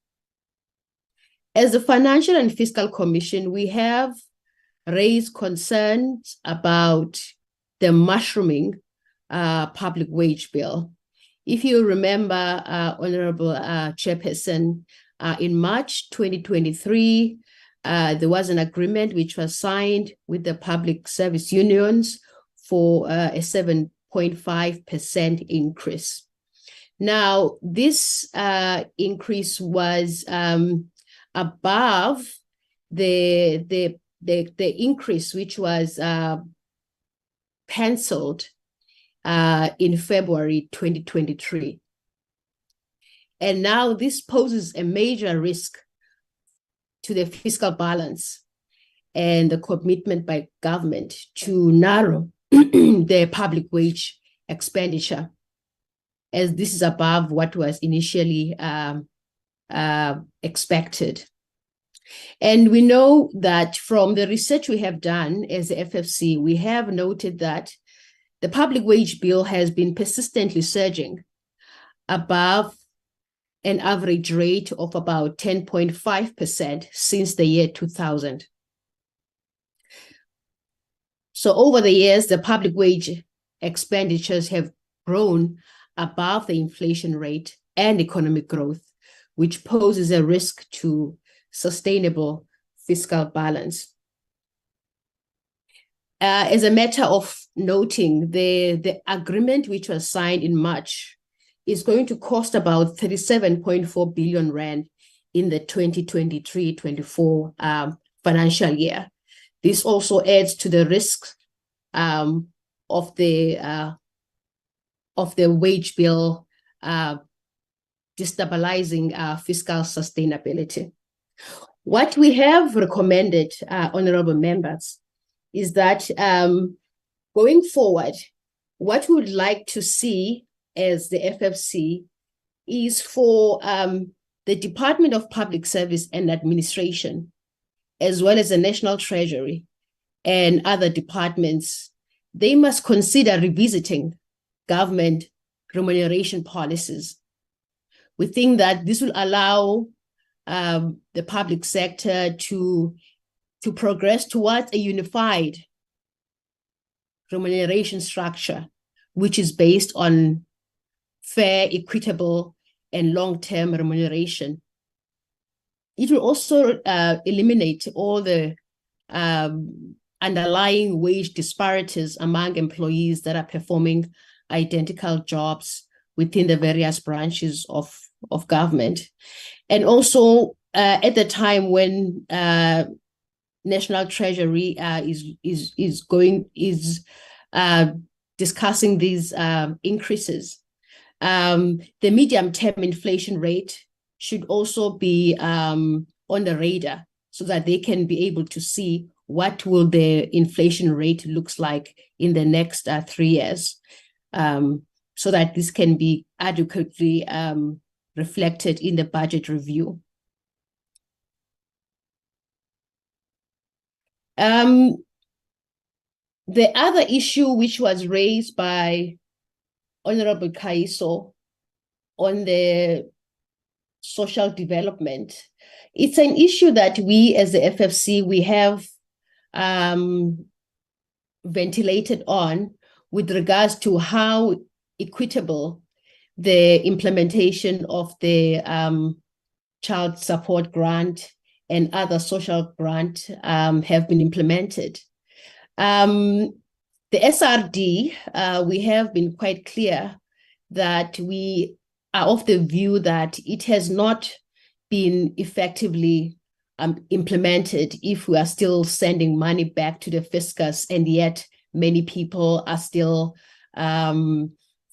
As the Financial and Fiscal Commission, we have raised concerns about the mushrooming public wage bill. If you remember, Honorable Chairperson, in March 2023, there was an agreement which was signed with the public service unions for a 7.5% increase. Now, this increase was above the increase which was penciled in February 2023. And now this poses a major risk to the fiscal balance and the commitment by government to narrow the public wage expenditure, as this is above what was initially expected. And we know that from the research we have done as the FFC, we have noted that the public wage bill has been persistently surging above an average rate of about 10.5% since the year 2000. So over the years, the public wage expenditures have grown above the inflation rate and economic growth, which poses a risk to sustainable fiscal balance. As a matter of noting, the agreement which was signed in March is going to cost about 37.4 billion rand in the 2023-24 financial year. This also adds to the risk of the wage bill destabilizing fiscal sustainability. What we have recommended, honorable members, is that going forward, what we would like to see as the FFC is for the Department of Public Service and Administration, as well as the National Treasury and other departments, they must consider revisiting government remuneration policies. We think that this will allow the public sector to progress towards a unified remuneration structure, which is based on fair, equitable, and long-term remuneration. It will also eliminate all the underlying wage disparities among employees that are performing identical jobs within the various branches of government. And also at the time when National Treasury is discussing these increases, the medium-term inflation rate should also be on the radar so that they can be able to see what will the inflation rate looks like in the next 3 years, so that this can be adequately reflected in the budget review. The other issue which was raised by Honorable Kaiso on the social development, it's an issue that we as the FFC, we have ventilated on with regards to how equitable the implementation of the child support grant and other social grant have been implemented. The SRD, we have been quite clear that we are of the view that it has not been effectively implemented if we are still sending money back to the fiscus, and yet many people are still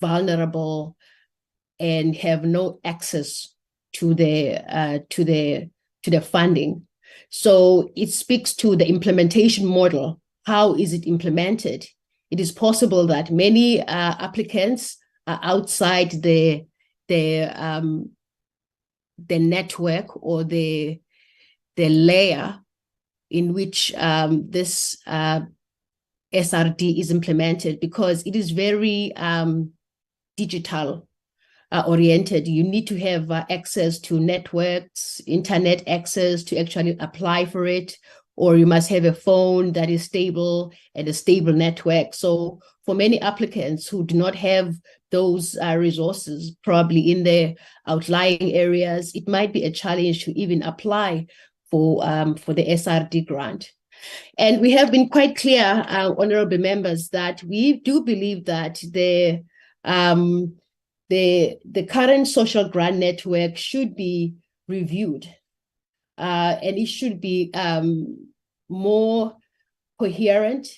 vulnerable and have no access to the funding. So it speaks to the implementation model. How is it implemented? It is possible that many applicants are outside the network or the layer in which this SRD is implemented, because it is very digital oriented. You need to have access to networks, internet access to actually apply for it, or you must have a phone that is stable and a stable network. So for many applicants who do not have those resources, probably in their outlying areas, it might be a challenge to even apply for the SRD grant. And we have been quite clear, honorable members, that we do believe that the current social grant network should be reviewed, and it should be more coherent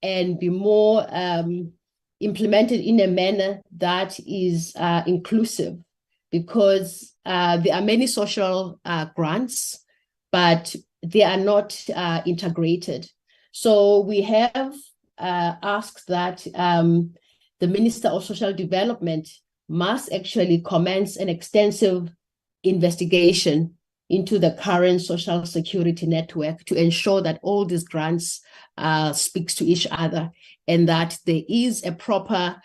and be more implemented in a manner that is inclusive, because there are many social grants, but they are not integrated. So we have asked that the Minister of Social Development must actually commence an extensive investigation into the current social security network to ensure that all these grants speaks to each other, and that there is a proper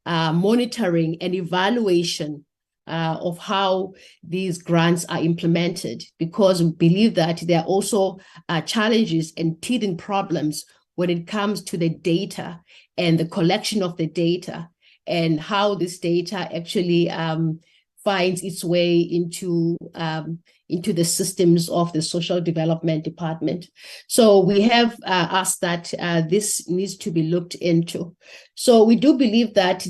monitoring and evaluation of how these grants are implemented, because we believe that there are also challenges and teething problems when it comes to the data and the collection of the data, and how this data actually finds its way into the systems of the Social Development Department. So we have asked that this needs to be looked into. So we do believe that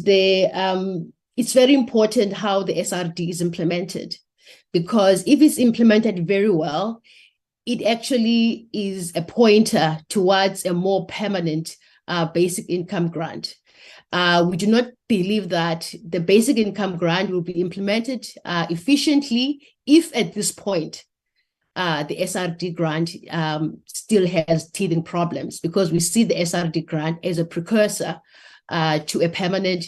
it's very important how the SRD is implemented, because if it's implemented very well, it actually is a pointer towards a more permanent basic income grant. We do not believe that the basic income grant will be implemented efficiently if at this point the SRD grant still has teething problems, because we see the SRD grant as a precursor to a permanent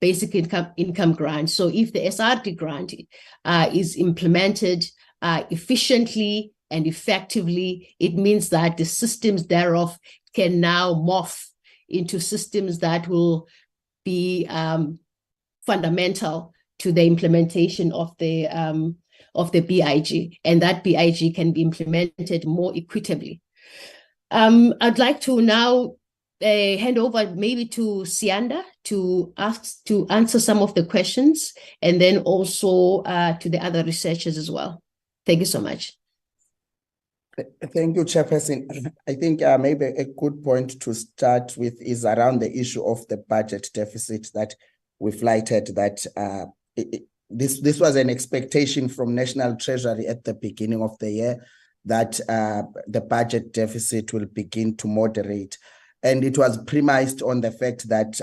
basic income grant. So if the SRD grant is implemented efficiently and effectively, it means that the systems thereof can now morph into systems that will be fundamental to the implementation of the BIG, and that BIG can be implemented more equitably. I'd like to now hand over maybe to Sianda to answer some of the questions, and then also to the other researchers as well. Thank you so much. Thank you, Chairperson. I think maybe a good point to start with is around the issue of the budget deficit that we've lighted, that this was an expectation from National Treasury at the beginning of the year, that the budget deficit will begin to moderate. And it was premised on the fact that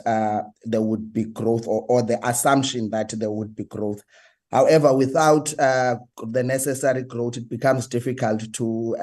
there would be growth, or the assumption that there would be growth. However, without the necessary growth, it becomes difficult to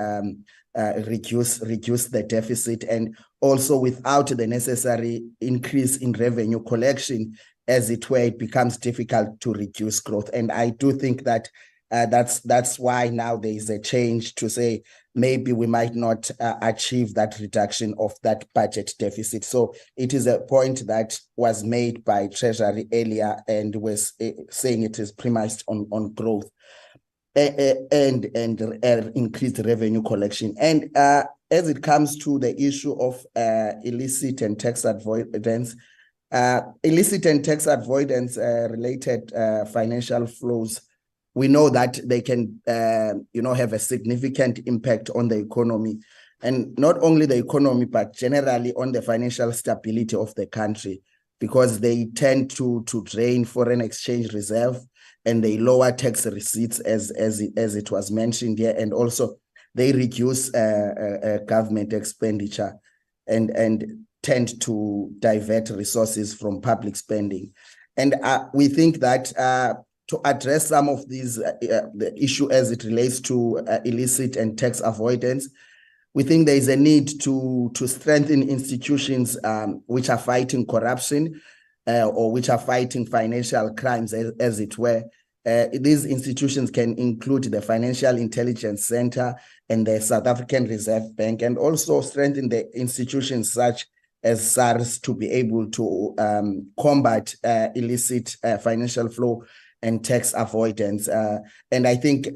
reduce the deficit, and also without the necessary increase in revenue collection, as it were, it becomes difficult to reduce growth. And I do think that that's why now there is a change to say maybe we might not achieve that reduction of that budget deficit. So it is a point that was made by Treasury earlier, and was saying it is premised on growth and increased revenue collection. And as it comes to the issue of illicit and tax avoidance, related financial flows, we know that they can, have a significant impact on the economy, and not only the economy, but generally on the financial stability of the country, because they tend to drain foreign exchange reserve, and they lower tax receipts, as it was mentioned here, and also they reduce government expenditure and tend to divert resources from public spending. And we think that to address some of these the issue as it relates to illicit and tax avoidance, we think there is a need to strengthen institutions which are fighting corruption or which are fighting financial crimes, as it were. These institutions can include the Financial Intelligence Center and the South African Reserve Bank, and also strengthen the institutions such as SARS to be able to combat illicit financial flow and tax avoidance. And I think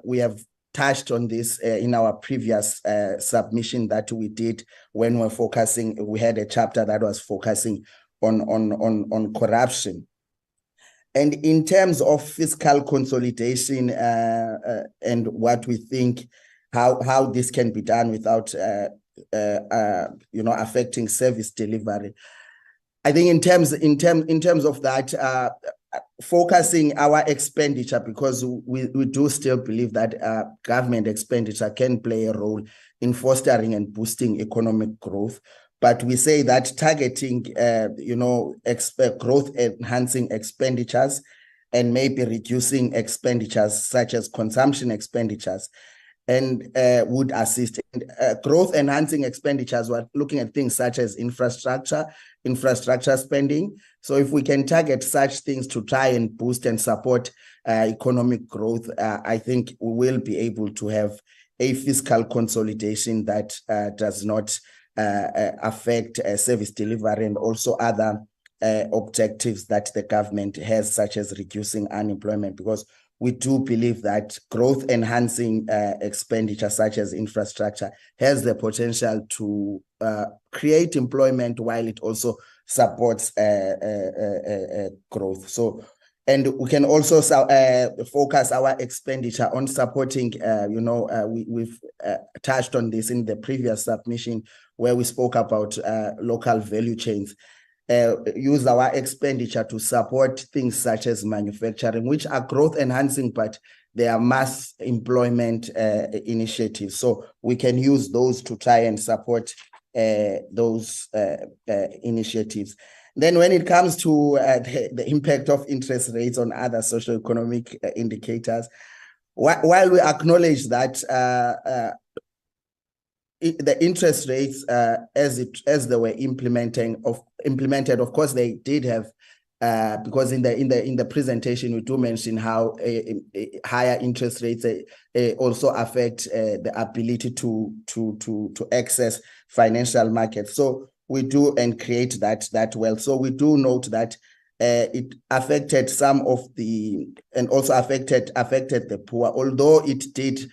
we have touched on this in our previous submission that we did when we had a chapter that was focusing on corruption. And in terms of fiscal consolidation and what we think, how this can be done without affecting service delivery, I think in terms of that, focusing our expenditure, because we do still believe that government expenditure can play a role in fostering and boosting economic growth. But we say that targeting, growth enhancing expenditures and maybe reducing expenditures such as consumption expenditures and would assist. Growth enhancing expenditures, we're looking at things such as infrastructure spending. So if we can target such things to try and boost and support economic growth, I think we will be able to have a fiscal consolidation that does not affect service delivery and also other objectives that the government has, such as reducing unemployment, because we do believe that growth enhancing expenditure such as infrastructure has the potential to create employment while it also supports growth. So, and we can also focus our expenditure on supporting, we've touched on this in the previous submission where we spoke about local value chains. Use our expenditure to support things such as manufacturing, which are growth enhancing, but they are mass employment initiatives. So we can use those to try and support those initiatives. Then when it comes to the impact of interest rates on other socioeconomic indicators, while we acknowledge that the interest rates, as they were implemented, of course, they did have, because in the presentation we do mention how higher interest rates also affect the ability to access financial markets. So we do and create that wealth. So we do note that it affected some of the, and also affected the poor, although it did,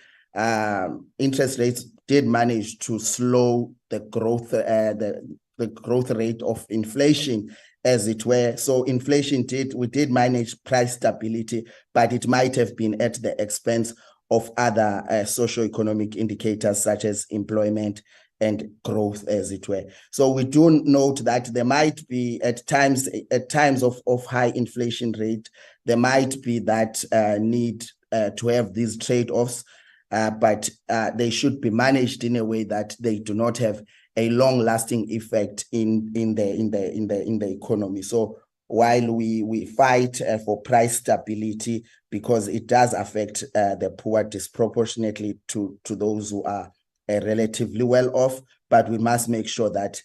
interest rates did manage to slow the growth, the growth rate of inflation, as it were. So inflation we did manage price stability, but it might have been at the expense of other socioeconomic indicators such as employment and growth, as it were. So we do note that there might be at times of high inflation rate, there might be that need to have these trade-offs, but they should be managed in a way that they do not have a long-lasting effect in the economy. So while we fight for price stability, because it does affect the poor disproportionately to those who are relatively well off, but we must make sure that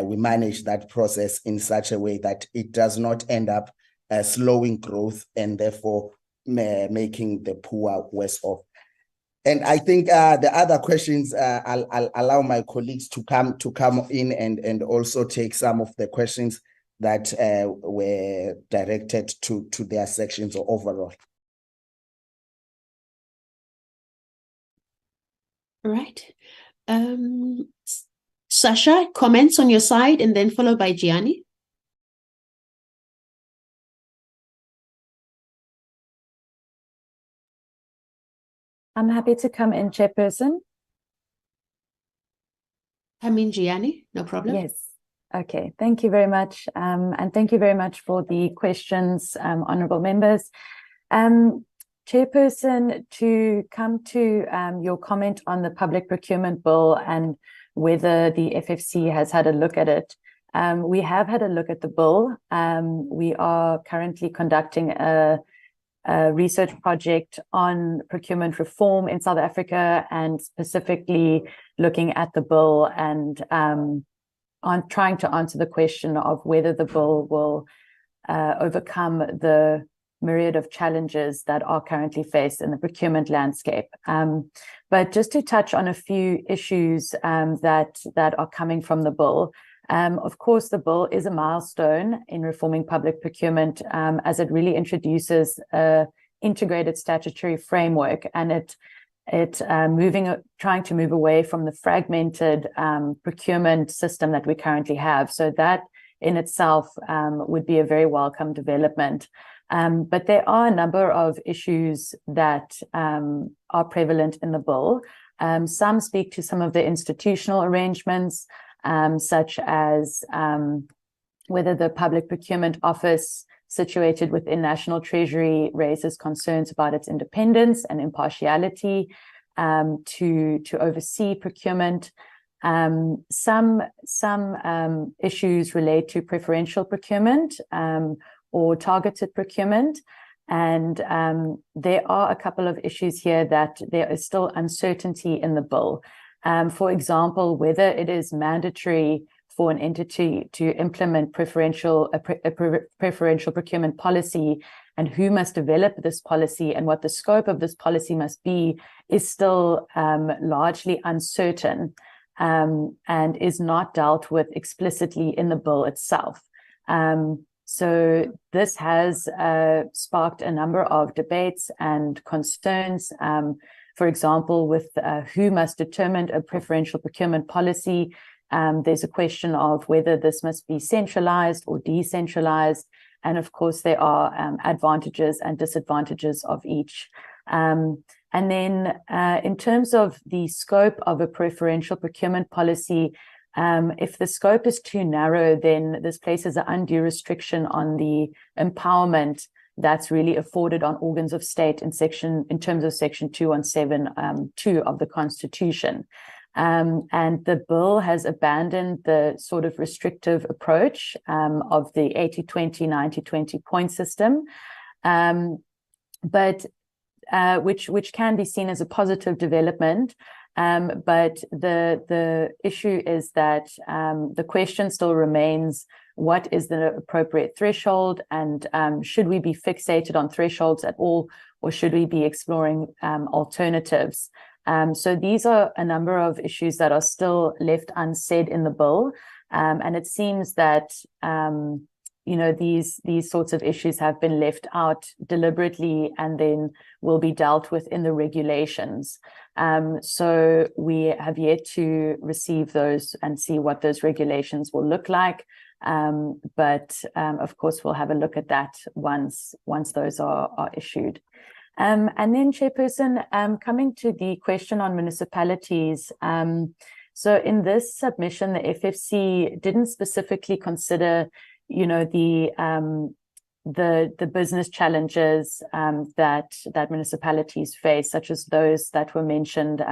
we manage that process in such a way that it does not end up slowing growth and therefore making the poor worse off. And I think the other questions, I'll allow my colleagues to come in and also take some of the questions that were directed to their sections or overall. All right. Sasha, comments on your side and then followed by Gianni. I'm happy to come in, Chairperson. Come in, Gianni, no problem. Yes. Okay, thank you very much. And thank you very much for the questions, honourable members. Chairperson, to come to your comment on the public procurement bill and whether the FFC has had a look at it. We have had a look at the bill. We are currently conducting a research project on procurement reform in South Africa, and specifically looking at the bill and on trying to answer the question of whether the bill will overcome the myriad of challenges that are currently faced in the procurement landscape. But just to touch on a few issues that are coming from the bill. Of course, the bill is a milestone in reforming public procurement, as it really introduces an integrated statutory framework, and trying to move away from the fragmented procurement system that we currently have. So that in itself would be a very welcome development. But there are a number of issues that are prevalent in the bill. Some speak to some of the institutional arrangements, such as whether the Public Procurement Office situated within National Treasury raises concerns about its independence and impartiality to oversee procurement. Some issues relate to preferential procurement or targeted procurement. And there are a couple of issues here that there is still uncertainty in the bill. For example, whether it is mandatory for an entity to implement preferential procurement policy, and who must develop this policy and what the scope of this policy must be, is still largely uncertain and is not dealt with explicitly in the bill itself. So this has sparked a number of debates and concerns. For example, with who must determine a preferential procurement policy, there's a question of whether this must be centralized or decentralized. And of course, there are advantages and disadvantages of each. And then in terms of the scope of a preferential procurement policy, if the scope is too narrow, then this places an undue restriction on the empowerment that's really afforded on organs of state in terms of Section 217(2) of the Constitution. And the bill has abandoned the sort of restrictive approach of the 80-20, 90-20 point system, but which can be seen as a positive development. But the issue is that the question still remains: what is the appropriate threshold, and should we be fixated on thresholds at all, or should we be exploring alternatives? So these are a number of issues that are still left unsaid in the bill, and it seems that these sorts of issues have been left out deliberately and then will be dealt with in the regulations. So we have yet to receive those and see what those regulations will look like. But of course, we'll have a look at that once those are issued. And then, Chairperson, coming to the question on municipalities. So in this submission, the FFC didn't specifically consider, the business challenges that municipalities face, such as those that were mentioned,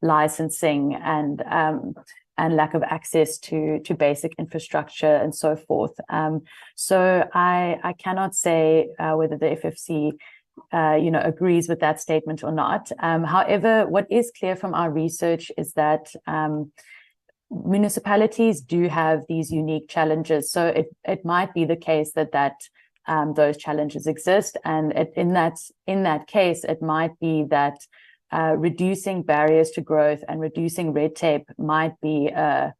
licensing and lack of access to basic infrastructure and so forth. So I cannot say whether the FFC agrees with that statement or not. However, what is clear from our research is that municipalities do have these unique challenges. So it might be the case that those challenges exist, and in that case, it might be that reducing barriers to growth and reducing red tape might be a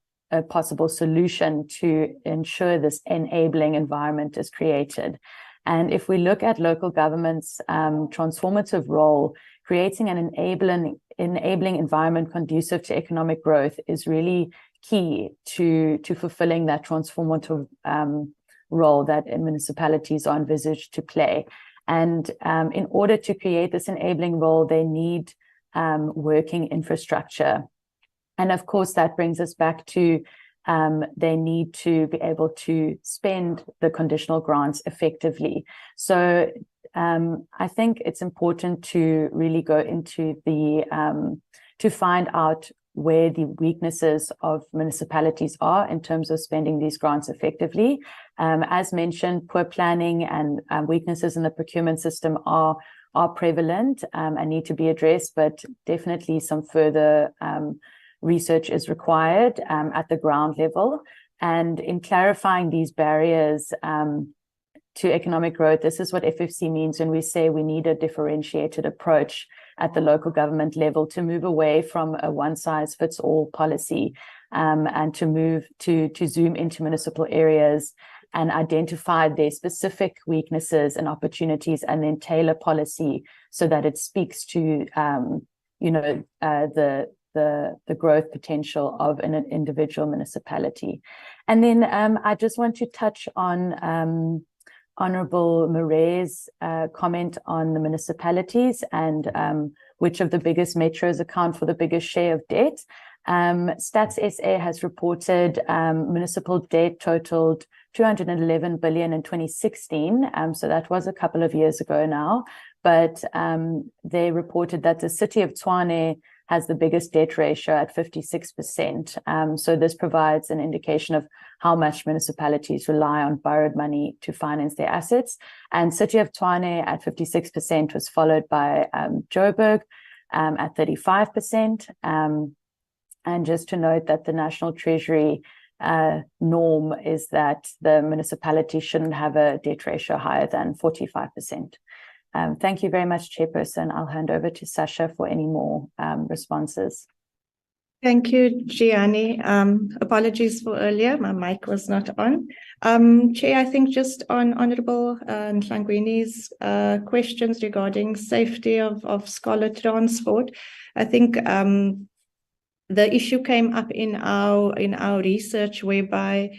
possible solution to ensure this enabling environment is created. And if we look at local government's transformative role, creating an enabling environment conducive to economic growth is really key to fulfilling that transformative role that municipalities are envisaged to play. And in order to create this enabling role, they need working infrastructure. And of course, that brings us back to they need to be able to spend the conditional grants effectively. So I think it's important to really go into to find out where the weaknesses of municipalities are in terms of spending these grants effectively. As mentioned, poor planning and weaknesses in the procurement system are prevalent and need to be addressed, but definitely some further research is required at the ground level. And in clarifying these barriers to economic growth, this is what FFC means when we say we need a differentiated approach at the local government level to move away from a one-size-fits-all policy and to move to zoom into municipal areas and identify their specific weaknesses and opportunities, and then tailor policy so that it speaks to the growth potential of an individual municipality. And then I just want to touch on Honourable Murray's comment on the municipalities and which of the biggest metros account for the biggest share of debt. Stats SA has reported municipal debt totaled 211 billion in 2016. So that was a couple of years ago now. But they reported that the city of Tshwane has the biggest debt ratio at 56%. So this provides an indication of how much municipalities rely on borrowed money to finance their assets. And city of Tshwane at 56% was followed by Joburg at 35%. And just to note that the National Treasury norm is that the municipality shouldn't have a debt ratio higher than 45%. Thank you very much, Chairperson. I'll hand over to Sasha for any more responses. Thank you, Gianni. Apologies for earlier, my mic was not on. Chair, I think just on Honourable Nhlangwini's questions regarding safety of scholar transport, I think the issue came up in our research whereby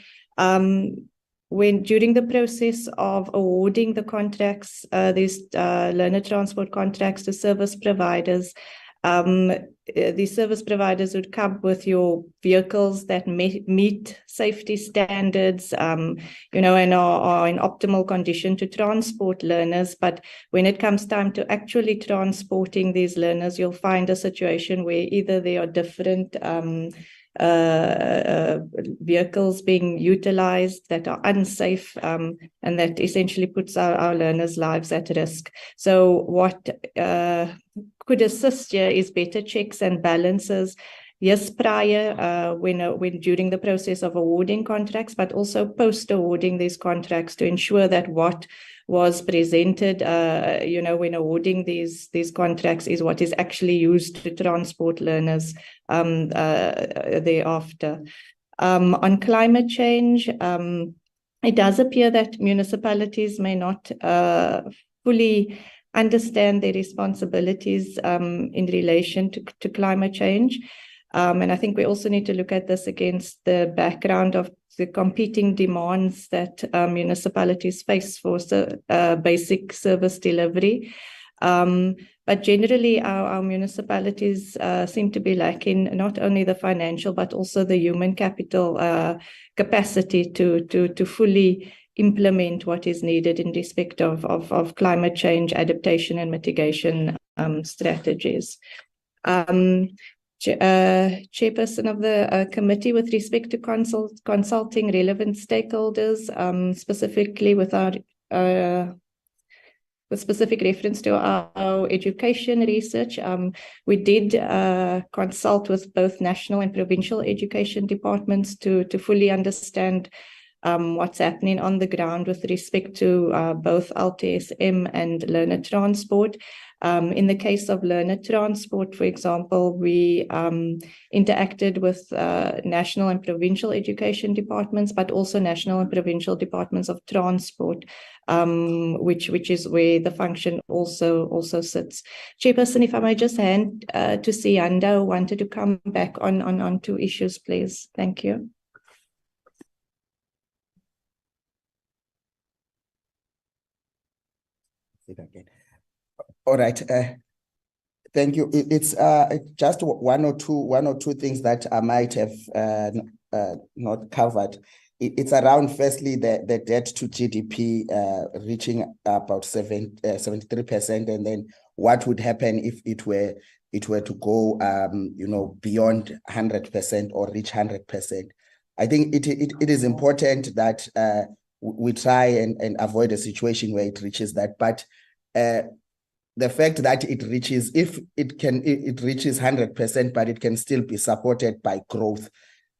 when during the process of awarding the contracts, these learner transport contracts to service providers, the service providers would come with your vehicles that meet safety standards, and are in optimal condition to transport learners. But when it comes time to actually transporting these learners, you'll find a situation where either there are different vehicles being utilized that are unsafe, and that essentially puts our learners' lives at risk. So what could assist here is better checks and balances, yes, prior when during the process of awarding contracts, but also post awarding these contracts to ensure that what was presented when awarding these contracts is what is actually used to transport learners thereafter. On climate change, it does appear that municipalities may not fully understand their responsibilities in relation to climate change. And I think we also need to look at this against the background of the competing demands that municipalities face for basic service delivery. But generally, our municipalities seem to be lacking not only the financial, but also the human capital capacity to fully implement what is needed in respect of climate change adaptation and mitigation strategies. Chairperson of the committee, with respect to consulting relevant stakeholders, specifically with specific reference to our education research, we did consult with both national and provincial education departments to fully understand what's happening on the ground with respect to both LTSM and learner transport. In the case of learner transport, for example, we interacted with national and provincial education departments, but also national and provincial departments of transport, which is where the function also sits. Chairperson, if I may just hand to Sianda, who wanted to come back on two issues, please. Thank you. All right. Thank you. It's just one or two things that I might have not covered. It's around, firstly, the debt to GDP reaching about 73%, and then what would happen if it were it were to go, beyond 100% or reach 100%. I think it is important that we try and avoid a situation where it reaches that. But the fact that it reaches, if it reaches 100%, but it can still be supported by growth.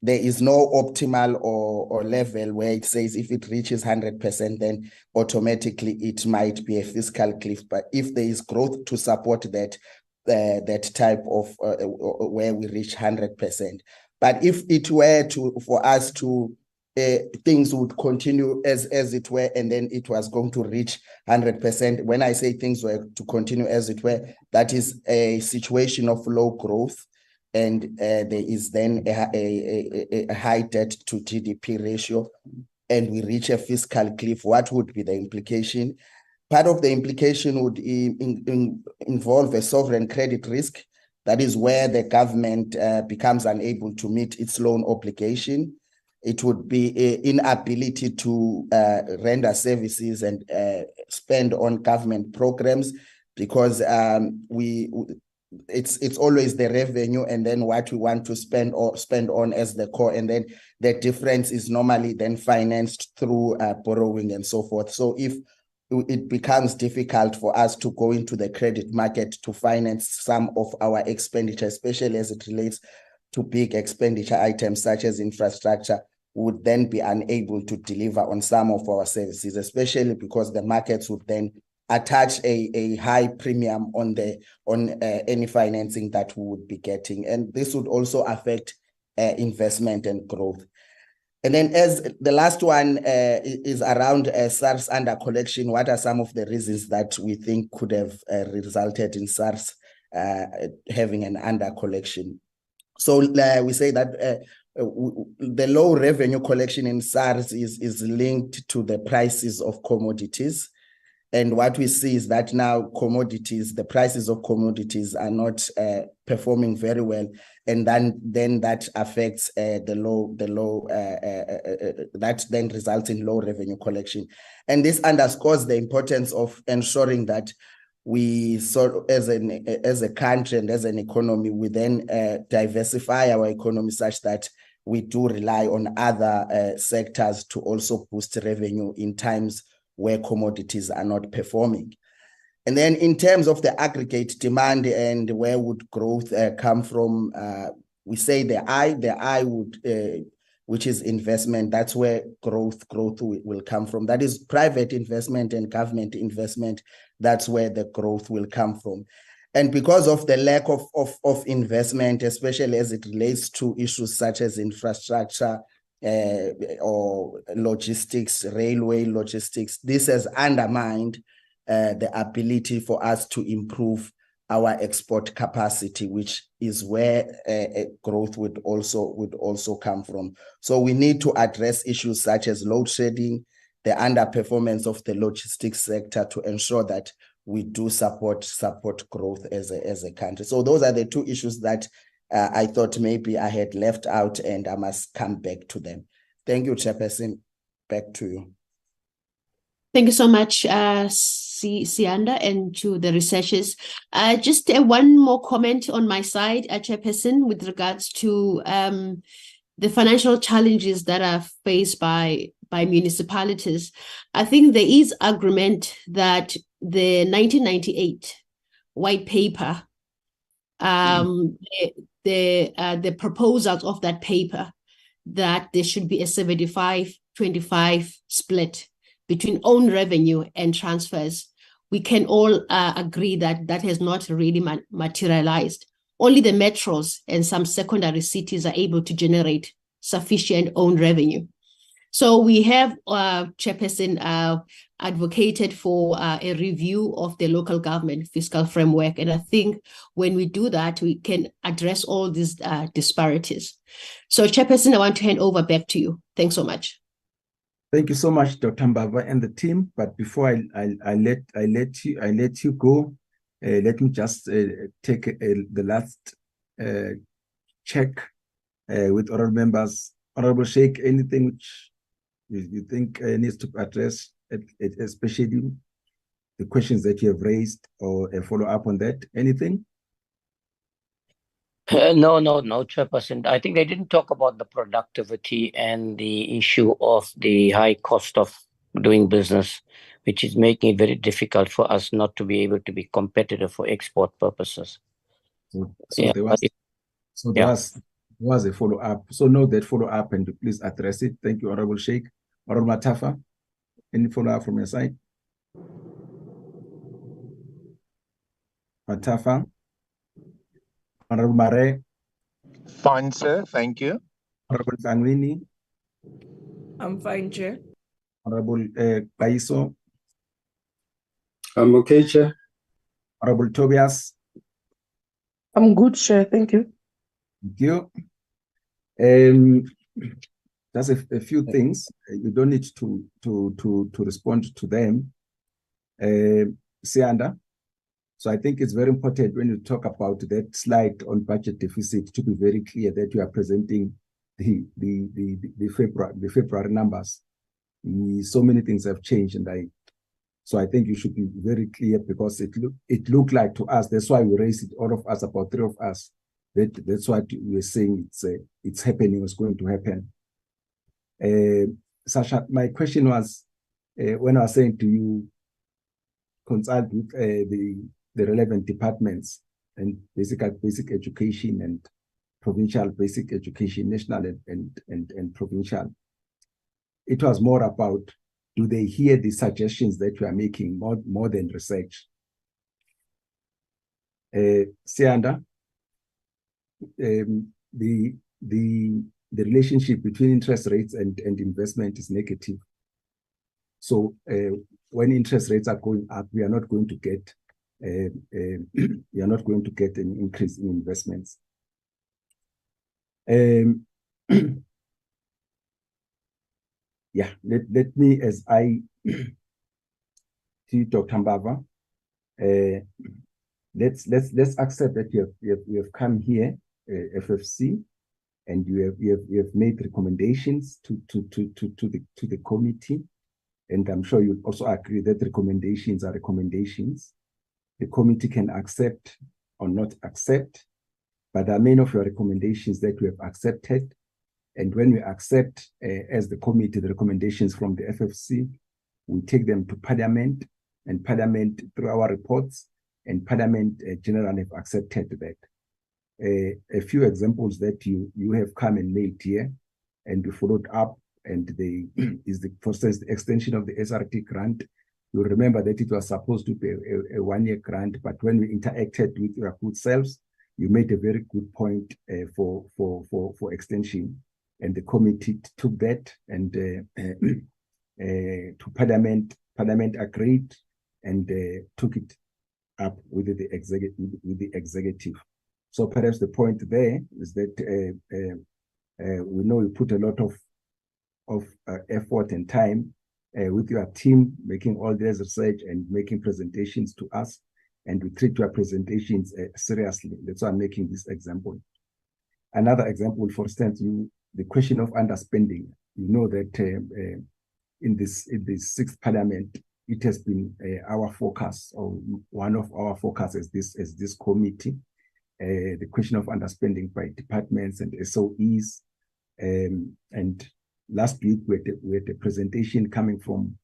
There is no optimal or level where it says if it reaches 100%, then automatically it might be a fiscal cliff. But if there is growth to support that, that type of where we reach 100%. But if it were for us to things would continue as it were, and then it was going to reach 100%. When I say things were to continue as it were, that is a situation of low growth, and there is then a high debt to GDP ratio, and we reach a fiscal cliff. What would be the implication? Part of the implication would involve a sovereign credit risk. That is where the government becomes unable to meet its loan obligation. It would be an inability to render services and spend on government programs, because it's always the revenue and then what we want to spend on as the core, and then the difference is normally then financed through borrowing and so forth. So if it becomes difficult for us to go into the credit market to finance some of our expenditure, especially as it relates to big expenditure items such as infrastructure, would then be unable to deliver on some of our services, especially because the markets would then attach a high premium on any financing that we would be getting. And this would also affect investment and growth. And then as the last one is around SARS under collection, what are some of the reasons that we think could have resulted in SARS having an under collection? So we say that the low revenue collection in SARS is linked to the prices of commodities. And what we see is that now the prices of commodities are not performing very well, and then that affects that then results in low revenue collection. And this underscores the importance of ensuring that we as a country and as an economy, we then diversify our economy such that we do rely on other sectors to also boost revenue in times where commodities are not performing. And then in terms of the aggregate demand and where would growth come from, we say the I would, which is investment, that's where growth will come from. That is private investment and government investment. That's where the growth will come from. And because of the lack of investment, especially as it relates to issues such as infrastructure, or logistics, railway logistics, this has undermined the ability for us to improve our export capacity, which is where growth would also come from. So we need to address issues such as load shedding, the underperformance of the logistics sector, to ensure that we do support growth as a country. So those are the two issues that I thought maybe I had left out, and I must come back to them. Thank you, Chairperson. Back to you. Thank you so much, Sianda, and to the researchers. Just one more comment on my side, Chairperson, with regards to the financial challenges that are faced by municipalities. I think there is agreement that the 1998 white paper, the proposals of that paper, that there should be a 75-25 split between own revenue and transfers. We can all agree that that has not really materialized. Only the metros and some secondary cities are able to generate sufficient own revenue. So we have, Chairperson, advocated for a review of the local government fiscal framework. And I think when we do that, we can address all these disparities. So Chairperson, I want to hand over back to you. Thanks so much. Thank you so much, Dr. Mbava and the team. But before I let you go, let me just take the last check with honorable members. Honorable Sheikh, anything which you think needs to address, especially the questions that you have raised, or a follow-up on that? Anything? No, Chairperson. I think they didn't talk about the productivity and the issue of the high cost of doing business, which is making it very difficult for us not to be able to be competitive for export purposes. There was a follow-up. So note that follow-up and please address it. Thank you, Honorable Sheikh. Honorable Matafa, any follow-up from your side? Matafa? Honorable Mare? Fine, sir. Thank you. Honorable Sangwini? I'm fine, Chair. Honorable Kaiso? I'm okay, Chair. Honorable Tobias? I'm good, Chair. Thank you. Thank you. Just a few things. You don't need to respond to them. Sianda. So I think it's very important when you talk about that slide on budget deficit to be very clear that you are presenting the February numbers. So many things have changed, and so I think you should be very clear, because it looked like to us. That's why we raised it, all of us, about three of us. That's what we were saying. It's happening. It's going to happen. Sasha, my question was, when I was saying to you, consult with the relevant departments and basic education and provincial basic education, national and provincial. It was more about, do they hear the suggestions that you are making more than research? Sianda, the relationship between interest rates and investment is negative. So when interest rates are going up, we are not going to get an increase in investments. Yeah, let me, as I to Dr. Mbava, let's accept that you have come here, FFC, and you have made recommendations to the committee, and I'm sure you also agree that recommendations are recommendations. The committee can accept or not accept, but there are many of your recommendations that we have accepted. And when we accept, as the committee, the recommendations from the FFC, we take them to Parliament, and Parliament, through our reports, and Parliament generally have accepted that. A few examples that you have come and made here, and we followed up, and for instance, the extension of the SRT grant. You remember that it was supposed to be a one-year grant, but when we interacted with your good selves, you made a very good point for extension. And the committee took that and to Parliament. Parliament agreed and took it up with the executive. So perhaps the point there is that we know you put a lot of effort and time with your team, making all this research and making presentations to us, and we treat your presentations seriously. That's why I'm making this example. Another example, for instance, the question of underspending. You know that in this sixth Parliament, it has been our focus, or one of our focuses as this committee, the question of underspending by departments and SOEs. And last week we had a presentation coming from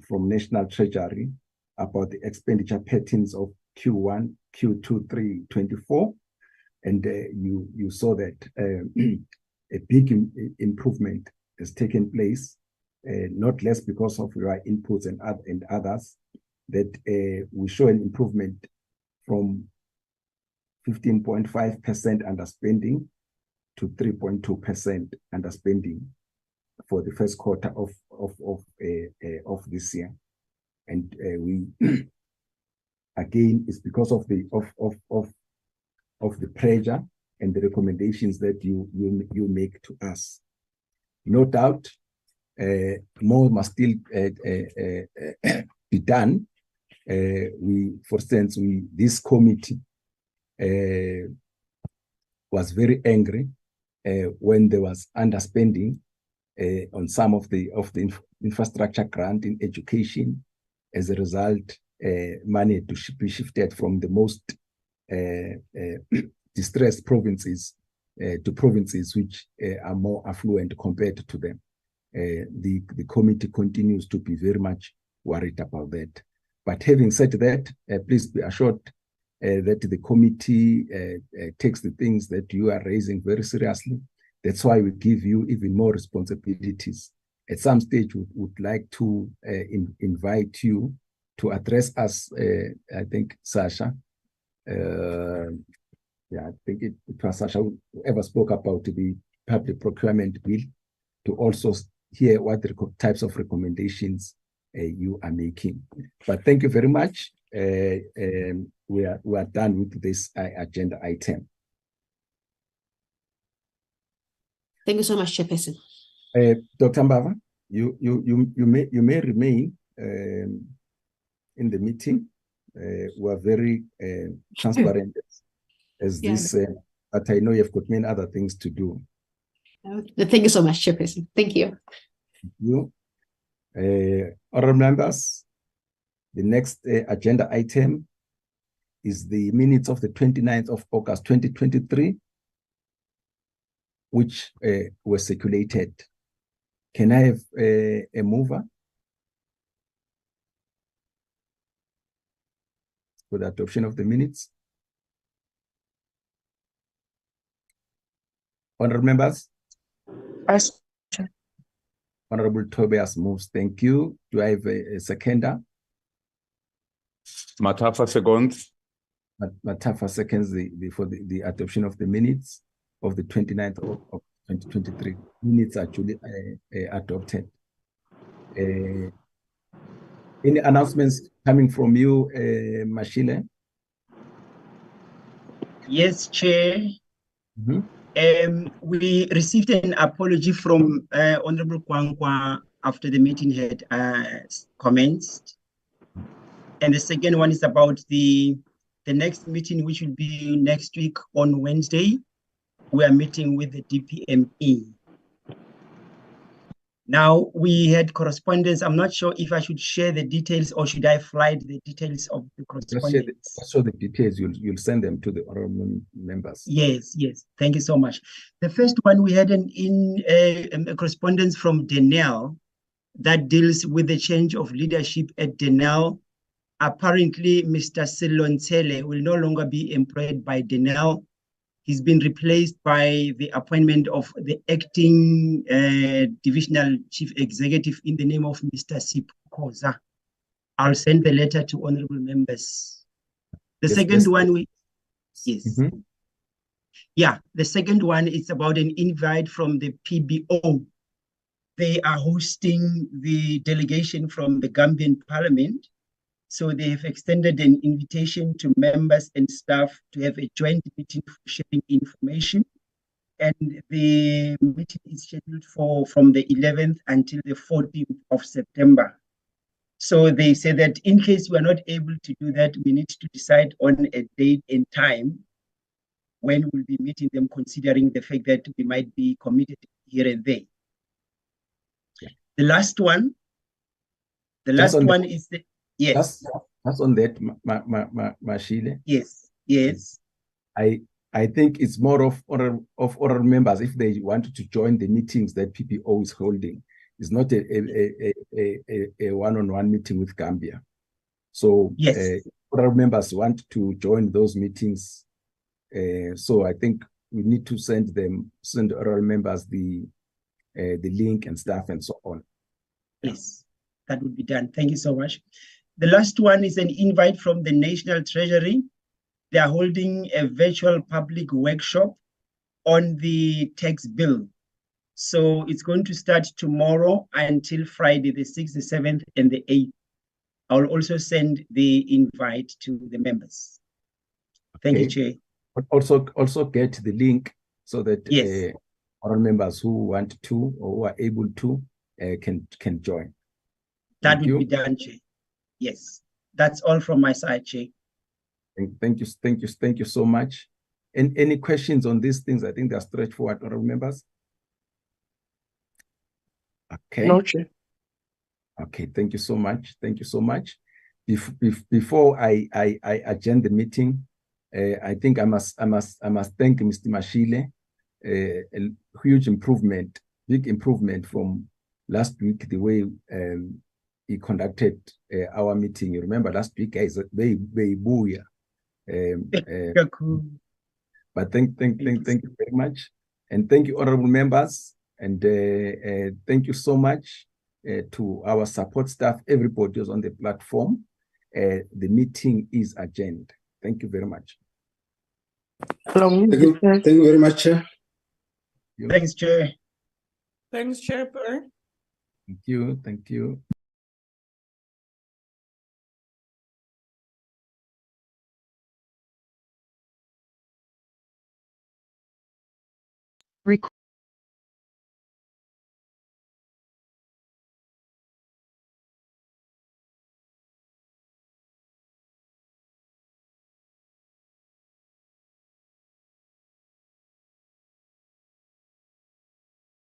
National Treasury about the expenditure patterns of Q1, Q2, 3, 24. And you saw that a big improvement has taken place, not less because of your inputs and others, that we show an improvement from 15.5% underspending to 3.2% underspending for the first quarter of this year. And we again, it's because of the pressure and the recommendations that you make to us. No doubt, more must still be done. For instance, this committee was very angry when there was underspending on some of the infrastructure grant in education. As a result, money to be shifted from the most distressed provinces to provinces which are more affluent compared to them. The committee continues to be very much worried about that. But having said that, please be assured that the committee takes the things that you are raising very seriously. That's why we give you even more responsibilities. At some stage, we would like to invite you to address us, I think, Sasha. Yeah, I think it was Sasha who ever spoke about the public procurement bill, to also hear what types of recommendations you are making. But thank you very much. We are done with this agenda item. Thank you so much, Chairperson. Dr. Mbava, you may remain in the meeting. We are very transparent as this, but I know you've got many other things to do. Thank you so much, Chairperson. Thank you. Thank you. Honorable members, the next agenda item is the minutes of the 29th of August 2023, which were circulated. Can I have a mover for the adoption of the minutes? Honorable members? Honorable Tobias moves. Thank you. Do I have a seconder? Matafa seconds. Matafa seconds for the adoption of the minutes of the 29th of 2023. Minutes actually adopted. Any announcements coming from you, Mashile? Yes, Chair. We received an apology from Honorable Kwankwa after the meeting had commenced. And the second one is about the next meeting, which will be next week on Wednesday. We are meeting with the DPME. Now, we had correspondence. I'm not sure if I should share the details or should I fly the details of the correspondence. Just share the details. You'll send them to the honorable members. Yes. Thank you so much. The first one, we had a correspondence from Denel that deals with the change of leadership at Denel. Apparently, Mr. Silontele will no longer be employed by Denel. He's been replaced by the appointment of the acting divisional chief executive in the name of Mr. Sipukoza. I'll send the letter to honorable members. The second one, the second one is about an invite from the PBO. They are hosting the delegation from the Gambian Parliament. So they have extended an invitation to members and staff to have a joint meeting for sharing information. And the meeting is scheduled from the 11th until the 14th of September. So they say that in case we are not able to do that, we need to decide on a date and time when we'll be meeting them, considering the fact that we might be committed here and there. The last one is the... Yes. That's on that, Mashile. Yes. I think it's more of other members if they wanted to join the meetings that PPO is holding. It's not a one-on-one meeting with Gambia. So other members want to join those meetings. So I think we need to send other members the link and stuff and so on. Yes, that would be done. Thank you so much. The last one is an invite from the National Treasury. They are holding a virtual public workshop on the tax bill. So it's going to start tomorrow until Friday, the 6th, the 7th, and the 8th. I'll also send the invite to the members. Thank you, Chair. But also get the link so that our members who want to or who are able to can join. That would be done, Chair. Yes, that's all from my side, Chair. Thank you so much. And any questions on these things? I think they're straightforward, honorable members. Okay. No, Chair. Okay, thank you so much. Before I adjourn the meeting, I think I must thank Mr. Mashile. A huge improvement, big improvement from last week, the way he conducted our meeting. You remember last week, guys, very booyah. But thank you very much. And thank you, honorable members. And thank you so much to our support staff, everybody who's on the platform. The meeting is adjourned. Thank you very much. Thank you very much, Chair. Thanks, Chair. Thanks, Chair. Thank you. Thank you.